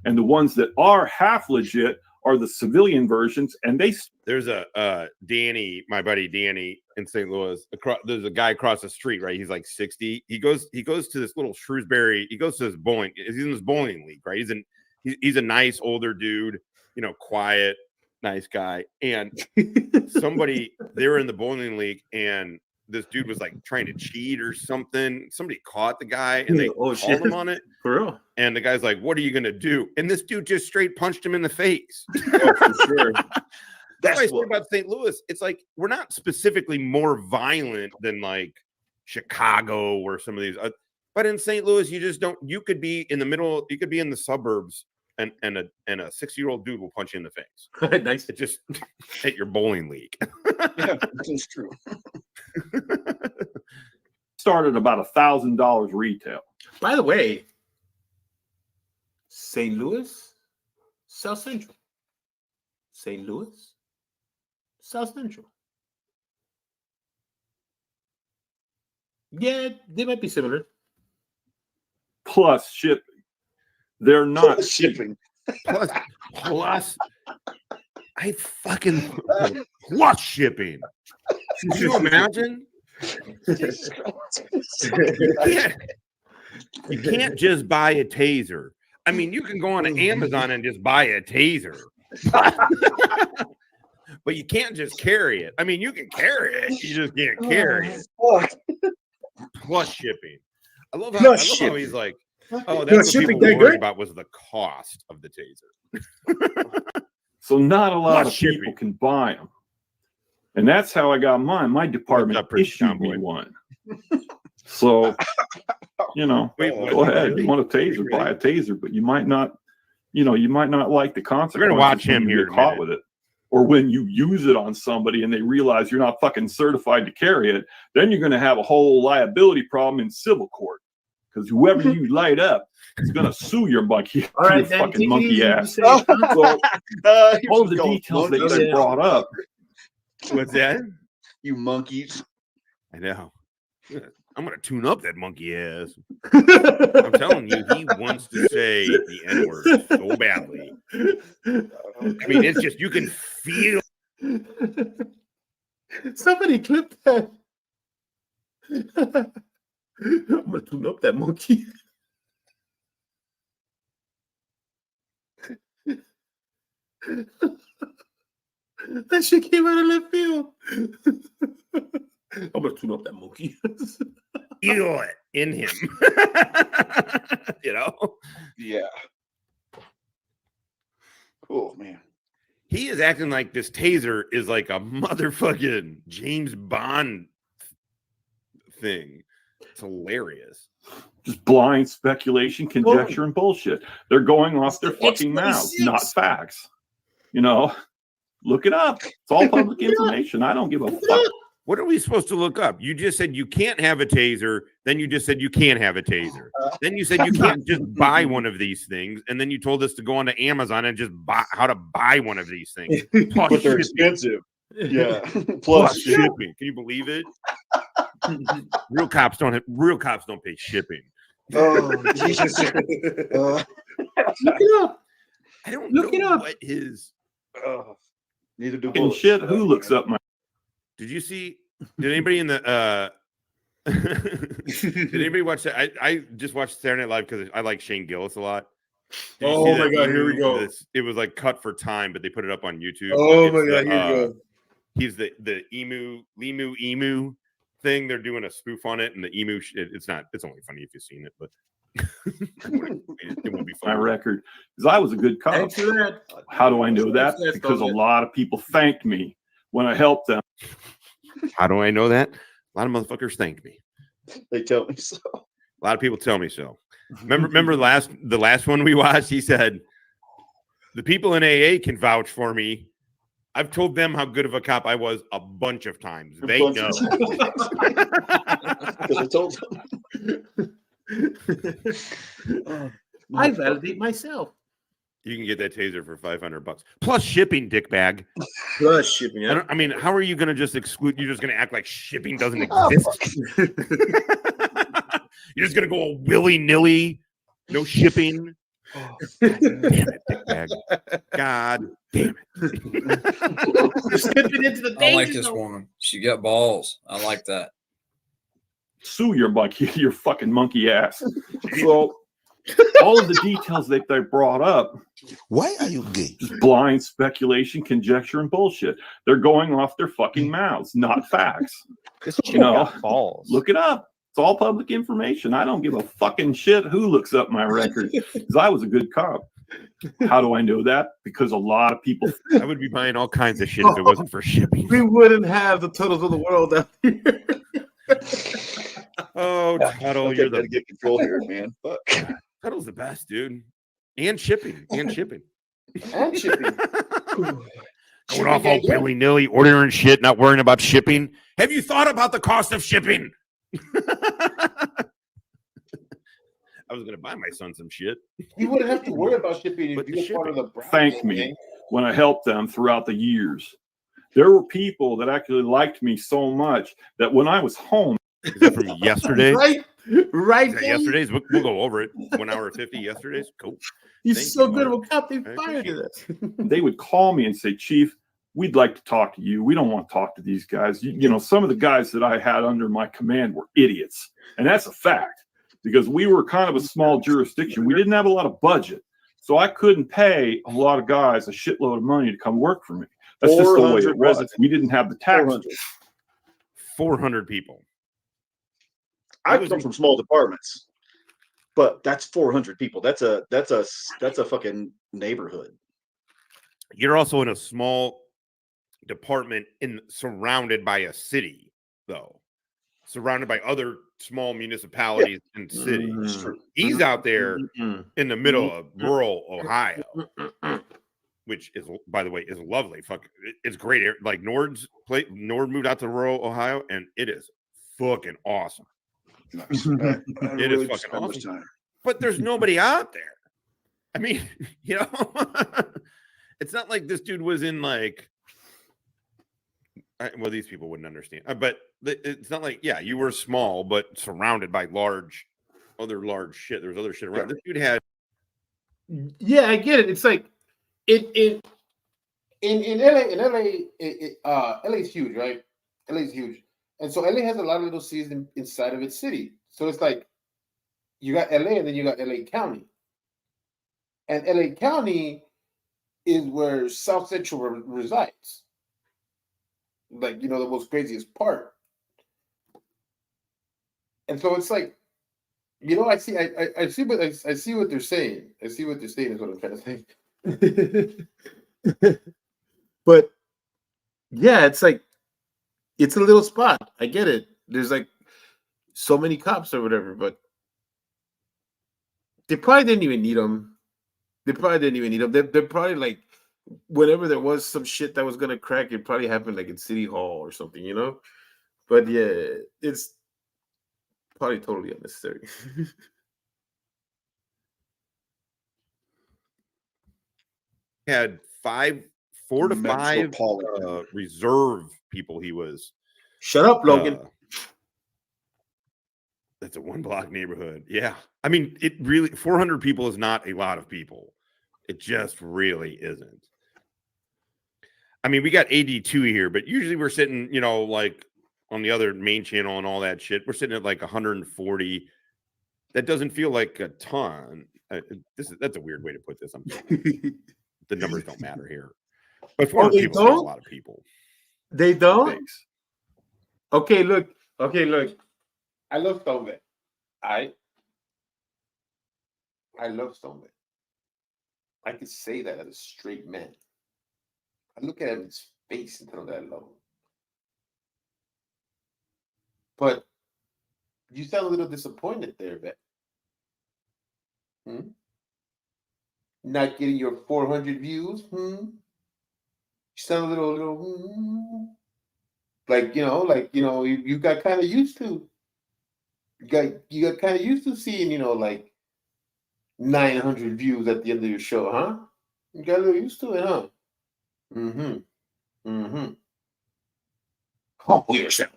And the ones that are half legit are the civilian versions, and
There's a Danny, my buddy Danny in St. Louis. There's a guy across the street, right? He's like 60. He goes to this little Shrewsbury. He goes to this bowling. He's in this bowling league, right? He's a nice older dude, you know, quiet, nice guy. And they were in the bowling league, and this dude was like trying to cheat or something. Somebody caught the guy and they called him on it.
For real.
And the guy's like, "What are you gonna do?" And this dude just straight punched him in the face.
Oh, for sure.
That's what I say about St. Louis. It's like we're not specifically more violent than like Chicago or some of these. But in St. Louis, you just don't. You could be in the middle. You could be in the suburbs and a 6-year-old dude will punch you in the face.
Nice.
It just hit your bowling league.
Yeah, that's true.
Started about $1,000 retail.
By the way, St. Louis, South Central. St. Louis, South Central. Yeah, they might be similar.
Plus shipping. They're not
shipping.
Plus, I fucking plus shipping. Can you imagine? You can't just buy a taser. I mean, you can go on Amazon and just buy a taser. But you can't just carry it. I mean, you can carry it. You just can't carry it. Plus shipping. I love how he's like, oh, that's what people were worried about was the cost of the taser.
So not a lot of people can buy them. And that's how I got mine. My department issued me one. So, you know, go ahead. You want a taser, buy a taser, but you might not, you might not like the consequences.
We're going to watch him here.
Caught with it. Or when you use it on somebody and they realize you're not fucking certified to carry it, then you're going to have a whole liability problem in civil court. Because whoever you light up is going to sue your monkey,
All right,
your fucking monkey ass.
So,
All of the details that they brought up.
What's that?
You monkeys.
I know. I'm going to tune up that monkey ass. I'm telling you, he wants to say the N-word so badly. I mean, it's just, you can feel.
Somebody clip that. I'm going to tune up that monkey. That shit came out of left field. I'm going to tune up that monkey.
Feel it in him.
Yeah. Oh, man.
He is acting like this taser is like a motherfucking James Bond thing. It's hilarious.
Just blind speculation, conjecture, and bullshit. They're going off their fucking mouths, not facts. Look it up. It's all public information. I don't give a fuck.
What are we supposed to look up? You just said you can't have a taser. Then you just said you can have a taser. Then you said you can't just buy one of these things. And then you told us to go onto Amazon and just buy how to buy one of these things.
But they're expensive. Yeah.
Plus shipping. Can you believe it? Real cops don't pay shipping.
Oh, Jesus.
Look it up.
I don't
Look it
know
up.
what his.
Neither do
And shit, who looks up my?
Did you see? Did anybody in the? Did anybody watch that? I just watched Saturday Night Live because I like Shane Gillis a lot. Did you see
Oh my
that
God! Here we go.
It was like cut for time, but they put it up on YouTube.
Oh
It's
my God! Here we go.
He's the emu thing. They're doing a spoof on it, and the emu. It's only funny if you've seen it, but it won't be funny.
My record, because I was a good cop.
Thanks for that.
How do I know that? Because a lot of people thanked me when I helped them.
How do I know that? A lot of motherfuckers thanked me.
They tell me so.
A lot of people tell me so. Remember the last one we watched? He said, "The people in AA can vouch for me. I've told them how good of a cop I was a bunch of times. They know."
Because I told them.
I validate myself.
You can get that taser for $500 plus shipping, dickbag.
Plus shipping. Yeah.
I mean, how are you going to just exclude? You're just going to act like shipping doesn't exist. You're just going to go willy nilly, no shipping. Oh, God damn it, dickbag. God damn it.
You're stepping into the
I like
danger
this
zone.
woman. She got balls. I like that.
Sue your monkey, your fucking monkey ass. So all of the details that they brought up.
Why are you gay?
Just blind speculation, conjecture, and bullshit. They're going off their fucking mouths, not facts.
This chick got balls.
Look it up. It's all public information. I don't give a fucking shit who looks up my record because I was a good cop. How do I know that? Because a lot of people.
I would be buying all kinds of shit if it wasn't for shipping.
We wouldn't have the tuddles of the world out here.
Oh, Tuddle, you're the
get control here, man. Fuck.
Tuddle's the best, dude. And shipping.
And shipping.
Going off all willy-nilly, ordering shit, not worrying about shipping. Have you thought about the cost of shipping? I was going to buy my son some shit.
You wouldn't have to worry about shipping if you were part of the brand.
Thank me when I helped them throughout the years. There were people that actually liked me so much that when I was home.
Is that from yesterday?
Right.
Yesterday's. We'll go over it. 1 hour 50 yesterday's. Cool.
He's so good of a cop. They fired this.
They would call me and say, Chief, we'd like to talk to you. We don't want to talk to these guys. You know, some of the guys that I had under my command were idiots. And that's a fact because we were kind of a small jurisdiction. We didn't have a lot of budget. So I couldn't pay a lot of guys a shitload of money to come work for me. That's just the way it was. We didn't have the taxes.
400 people.
I come from small departments, but that's 400 people. That's a fucking neighborhood.
You're also in a small department surrounded by a city, though. Surrounded by other small municipalities and cities. He's out there in the middle of rural Ohio, which is, by the way, is lovely. It's great. Like Nord moved out to rural Ohio, and it is fucking awesome. It is fucking awesome. But there's nobody out there. I mean, you know, it's not like this dude was in like. Well, these people wouldn't understand, but it's not like, yeah, you were small, but surrounded by other large shit. There's other shit around. This dude had.
Yeah, I get it. It's like in LA, LA is huge, right? LA is huge, and so LA has a lot of little cities inside of its city. So it's like you got LA, and then you got LA County, and LA County is where South Central resides. Like, you know, the most craziest part. And so it's like, you know, I see what they're saying. I see what they're saying is what I'm trying to say. But yeah, it's like, it's a little spot. I get it. There's like so many cops or whatever, but they probably didn't even need them. They're probably like, whenever there was some shit that was gonna crack, it probably happened like in City Hall or something, you know. But yeah, it's probably totally unnecessary.
Had 4 to 5 reserve people. He was.
Shut up, Logan.
That's a 1 block neighborhood. Yeah, I mean, it really 400 people is not a lot of people. It just really isn't. I mean, we got AD2 here, but usually we're sitting, you know, like on the other main channel and all that shit. We're sitting at like 140. That doesn't feel like a ton. That's a weird way to put this. The numbers don't matter here. But 400 people is a lot of people.
They don't? Thanks. Okay, look. I love Stoneway. I love Stoneway. I could say that as a straight man. I look at his face and tell that low. But you sound a little disappointed there, Bet. Not getting your 400 views. You sound a little like you got kind of used to. You got kind of used to seeing, you know, like 900 views at the end of your show, huh? You got a little used to it, huh? Humble yourself.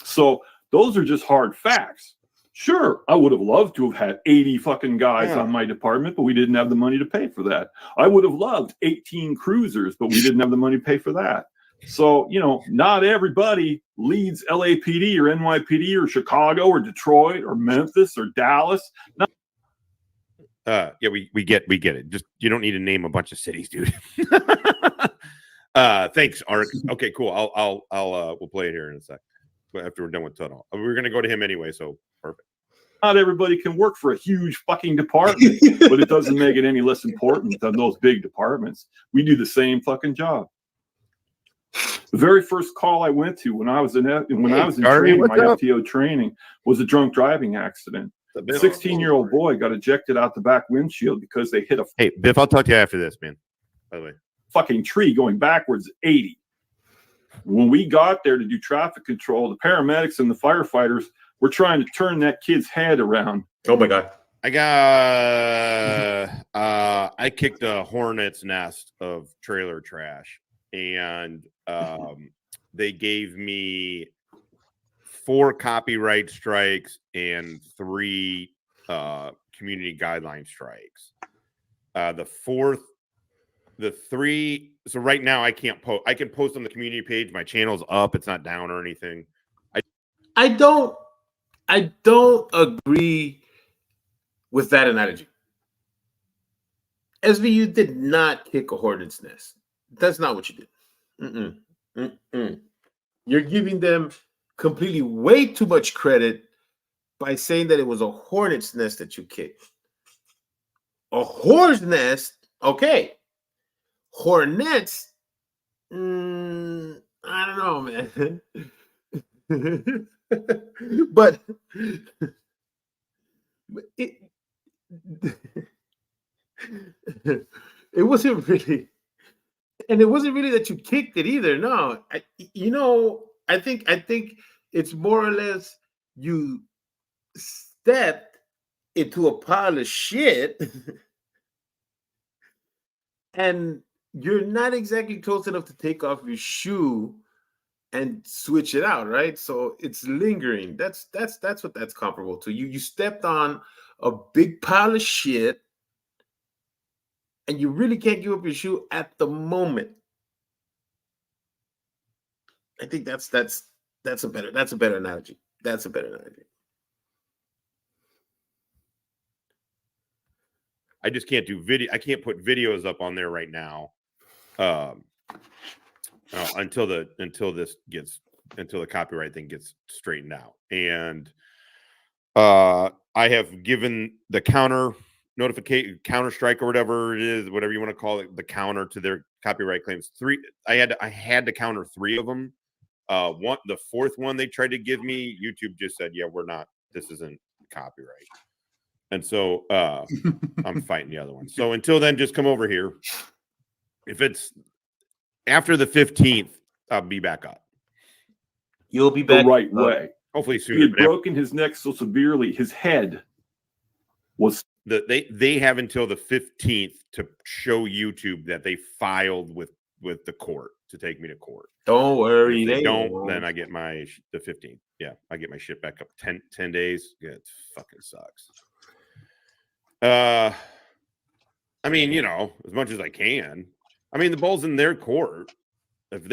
So those are just hard facts. Sure, I would have loved to have had 80 fucking guys on my department, but we didn't have the money to pay for that. I would have loved 18 cruisers, but we didn't have the money to pay for that. So, you know, not everybody leads LAPD or NYPD or Chicago or Detroit or Memphis or Dallas.
Yeah, we get it. Just you don't need to name a bunch of cities, dude. Thanks, Ark. Okay, cool. I'll we'll play it here in a sec. After we're done with Tuddle. We're gonna go to him anyway, so perfect.
Not everybody can work for a huge fucking department, but it doesn't make it any less important than those big departments. We do the same fucking job. The very first call I went to when I was in training, my FTO training, was a drunk driving accident. A 16-year-old boy got ejected out the back windshield because they hit a
Hey, Biff, I'll talk to you after this, man. By the way,
fucking tree going backwards 80. When we got there to do traffic control, the paramedics and the firefighters were trying to turn that kid's head around.
Oh my God.
I kicked a hornet's nest of trailer trash, and they gave me 4 copyright strikes and 3 community guideline strikes. The 3. So right now I can't post. I can post on the community page. My channel's up. It's not down or anything.
I don't agree with that analogy. SVU did not kick a hornet's nest. That's not what you did. You're giving them completely way too much credit by saying that it was a hornet's nest that you kicked. A hornet's nest, okay. Hornets, I don't know, man. But it wasn't really, and it wasn't really that you kicked it either. No, I think it's more or less you stepped into a pile of shit and you're not exactly close enough to take off your shoe and switch it out, right? So it's lingering. That's what that's comparable to. You stepped on a big pile of shit and you really can't give up your shoe at the moment. I think that's a better analogy. That's a better analogy.
I just can't do video. I can't put videos up on there right now until the copyright thing gets straightened out. And I have given the counter strike or whatever it is, whatever you want to call it, the counter to their copyright claims. 3. I had to counter 3 of them. The 4th one they tried to give me, YouTube just said, yeah, this isn't copyright. And so I'm fighting the other one. So until then, just come over here. If it's after the 15th, I'll be back up.
You'll be back
the right way.
Hopefully soon.
He had broken his neck so severely, his head was.
They have until the 15th to show YouTube that they filed with the court to take me to court.
Don't worry.
If they don't, then I get the 15th. Yeah, I get my shit back up 10 days. Yeah, it fucking sucks. I mean, as much as I can. I mean, the ball's in their court. If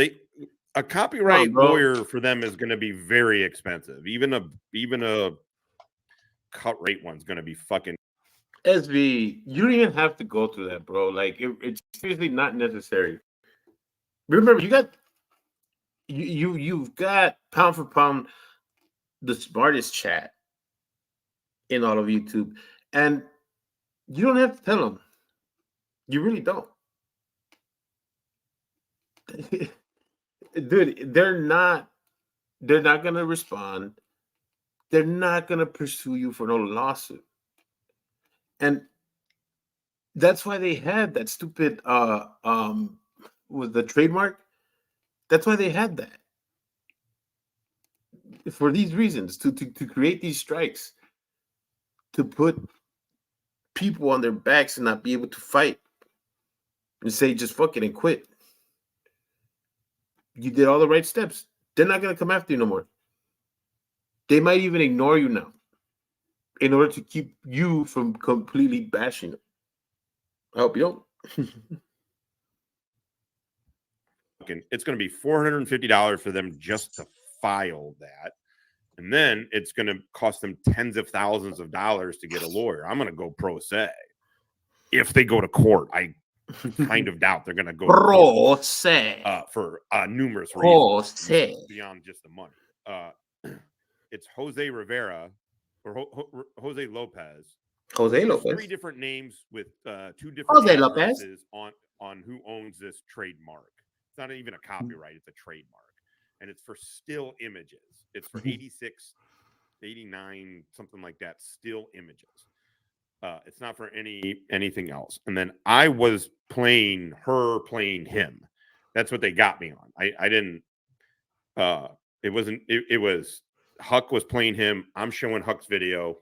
a copyright lawyer for them is going to be very expensive. Even a cut rate one's going to be fucking.
SV, you don't even have to go through that, bro. Like it's seriously not necessary. Remember, you've got pound for pound the smartest chat in all of YouTube, and you don't have to tell them. You really don't. Dude, they're not gonna respond. They're not gonna pursue you for no lawsuit. And that's why they had that stupid with the trademark. That's why they had that. For these reasons, to create these strikes, to put people on their backs and not be able to fight and say just fuck it and quit. You did all the right steps. They're not going to come after you no more. They might even ignore you now in order to keep you from completely bashing them. I hope you don't.
It's going to be $450 for them just to file that. And then it's going to cost them tens of thousands of dollars to get a lawyer. I'm going to go pro se. If they go to court, I kind of doubt they're going to go
pro se
for numerous reasons beyond just the money. It's Jose Rivera or Jose Lopez.
Jose Lopez.
3 different names with 2 different
Jose Lopez
on who owns this trademark. It's not even a copyright; it's a trademark, and it's for still images. It's for 86. 89, something like that, still images. It's not for anything else. And then I was playing her playing him. That's what they got me on. I didn't. It was Huck was playing him. I'm showing Huck's video.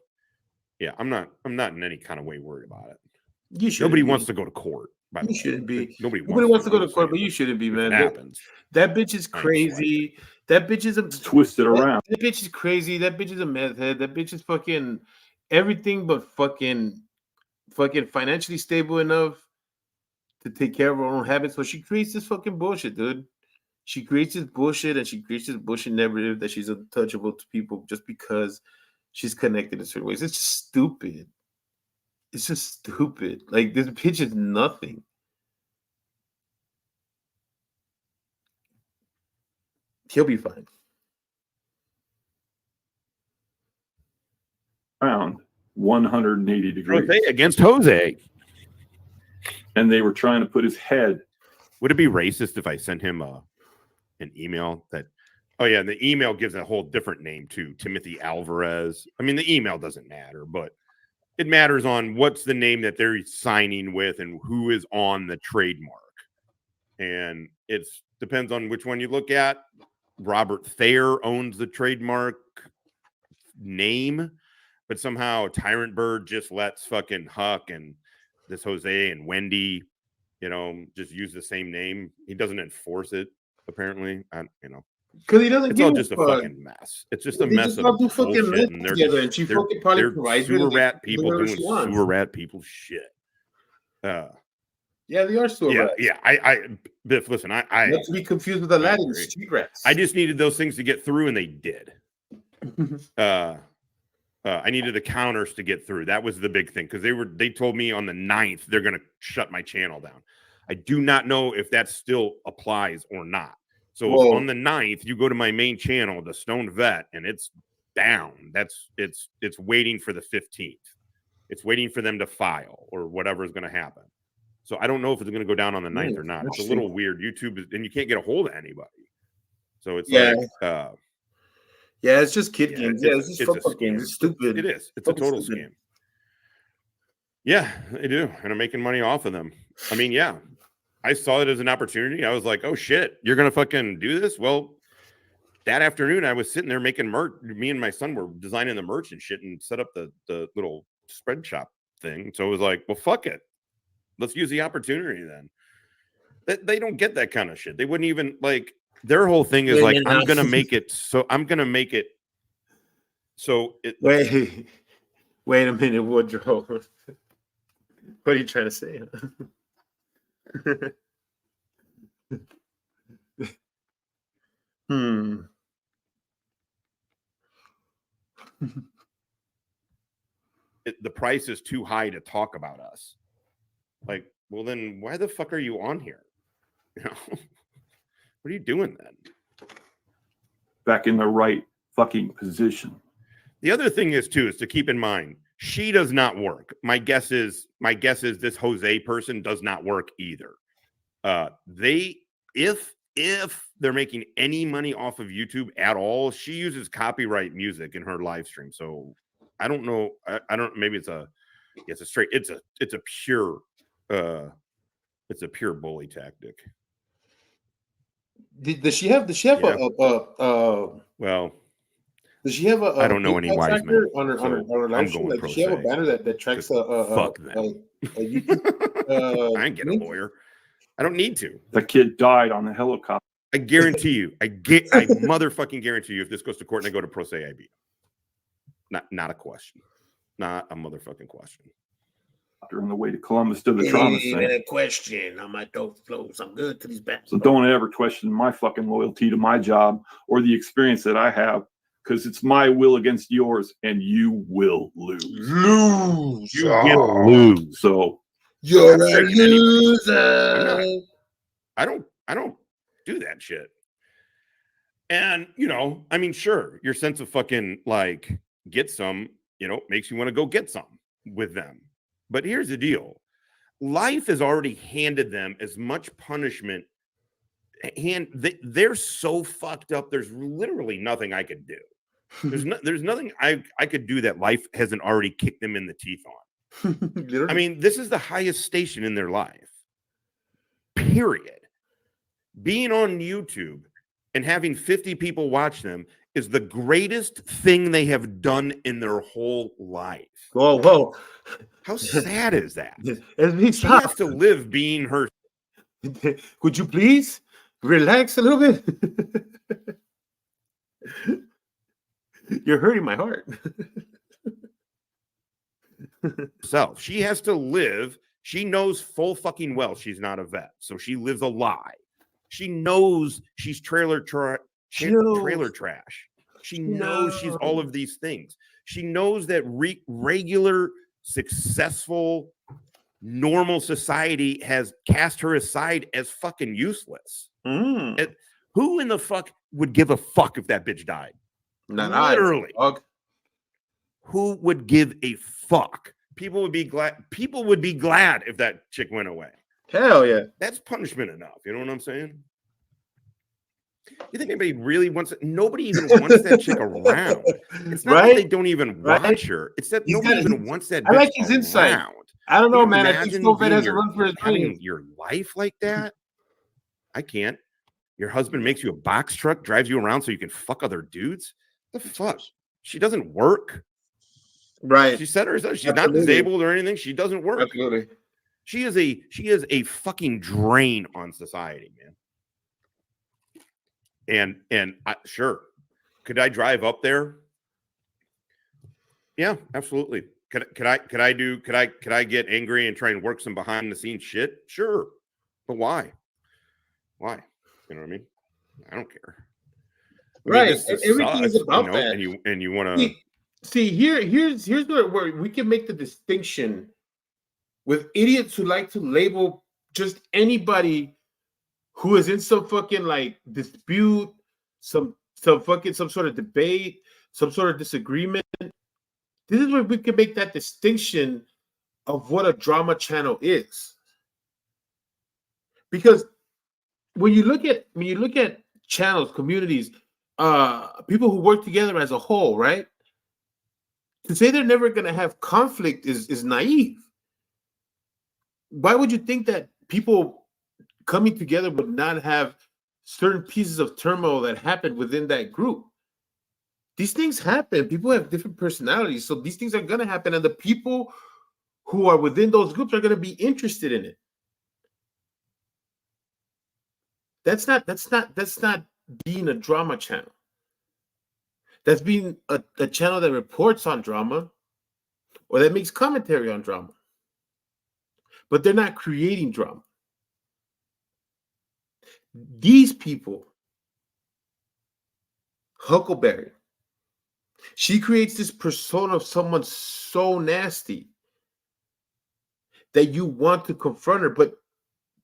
Yeah, I'm not in any kind of way worried about it. Nobody wants to go to court. By the way,
shouldn't be.
Nobody
wants to go to court, but you shouldn't be, man.
It happens.
That bitch is crazy. That bitch is
twisted around.
That bitch is crazy. That bitch is a meth head. That bitch is fucking everything but fucking financially stable enough to take care of her own habits. So she creates this fucking bullshit, dude. She creates this bullshit, and she creates this bullshit narrative that she's untouchable to people just because she's connected in certain ways. It's just stupid. It's just stupid. Like, this bitch is nothing. He'll be fine.
Around 180 degrees.
Jose against Jose.
And they were trying to put his head.
Would it be racist if I sent him an email that, oh yeah, the email gives a whole different name to Timothy Alvarez. I mean, the email doesn't matter, but it matters on what's the name that they're signing with and who is on the trademark. And it depends on which one you look at. Robert Thayer owns the trademark name, but somehow Tyrant Bird just lets fucking Huck and this Jose and Wendy, just use the same name. He doesn't enforce it, apparently.
Because he doesn't.
It's all just a fucking mess. It's just a mess of bullshit. And they're sewer rat people doing sewer rat people shit.
Yeah, they are sewer rats.
Yeah. Biff, listen,
not to be confused with Aladdin street rats.
I just needed those things to get through, and they did. I needed the counters to get through. That was the big thing, because they told me on the 9th they're going to shut my channel down. I do not know if that still applies or not. So on the 9th, you go to my main channel, the Stone Vet, and it's down. It's waiting for the 15th. It's waiting for them to file or whatever is going to happen. So I don't know if it's going to go down on the 9th or not. It's a little weird. YouTube is, and you can't get a hold of anybody. So it's
it's just kid games. It's just football games. It's stupid.
It is. It's a total scam. Yeah, they do. And I'm making money off of them. I mean, yeah. I saw it as an opportunity. I was like, oh shit, you're gonna fucking do this? Well, that afternoon I was sitting there making merch. Me and my son were designing the merch and shit and set up the little spread shop thing. So it was like, well, fuck it. Let's use the opportunity then. They don't get that kind of shit. They wouldn't even like their whole thing is like, I'm gonna make it so it
wait a minute, Woodrow. What are you trying to say?
The price is too high to talk about us. Like, well, then why the fuck are you on here? What are you doing then?
Back in the right fucking position.
The other thing is too is to keep in mind she does not work. My guess is this Jose person does not work either. If they're making any money off of YouTube at all, she uses copyright music in her live stream. So I don't know. I don't. Maybe it's a pure bully tactic.
Does she have
well?
Does she have a
I don't know any wise men
on her live stream? Like, does she have a banner that tracks
fuck them. I ain't get a lawyer. I don't need to.
The kid died on the helicopter.
I guarantee you. I motherfucking guarantee you. If this goes to court and I go to Pro Se, I beat him. Not a question. Not a motherfucking question.
On the way to Columbus to the trauma center.
A question on my dope flows. I'm good to these bats.
So don't ever question my fucking loyalty to my job or the experience that I have, because it's my will against yours, and you will lose.
You get lose.
So
you're a loser.
I don't do that shit. And I mean, sure, your sense of fucking like get some, makes you want to go get some with them. But here's the deal. Life has already handed them as much punishment. And they're so fucked up. There's literally nothing I could do. There's nothing I could do that life hasn't already kicked them in the teeth on. I mean, this is the highest station in their life. Period. Being on YouTube and having 50 people watch them is the greatest thing they have done in their whole life.
Whoa.
How sad is that?
She
has to live being her.
Could you please relax a little bit? You're hurting my heart.
Self. She has to live. She knows full fucking well she's not a vet, so she lives a lie. She knows she's trailer trash. She knows she's all of these things. She knows that regular, successful, normal society has cast her aside as fucking useless. Who in the fuck would give a fuck if that bitch died? Literally. Who would give a fuck? People would be glad. People would be glad if that chick went away.
Hell yeah.
That's punishment enough. You know what I'm saying? You think anybody really wants it? Nobody even wants that chick around. It's not that they don't even watch her. It's that nobody even wants that bitch
like his insight. I don't know, man. I think Snowfed has a run for his money.
Your life like that? I can't. Your husband makes you a box truck, drives you around so you can fuck other dudes? The fuck? She doesn't work.
Right.
She said herself. She's not disabled or anything. She doesn't work.
Absolutely.
She is a fucking drain on society, man. And sure, could I drive up there? Yeah, absolutely. Could I get angry and try and work some behind the scenes shit? Sure, but why? Why? You know what I mean? I don't care.
Right. Everything is about that.
And you want to
see here's where we can make the distinction with idiots who like to label just anybody who is in some fucking like dispute, some sort of debate, some sort of disagreement. This is where we can make that distinction of what a drama channel is. Because when you look at channels, communities, people who work together as a whole, right? To say they're never going to have conflict is naive. Why would you think that people coming together would not have certain pieces of turmoil that happen within that group? These things happen. People have different personalities, so these things are going to happen, and the people who are within those groups are going to be interested in it. That's not being a drama channel. That's being a channel that reports on drama or that makes commentary on drama. But they're not creating drama. These people, Huckleberry, she creates this persona of someone so nasty that you want to confront her, but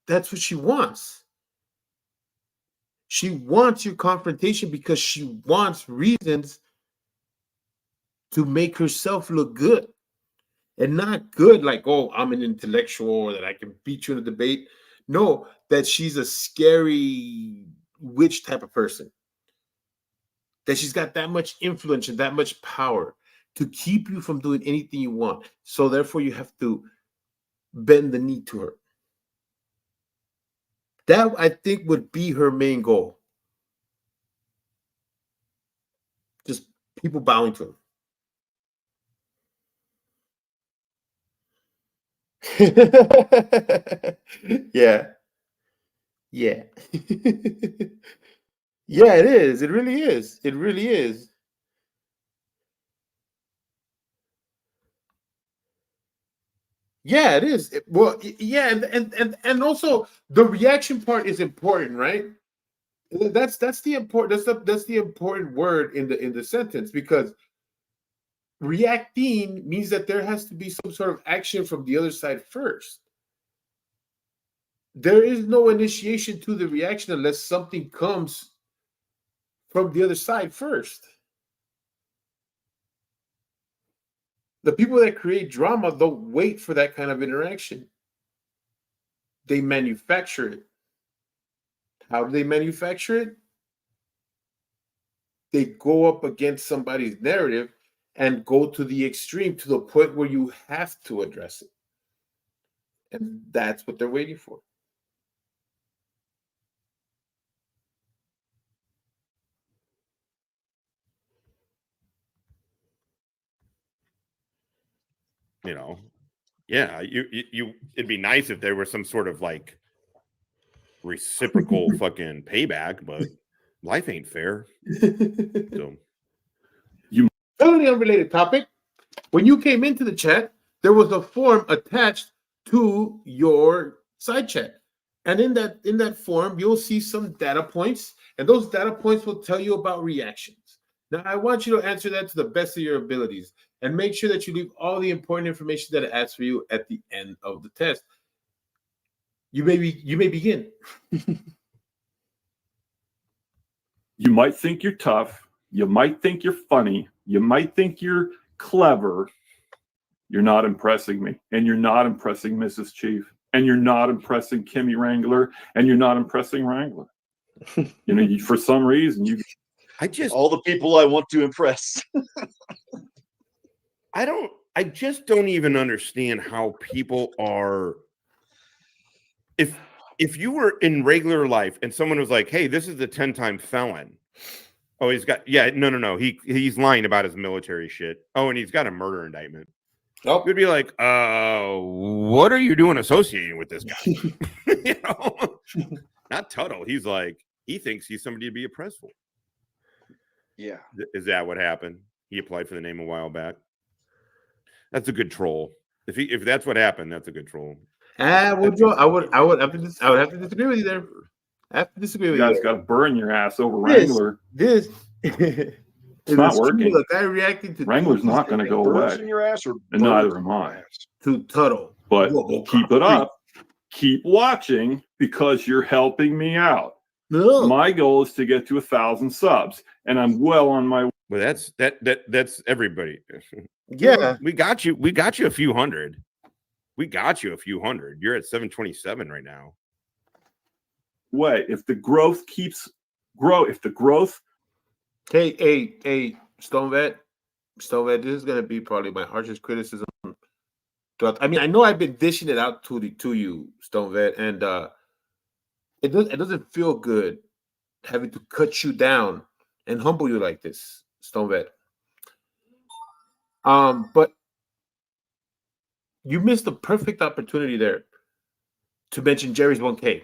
that's what she wants. She wants your confrontation because she wants reasons to make herself look good. And not good like, oh, I'm an intellectual or that I can beat you in a debate. No, that she's a scary witch type of person. That she's got that much influence and that much power to keep you from doing anything you want. So therefore you have to bend the knee to her. That, I think, would be her main goal. Just people bowing to her. Yeah. Yeah. Yeah, it is. It really is. It really is. Yeah, it is. Well, yeah, and also the reaction part is important, right? That's the important word in the sentence, because reacting means that there has to be some sort of action from the other side first. There is no initiation to the reaction unless something comes from the other side first. The people that create drama don't wait for that kind of interaction. They manufacture it. How do they manufacture it?
they go up against somebody's narrative and go to the extreme to the point where you have to address it. And that's what they're waiting for.
You know, yeah, you it'd be nice if there was some sort of like reciprocal fucking payback, but life ain't fair. So,
totally unrelated topic. When you came into the chat, there was a form attached to your side chat. And in that form, you'll see some data points, and those data points will tell you about reactions. Now, I want you to answer that to the best of your abilities, and make sure that you leave all the important information that it asks for you at the end of the test. You may begin.
You might think you're tough. You might think you're funny. You might think you're clever. You're not impressing me, and you're not impressing Mrs. Chief, and you're not impressing Kimmy Wrangler, and you're not impressing Wrangler. You know, for some reason,
all the people I want to impress.
I just don't even understand how people are. If you were in regular life and someone was like, "Hey, this is the 10-time felon." Oh, he's got no. He's lying about his military shit. Oh, and he's got a murder indictment.
Oh,
you'd be like, what are you doing associating with this guy? You know, not Tuddle. He's like, he thinks he's somebody to be oppressed for.
Yeah.
Is that what happened? He applied for the name a while back. That's a good troll. If that's what happened, that's a good troll.
I would have to disagree with you there. I have to disagree with you.
You guys got to burn your ass over Wrangler.
This
it's not working.
The guy reacting to
Wrangler's not going to go away.
In your ass, or
and neither am I.
To Tuddle.
But keep it up. Keep watching, because you're helping me out. No. My goal is to get to 1,000 subs, and I'm well on my way.
Well, that's everybody.
Yeah,
we got you. We got you a few hundred. You're at 727 right now.
If the growth keeps
Hey, Stone Vet, this is gonna be probably my harshest criticism. I mean, I know I've been dishing it out to you, Stone Vet, and it doesn't feel good having to cut you down and humble you like this, Stone Vet. But you missed the perfect opportunity there to mention Jerry's 1K.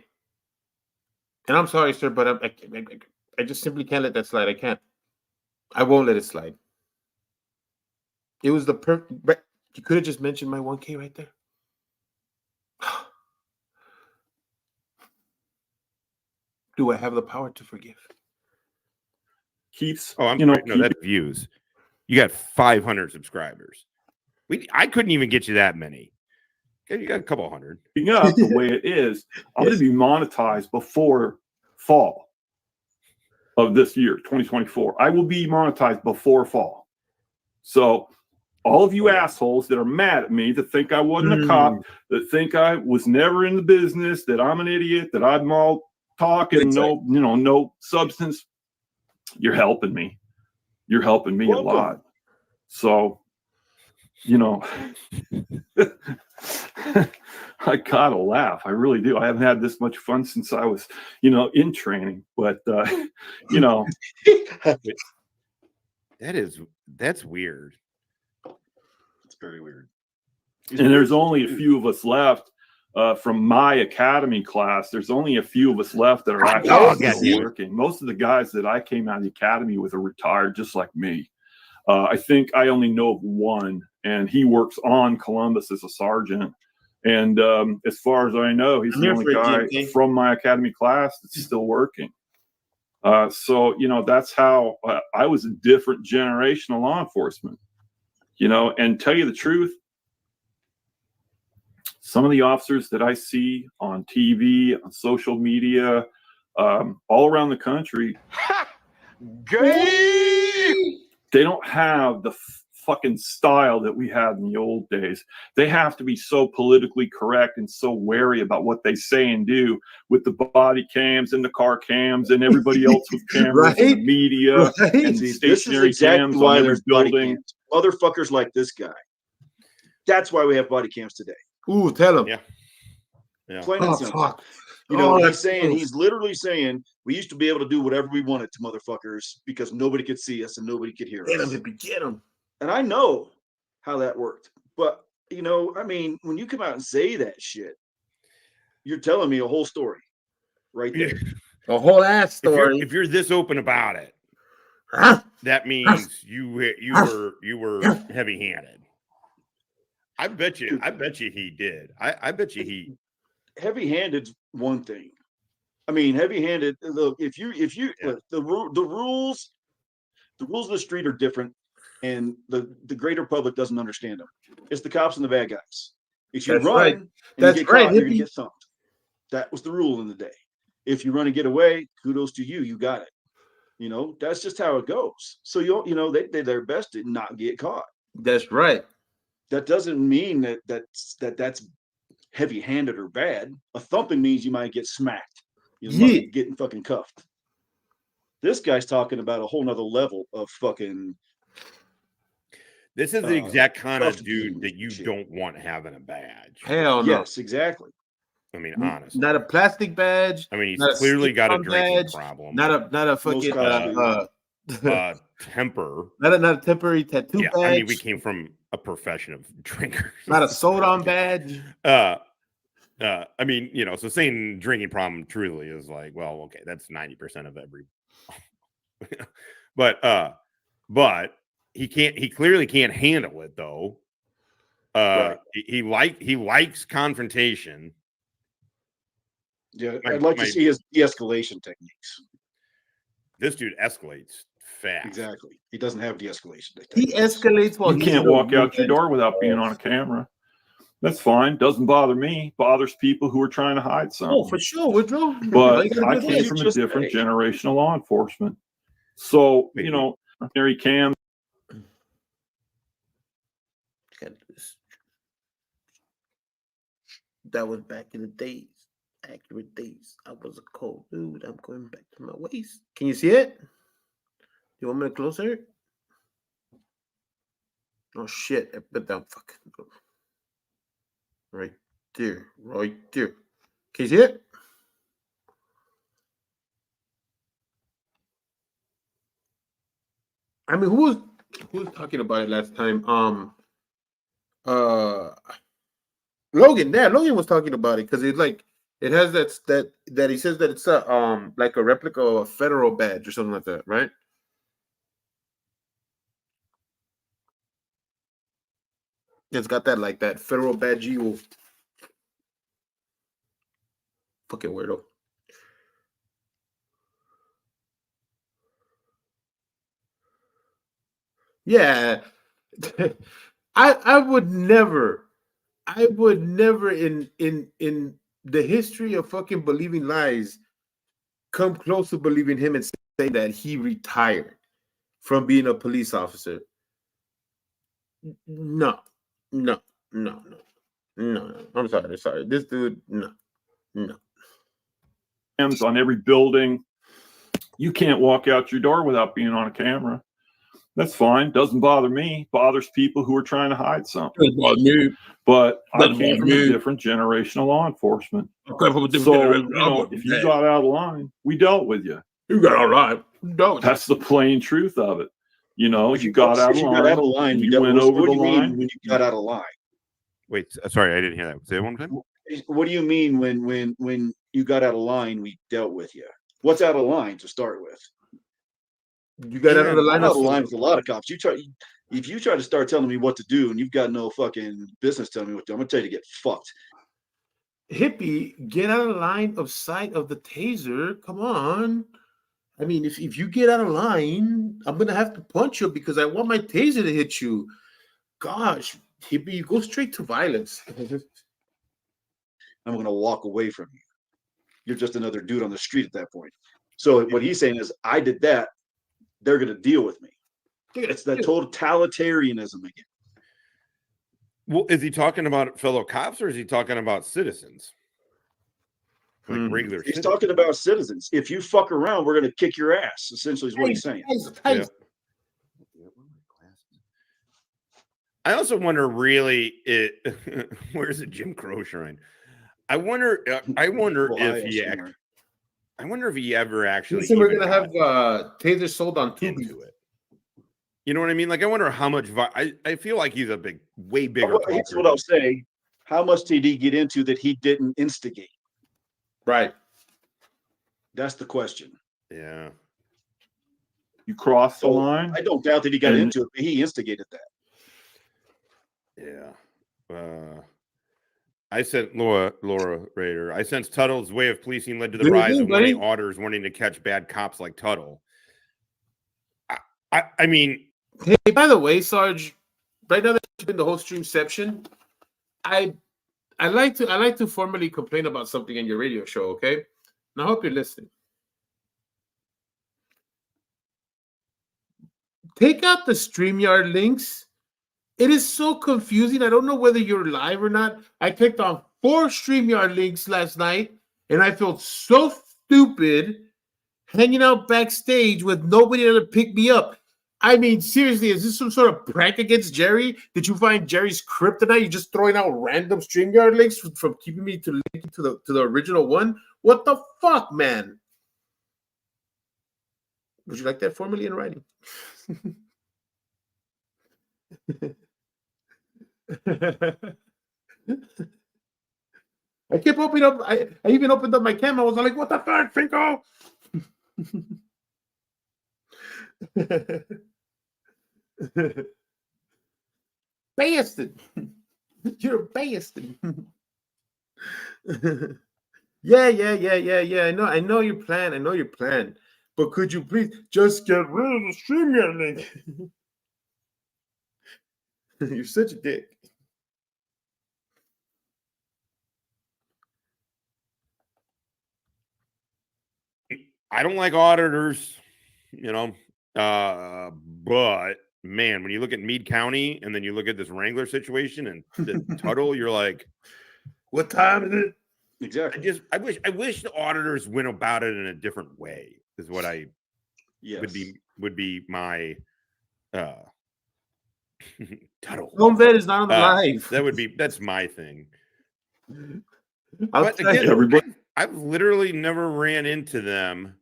And I'm sorry, sir, but I just simply can't let that slide. I can't. I won't let it slide. It was the perfect. You could have just mentioned my 1K right there. Do I have the power to forgive?
Keeps.
Oh, that's views. You got 500 subscribers. I couldn't even get you that many. Okay, you got a couple hundred.
Up the way it is, I'm going to be monetized before fall of this year, 2024. I will be monetized before fall. So all of you assholes that are mad at me, that think I wasn't a cop, that think I was never in the business, that I'm an idiot, that I'm all talk and no substance, you're helping me. You're helping me a lot. So, I gotta laugh. I really do. I haven't had this much fun since I was, in training. But
that's weird.
It's very weird.
And there's only a few of us left from my academy class. There's only a few of us left that are actually working. Most of the guys that I came out of the academy with are retired, just like me. I think I only know of one, and he works on Columbus as a sergeant. And as far as I know, he's the only guy from my academy class that's still working. So, that's how I was a different generation of law enforcement, and tell you the truth, some of the officers that I see on TV, on social media, all around the country, they don't have the fucking style that we had in the old days. They have to be so politically correct and so wary about what they say and do with the body cams and the car cams and everybody else with cameras and the media and
See,
stationary cams on every building.
Motherfuckers like this guy. That's why we have body cams today.
Ooh, tell him.
Yeah. Yeah.
Plain and simple.
Fuck.
You know,
Oh,
he's literally saying we used to be able to do whatever we wanted to motherfuckers because nobody could see us and nobody could hear
Get him,
us.
hippie, get him.
And I know how that worked. But, you know, I mean, when you come out and say that shit, you're telling me a whole story right there.
A whole ass story.
If you're this open about it, that means you were heavy-handed. I bet you he did. I bet you he
heavy-handed's one thing. I mean, heavy-handed. Look, if you look, the rules of the street are different, and the greater public doesn't understand them. It's the cops and the bad guys. If you run and you get caught, you're gonna get thumped. That was the rule in the day. If you run and get away, kudos to you. You got it. You know, that's just how it goes. So you know they did their best to not get caught.
That's right.
That doesn't mean that's heavy-handed or bad. A thumping means you might get smacked. You might getting fucking cuffed. This guy's talking about a whole nother level of fucking.
This is the exact kind of dude that you don't want having a badge.
Hell no.
Yes, exactly.
I mean, honestly.
Not a plastic badge.
I mean, he's clearly got a drinking problem.
Not a fucking
temper.
Not a temporary tattoo badge.
I mean, we came from a profession of drinkers.
Not a soda badge.
I mean, you know, so saying drinking problem truly is like, well, okay, that's 90% of every. but he clearly can't handle it though. Right. He likes confrontation.
Yeah, I'd like to see his de-escalation techniques.
This dude escalates fast.
Exactly. He doesn't have de-escalation techniques.
He escalates while
you can't walk out your door without being on a camera. That's fine. Doesn't bother me. Bothers people who are trying to hide something.
Oh, for sure, Woodrow.
But I came from a different generation of law enforcement. So, you know, Mary Cam.
That was back in the days. Accurate days. I was a cold dude. I'm going back to my waist. Can you see it? You want me to close it? Oh shit! I put down. Fuck. Right there. Right there. Can you see it? I mean, who was talking about it last time? Logan. Yeah, Logan was talking about it because it's like. It has that he says that it's a like a replica of a federal badge or something like that, right? It's got that like that federal badge. You fucking weirdo. Yeah, I would never in the history of fucking believing lies come close to believing him and say that he retired from being a police officer. No. I'm sorry. This dude, no.
On every building. You can't walk out your door without being on a camera. That's fine. Doesn't bother me. Bothers people who are trying to hide something. But I came from a different generation of law enforcement. So, you know, if you got out of line, we dealt with you.
You got out of line. No,
that's the plain truth of it. You know, you got out of line. You went over the line.
When you got out of line.
Wait, sorry, I didn't hear that. Say it one more time.
What do you mean when you got out of line, we dealt with you? What's out of line to start with?
You got out of the line.
Out of line with a lot of cops. If you try to start telling me what to do and you've got no fucking business telling me what to do, I'm gonna tell you to get fucked.
Hippie, get out of line of sight of the taser. Come on. I mean, if you get out of line, I'm gonna have to punch you because I want my taser to hit you. Gosh, hippie, you go straight to violence.
I'm gonna walk away from you. You're just another dude on the street at that point. So what he's saying is, I did that. They're gonna deal with me. It's that totalitarianism again.
Well, is he talking about fellow cops or is he talking about citizens? Like regular
He's
citizens?
talking about citizens. If you fuck around, we're going to kick your ass, essentially is what he's saying.
Yeah. I also wonder, really, where's the Jim Crow shrine? I wonder if he ever actually.
So we're gonna have Taser sold on Tubi.
Into it. You know what I mean? Like, I wonder how much. I feel like he's a way bigger.
Here's what I'll say: how much did he get into that he didn't instigate?
Right.
That's the question.
Yeah.
You crossed the line.
I don't doubt that he got into it, but he instigated that.
Yeah. I sent Laura Rader. I sense Tuddle's way of policing led to the rise of many auditors wanting to catch bad cops like Tuddle. I mean,
hey, by the way, Sarge, right now that you've been the whole streamception, I like to formally complain about something in your radio show. Okay, now I hope you're listening. Take out the StreamYard links. It is so confusing. I don't know whether you're live or not. I clicked on 4 StreamYard links last night, and I felt so stupid hanging out backstage with nobody to pick me up. I mean, seriously, is this some sort of prank against Jerry? Did you find Jerry's kryptonite? You're just throwing out random StreamYard links from keeping me to link to the original one? What the fuck, man? Would you like that formally in writing? I kept opening up. I even opened up my camera. I was like, "What the fuck, Finko?" Bastard! You're a bastard. Yeah. I know your plan. But could you please just get rid of the StreamYard link? You're such a dick.
I don't like auditors, but man, when you look at Meade County and then you look at this Wrangler situation and the Tuddle, you're like,
what time is it?
Exactly.
I wish the auditors went about it in a different way. Is what would be my Tuddle.
Home vet is not on the live.
That's my thing.
But
again, I've literally never ran into them.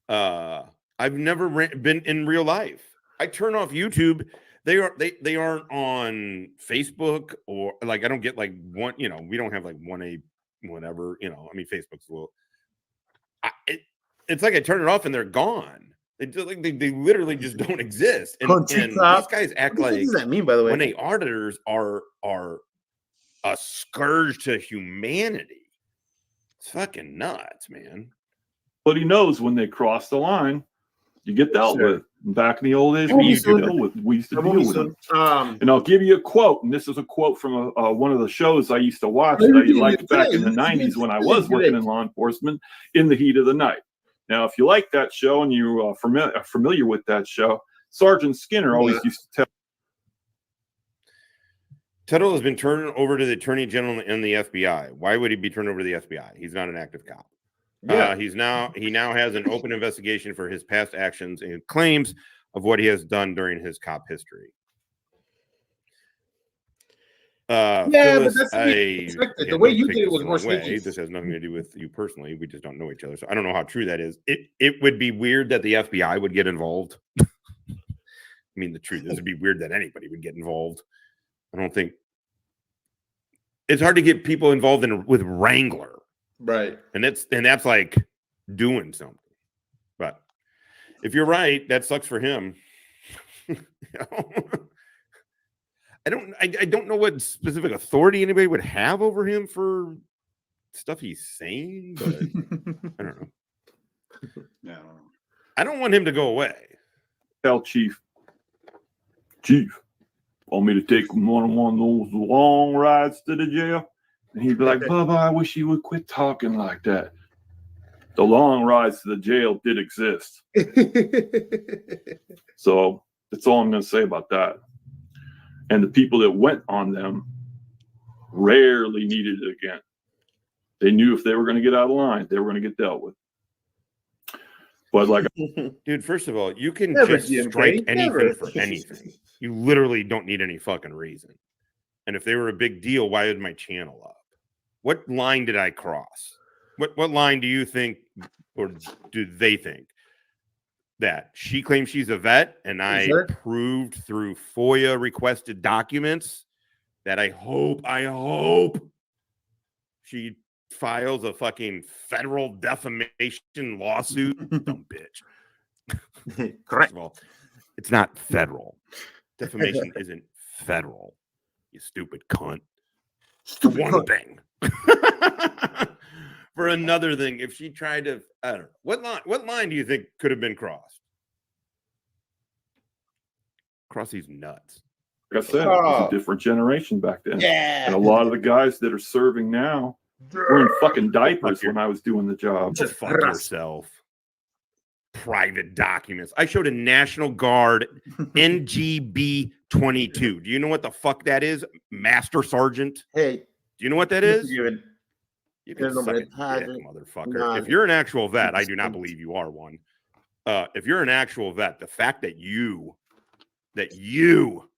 I've never been in real life. I turn off YouTube. They aren't on Facebook or like I don't get like one. We don't have like 1A whatever. I mean Facebook's a little. It's like I turn it off and they're gone. They literally just don't exist. And these guys act like.
What does that mean, by the way?
When they auditors are a scourge to humanity. It's fucking nuts, man.
But he knows when they cross the line, you get dealt with. Back in the old days, we used to deal with them. And I'll give you a quote, and this is a quote from one of the shows I used to watch that I liked back in the 90s when I was working in law enforcement, In the Heat of the Night. Now, if you like that show and you are familiar with that show, Sergeant Skinner always used to tell.
Tuddle has been turned over to the Attorney General and the FBI. Why would he be turned over to the FBI? He's not an active cop. Yeah. He now has an open investigation for his past actions and claims of what he has done during his cop history. Phyllis,
but that's the way you did it was more sneaky.
This has nothing to do with you personally. We just don't know each other, so I don't know how true that is. It would be weird that the FBI would get involved. I mean, the truth is, it'd be weird that anybody would get involved. I don't think it's hard to get people involved with Wrangler.
Right.
And that's like doing something. But if you're right, that sucks for him. I don't know what specific authority anybody would have over him for stuff he's saying, but I don't know.
No.
I don't want him to go away.
Tell Chief, want me to take him on one of those long rides to the jail? And he'd be like, Bubba, I wish you would quit talking like that. The long rides to the jail did exist. So That's all I'm going to say about that. And the people that went on them rarely needed it again. They knew if they were going to get out of line, they were going to get dealt with. But like,
dude, first of all, you can
Never,
just
GMK,
strike anything
never.
for anything. You literally don't need any fucking reason. And if they were a big deal, why is my channel up? What line did I cross? What line do you think, or do they think that she claims she's a vet, and I proved through FOIA requested documents that I hope she files a fucking federal defamation lawsuit? Dumb bitch. First of all, it's not federal. Defamation isn't federal. You stupid cunt.
Stupid
One
cunt.
thing. For another thing, if she tried to, I don't know. What line do you think could have been crossed? Cross these nuts.
like I said, it was a different generation back then.
Yeah.
And a lot of the guys that are serving now were in fucking diapers when I was doing the job.
Just fuck yourself. Private documents. I showed a National Guard NGB 22. Do you know what the fuck that is? Master Sergeant.
Hey,
Do you know what that is?
you
You can suck a dick, motherfucker.
Nah.
If you're an actual vet, I do not believe you are one. If you're an actual vet, the fact that you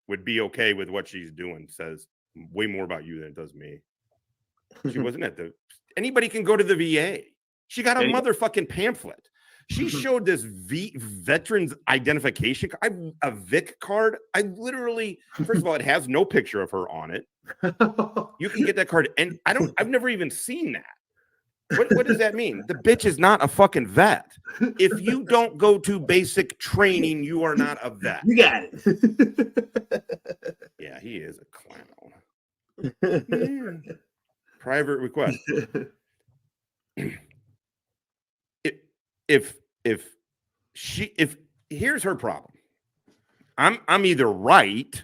would be okay with what she's doing says way more about you than it does me. She wasn't at the. Anybody can go to the VA. She got a motherfucking pamphlet. She showed this veterans identification, a VIC card. I literally, first of all, it has no picture of her on it. You can get that card, and I've never even seen that. What does that mean? The bitch is not a fucking vet. If you don't go to basic training, you are not a vet.
You got it.
Yeah, he is a clown. Yeah. Private request. If here's her problem. I'm either right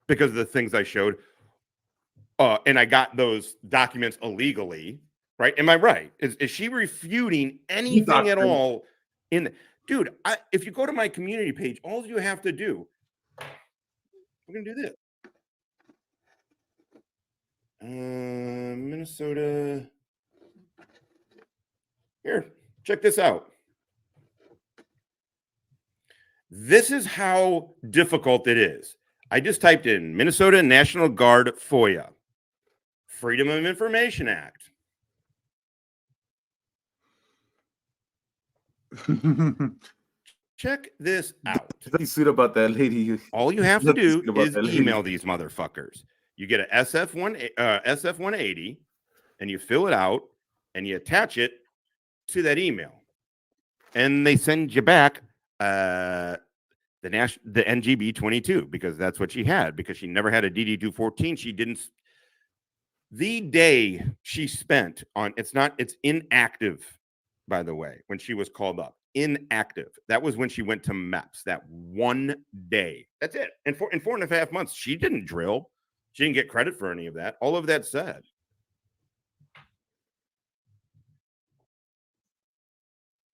because of the things I showed, and I got those documents illegally, right? Am I right? Is she refuting anything at all? Dude, if you go to my community page, all you have to do, we're gonna do this. Minnesota. Here, check this out. This is how difficult it is. I just typed in Minnesota National Guard FOIA, Freedom of Information Act. Check this out.
He's sweet about that lady.
All you have to do is email these motherfuckers. You get a SF-180, and you fill it out, and you attach it to that email, and they send you back the NGB 22 because that's what she had, because she never had a DD-214. She didn't. The day she spent on it's inactive, by the way, when she was called up. Inactive. That was when she went to MEPS. That one day. That's it. And in 4.5 months, she didn't drill. She didn't get credit for any of that. All of that said.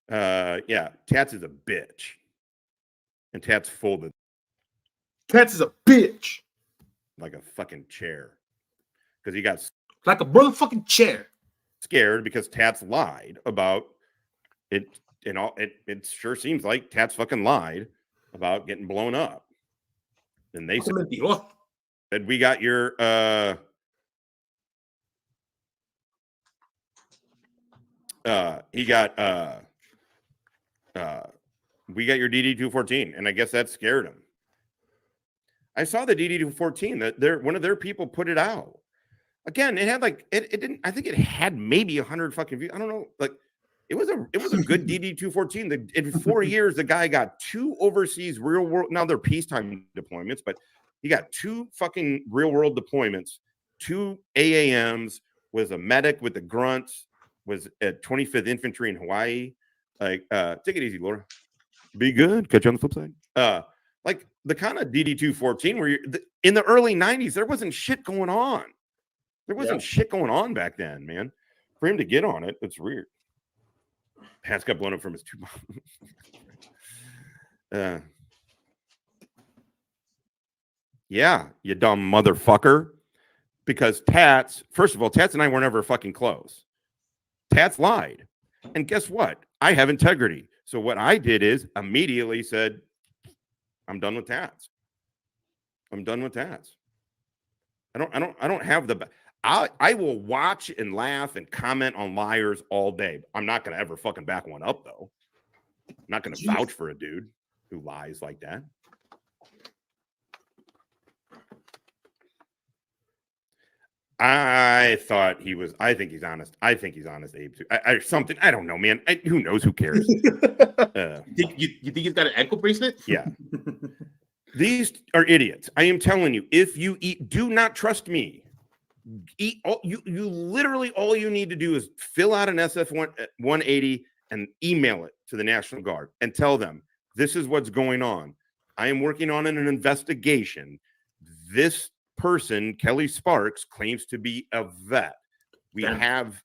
Yeah, Tats is a bitch. And Tats folded.
Tats is a bitch.
Like a fucking chair. Because he got
like a motherfucking chair.
Scared because Tats lied about it. You know, it sure seems like Tats fucking lied about getting blown up. And they said we got your we got your DD-214, and I guess that scared him. I saw the DD-214 that one of their people put it out. Again, it had like it didn't. I think it had maybe 100 fucking views. I don't know. Like it was a good DD-214. In 4 years, the guy got 2 overseas real world. Now they're peacetime deployments, but he got 2 fucking real world deployments, 2 AAMs. Was a medic with the grunts. Was at 25th Infantry in Hawaii. Like, take it easy, Laura. Be good. Catch you on the flip side. Like the kind of DD-214 where in the early 90s, there wasn't shit going on. There wasn't shit going on back then, man. For him to get on it, it's weird. Hats got blown up from his 2 bombs. Yeah, you dumb motherfucker. Because Tats, first of all, Tats and I were never fucking close. Tats lied. And guess what? I have integrity. So what I did is immediately said, I'm done with Tats. I'm done with Tats. I don't have the I will watch and laugh and comment on liars all day. I'm not gonna ever fucking back one up though. I'm not gonna vouch for a dude who lies like that. I think he's honest. I think he's honest, Abe, too. Something. I don't know, man. Who knows? Who cares?
You think he's got an ankle bracelet?
Yeah. These are idiots. I am telling you, if you eat, do not trust me. You literally, all you need to do is fill out an SF-180 and email it to the National Guard and tell them, this is what's going on. I am working on an investigation. This person, Kelly Sparks, claims to be a vet. We have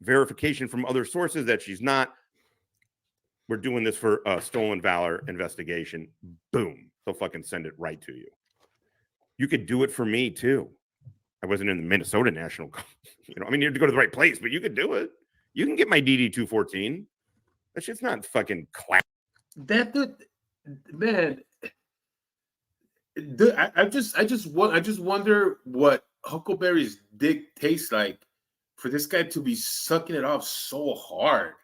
verification from other sources that she's not. We're doing this for a stolen valor investigation. Boom. They'll fucking send it right to you. You could do it for me too. I wasn't in the Minnesota National Guard. You have to go to the right place, but you could do it. You can get my DD-214. That shit's not fucking class.
That dude, man. I just wonder what Huckleberry's dick tastes like for this guy to be sucking it off so hard,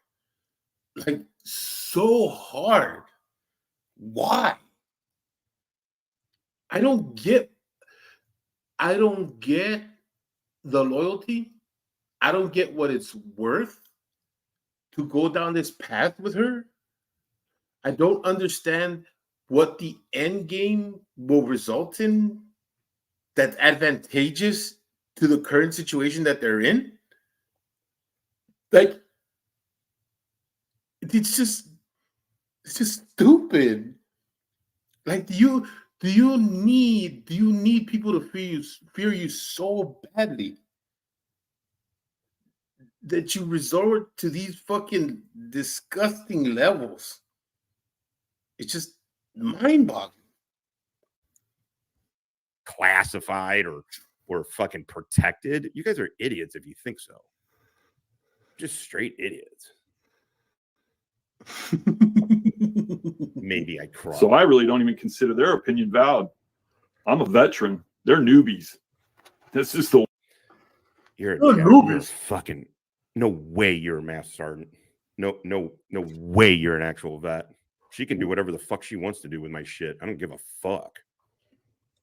like so hard. Why? I don't get the loyalty. I don't get what it's worth to go down this path with her. I don't understand what the end game will result in that's advantageous to the current situation that they're in. Like, it's just stupid. Like, do you need people to fear you so badly that you resort to these fucking disgusting levels? It's just mind-boggling.
Classified or fucking protected. You guys are idiots if you think so. Just straight idiots. Maybe I cry.
So I really don't even consider their opinion valid. I'm a veteran. They're newbies. This is the
you're newbies. Fucking no way you're a master sergeant. No way you're an actual vet. She can do whatever the fuck she wants to do with my shit. I don't give a fuck.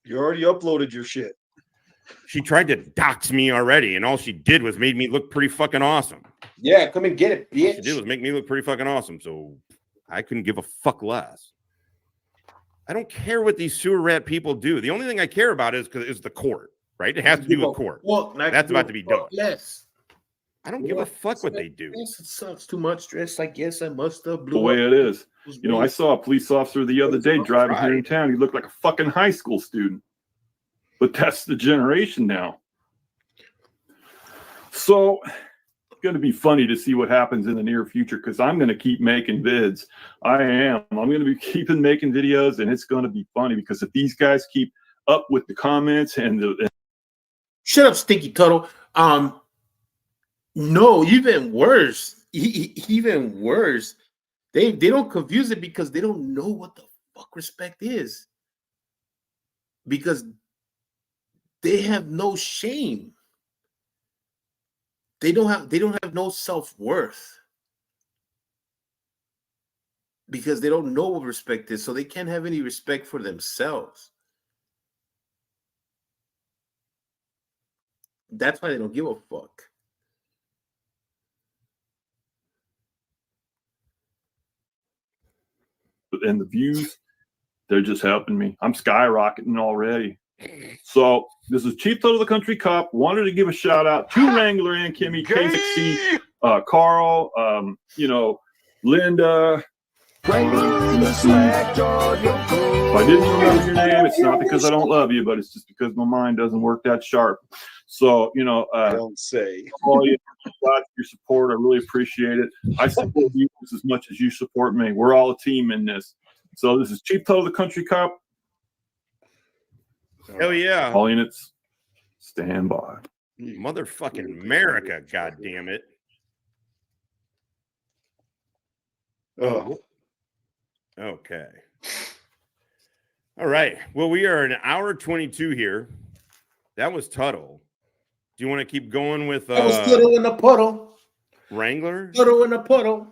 You already uploaded your shit.
She tried to dox me already, and all she did was made me look pretty fucking awesome.
Yeah, come and get it, bitch.
All she did was make me look pretty fucking awesome, so I couldn't give a fuck less. I don't care what these sewer rat people do. The only thing I care about is the court, right? It has to do with court.
Well,
that's about to be done.
Yes.
I don't give a fuck what they do.
Yes, it sucks. Too much stress. I guess I must have blew
the way
up.
it is. I saw a police officer the other day driving here in town. He looked like a fucking high school student. But that's the generation now. So it's going to be funny to see what happens in the near future because I'm going to keep making vids. I am. I'm going to be keeping making videos, and it's going to be funny because if these guys keep up with the comments and the
shut up, stinky tuddle. No, even worse. Even worse. They don't confuse it because they don't know what the fuck respect is. Because they have no shame. They don't have no self-worth. Because they don't know what respect is, so they can't have any respect for themselves. That's why they don't give a fuck.
and the views, they're just helping me. I'm skyrocketing already. So this is Chief Tuddle of the Country Cop. Wanted to give a shout out to Wrangler and Kimmy, K6C, Carl, Linda. If I didn't remember your name, it's not because I don't love you, but it's just because my mind doesn't work that sharp. So,
don't say.
All you, glad for your support. I really appreciate it. I support you as much as you support me. We're all a team in this. So this is Chief Tuddle of the Country Cop.
Hell yeah.
All units, stand by.
Motherfucking America, god damn it.
Oh,
Okay. All right. Well, we are an hour 22 here. That was Tuddle. Do you want to keep going with
I was Tuddle in a puddle.
Wrangler?
Tuddle in a puddle.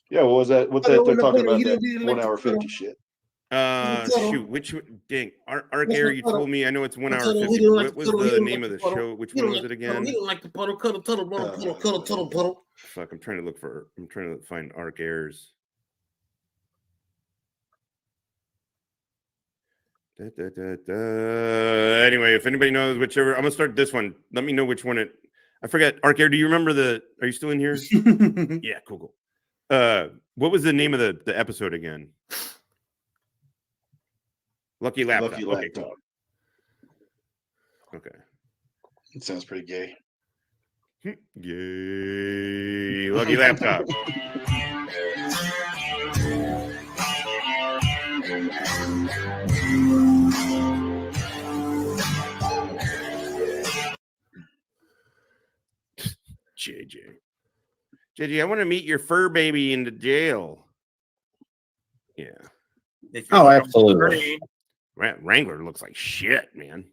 yeah. What was that? What that
Tuddle
they're
in a
talking
puddle.
about?
He
That
didn't
1
like
hour
the puddle.
50 shit.
Tuddle.
Shoot, which dang, Arc
What's
Air,
the
you
puddle?
told me. I know it's 1 hour
Tuddle, he
50.
didn't like
What was
Tuddle, he
the
didn't
name
like
of the
puddle.
show? Which
He
one
don't
was
like
it
the puddle.
again?
He don't like the puddle. Cuddle, puddle.
Fuck, I'm trying to find Arc Airs. Anyway, if anybody knows whichever, I'm gonna start this one. Let me know which one it. I forgot. Arc Air, do you remember the? Are you still in here? Yeah, cool. What was the name of the episode again? Lucky Laptop.
Lucky
Okay,
Laptop.
cool. Okay.
It sounds pretty gay.
Yay! Lucky Laptop. JJ, I want to meet your fur baby in the jail. Yeah.
Oh, absolutely.
Wrangler looks like shit, man.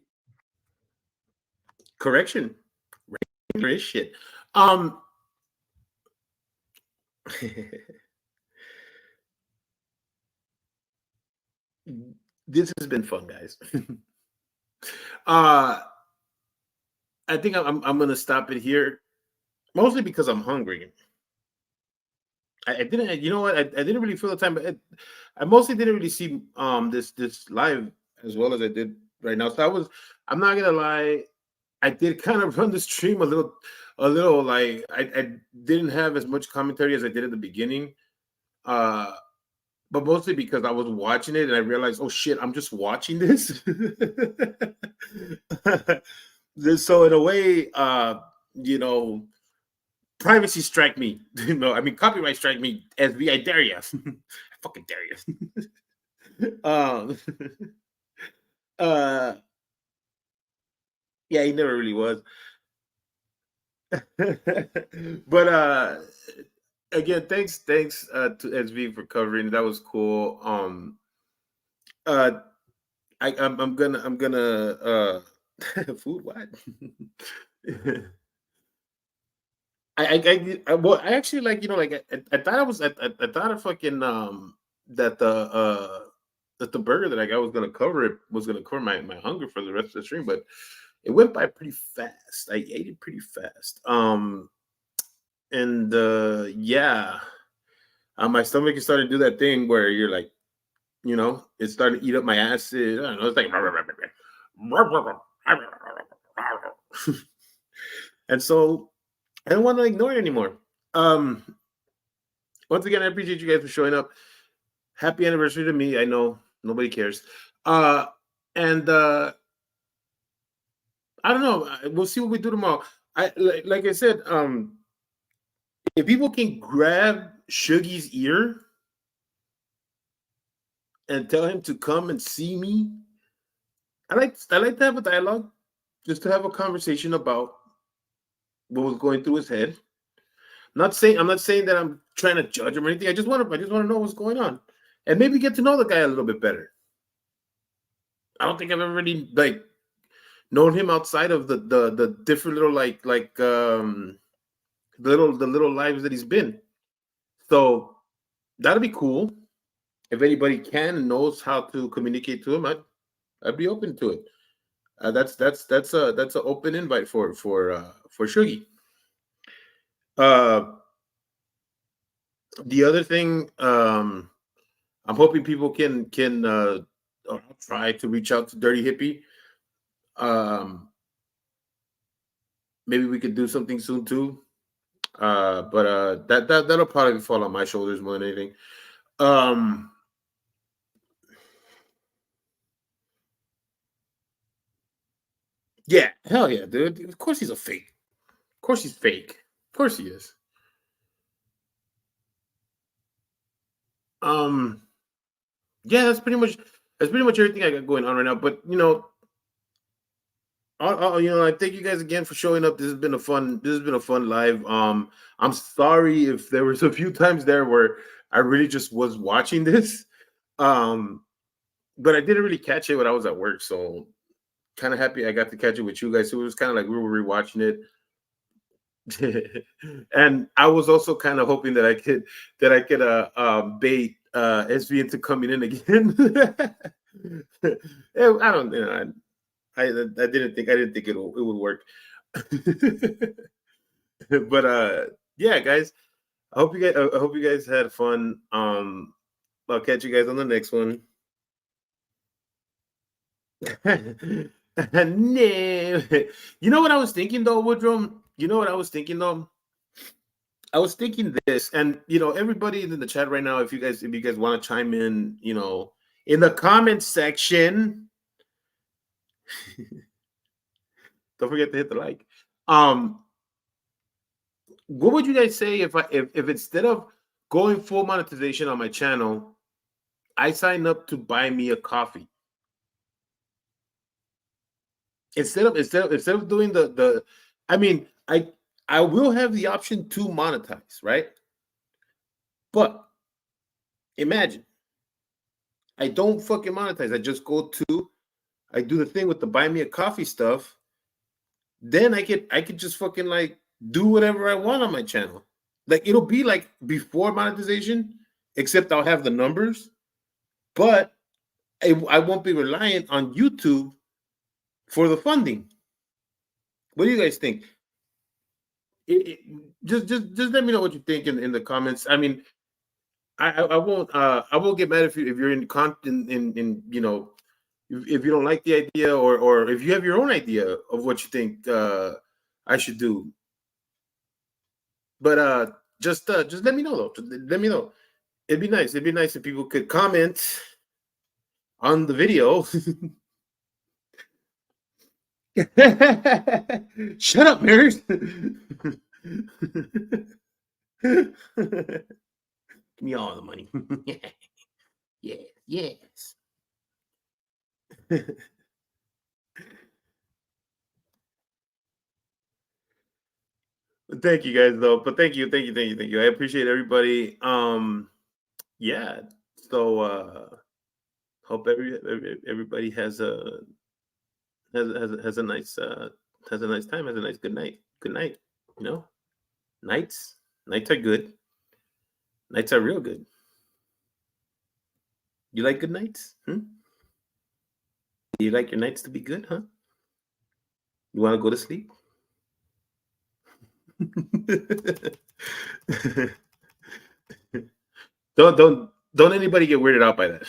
Correction. Wrangler is shit. This has been fun, guys. I think I'm gonna stop it here, mostly because I'm hungry. I didn't, you know what? I didn't really feel the time, but I mostly didn't really see this live as well as I did right now. So I'm not gonna lie, I did kind of run the stream a little like I didn't have as much commentary as I did at the beginning. But mostly because I was watching it and I realized, oh shit, I'm just watching this. So in a way, you know, privacy strike me. You know, I mean, copyright strike me. SB, I dare you. I fucking dare you. Yeah, he never really was. But again, thanks to SV for covering. That was cool. I'm gonna food what? Well, I actually like, you know, like I thought I thought I fucking that the burger that I got was gonna cover my hunger for the rest of the stream, but it went by pretty fast. I ate it pretty fast. And yeah, my stomach is starting to do that thing where you're like, you know, it's starting to eat up my acid. I don't know, it's like and so I don't want to ignore it anymore. Once again, I appreciate you guys for showing up. Happy anniversary to me. I know nobody cares. And I don't know. We'll see what we do tomorrow. Like I said, if people can grab Shuggy's ear and tell him to come and see me, I like to have a dialogue, just to have a conversation about what was going through his head. I'm not saying that I'm trying to judge him or anything. I just want to know what's going on, and maybe get to know the guy a little bit better. I don't think I've ever really like known him outside of the different little the little lives that he's been. So that'd be cool. If anybody can and knows how to communicate to him, I'd be open to it. That's an open invite for Shuggy. The other thing, I'm hoping people can try to reach out to Dirty Hippie. Maybe we could do something soon too. But that'll probably fall on my shoulders more than anything. Yeah, hell yeah, dude. Of course he's a fake. Of course he's fake. Of course he is. Yeah, that's pretty much everything I got going on right now. But you know, I thank you guys again for showing up. This has been a fun live. I'm sorry if there was a few times there where I really just was watching this. But I didn't really catch it when I was at work, so kind of happy I got to catch it with you guys. So it was kind of like we were rewatching it. And I was also kind of hoping that I could bait SV into coming in again. I don't know. I didn't think it would work. But yeah, guys. I hope you guys had fun. I'll catch you guys on the next one. No. You know what I was thinking though, Woodrow? You know what I was thinking though? I was thinking this, and everybody in the chat right now, if you guys want to chime in, in the comments section, don't forget to hit the like. What would you guys say if instead of going full monetization on my channel, I sign up to buy me a coffee? Instead of doing the I mean, I will have the option to monetize, right? But imagine I don't fucking monetize. I just I do the thing with the buy me a coffee stuff. Then I could just fucking like do whatever I want on my channel. Like it'll be like before monetization, except I'll have the numbers, but I won't be reliant on YouTube for the funding. What do you guys think? Just let me know what you think in the comments. I mean, I won't get mad if you're in content in if you don't like the idea or if you have your own idea of what you think I should do. But just let me know though. Let me know. It'd be nice. It'd be nice if people could comment on the video. Shut up, Harris. Give me all the money. Yeah, yes. Thank you guys though. But thank you. I appreciate everybody. Yeah. So hope everybody has a nice time, has a nice good night. Good night. Nights are good. Nights are real good. You like good nights? You like your nights to be good, huh? You want to go to sleep? Don't anybody get weirded out by that.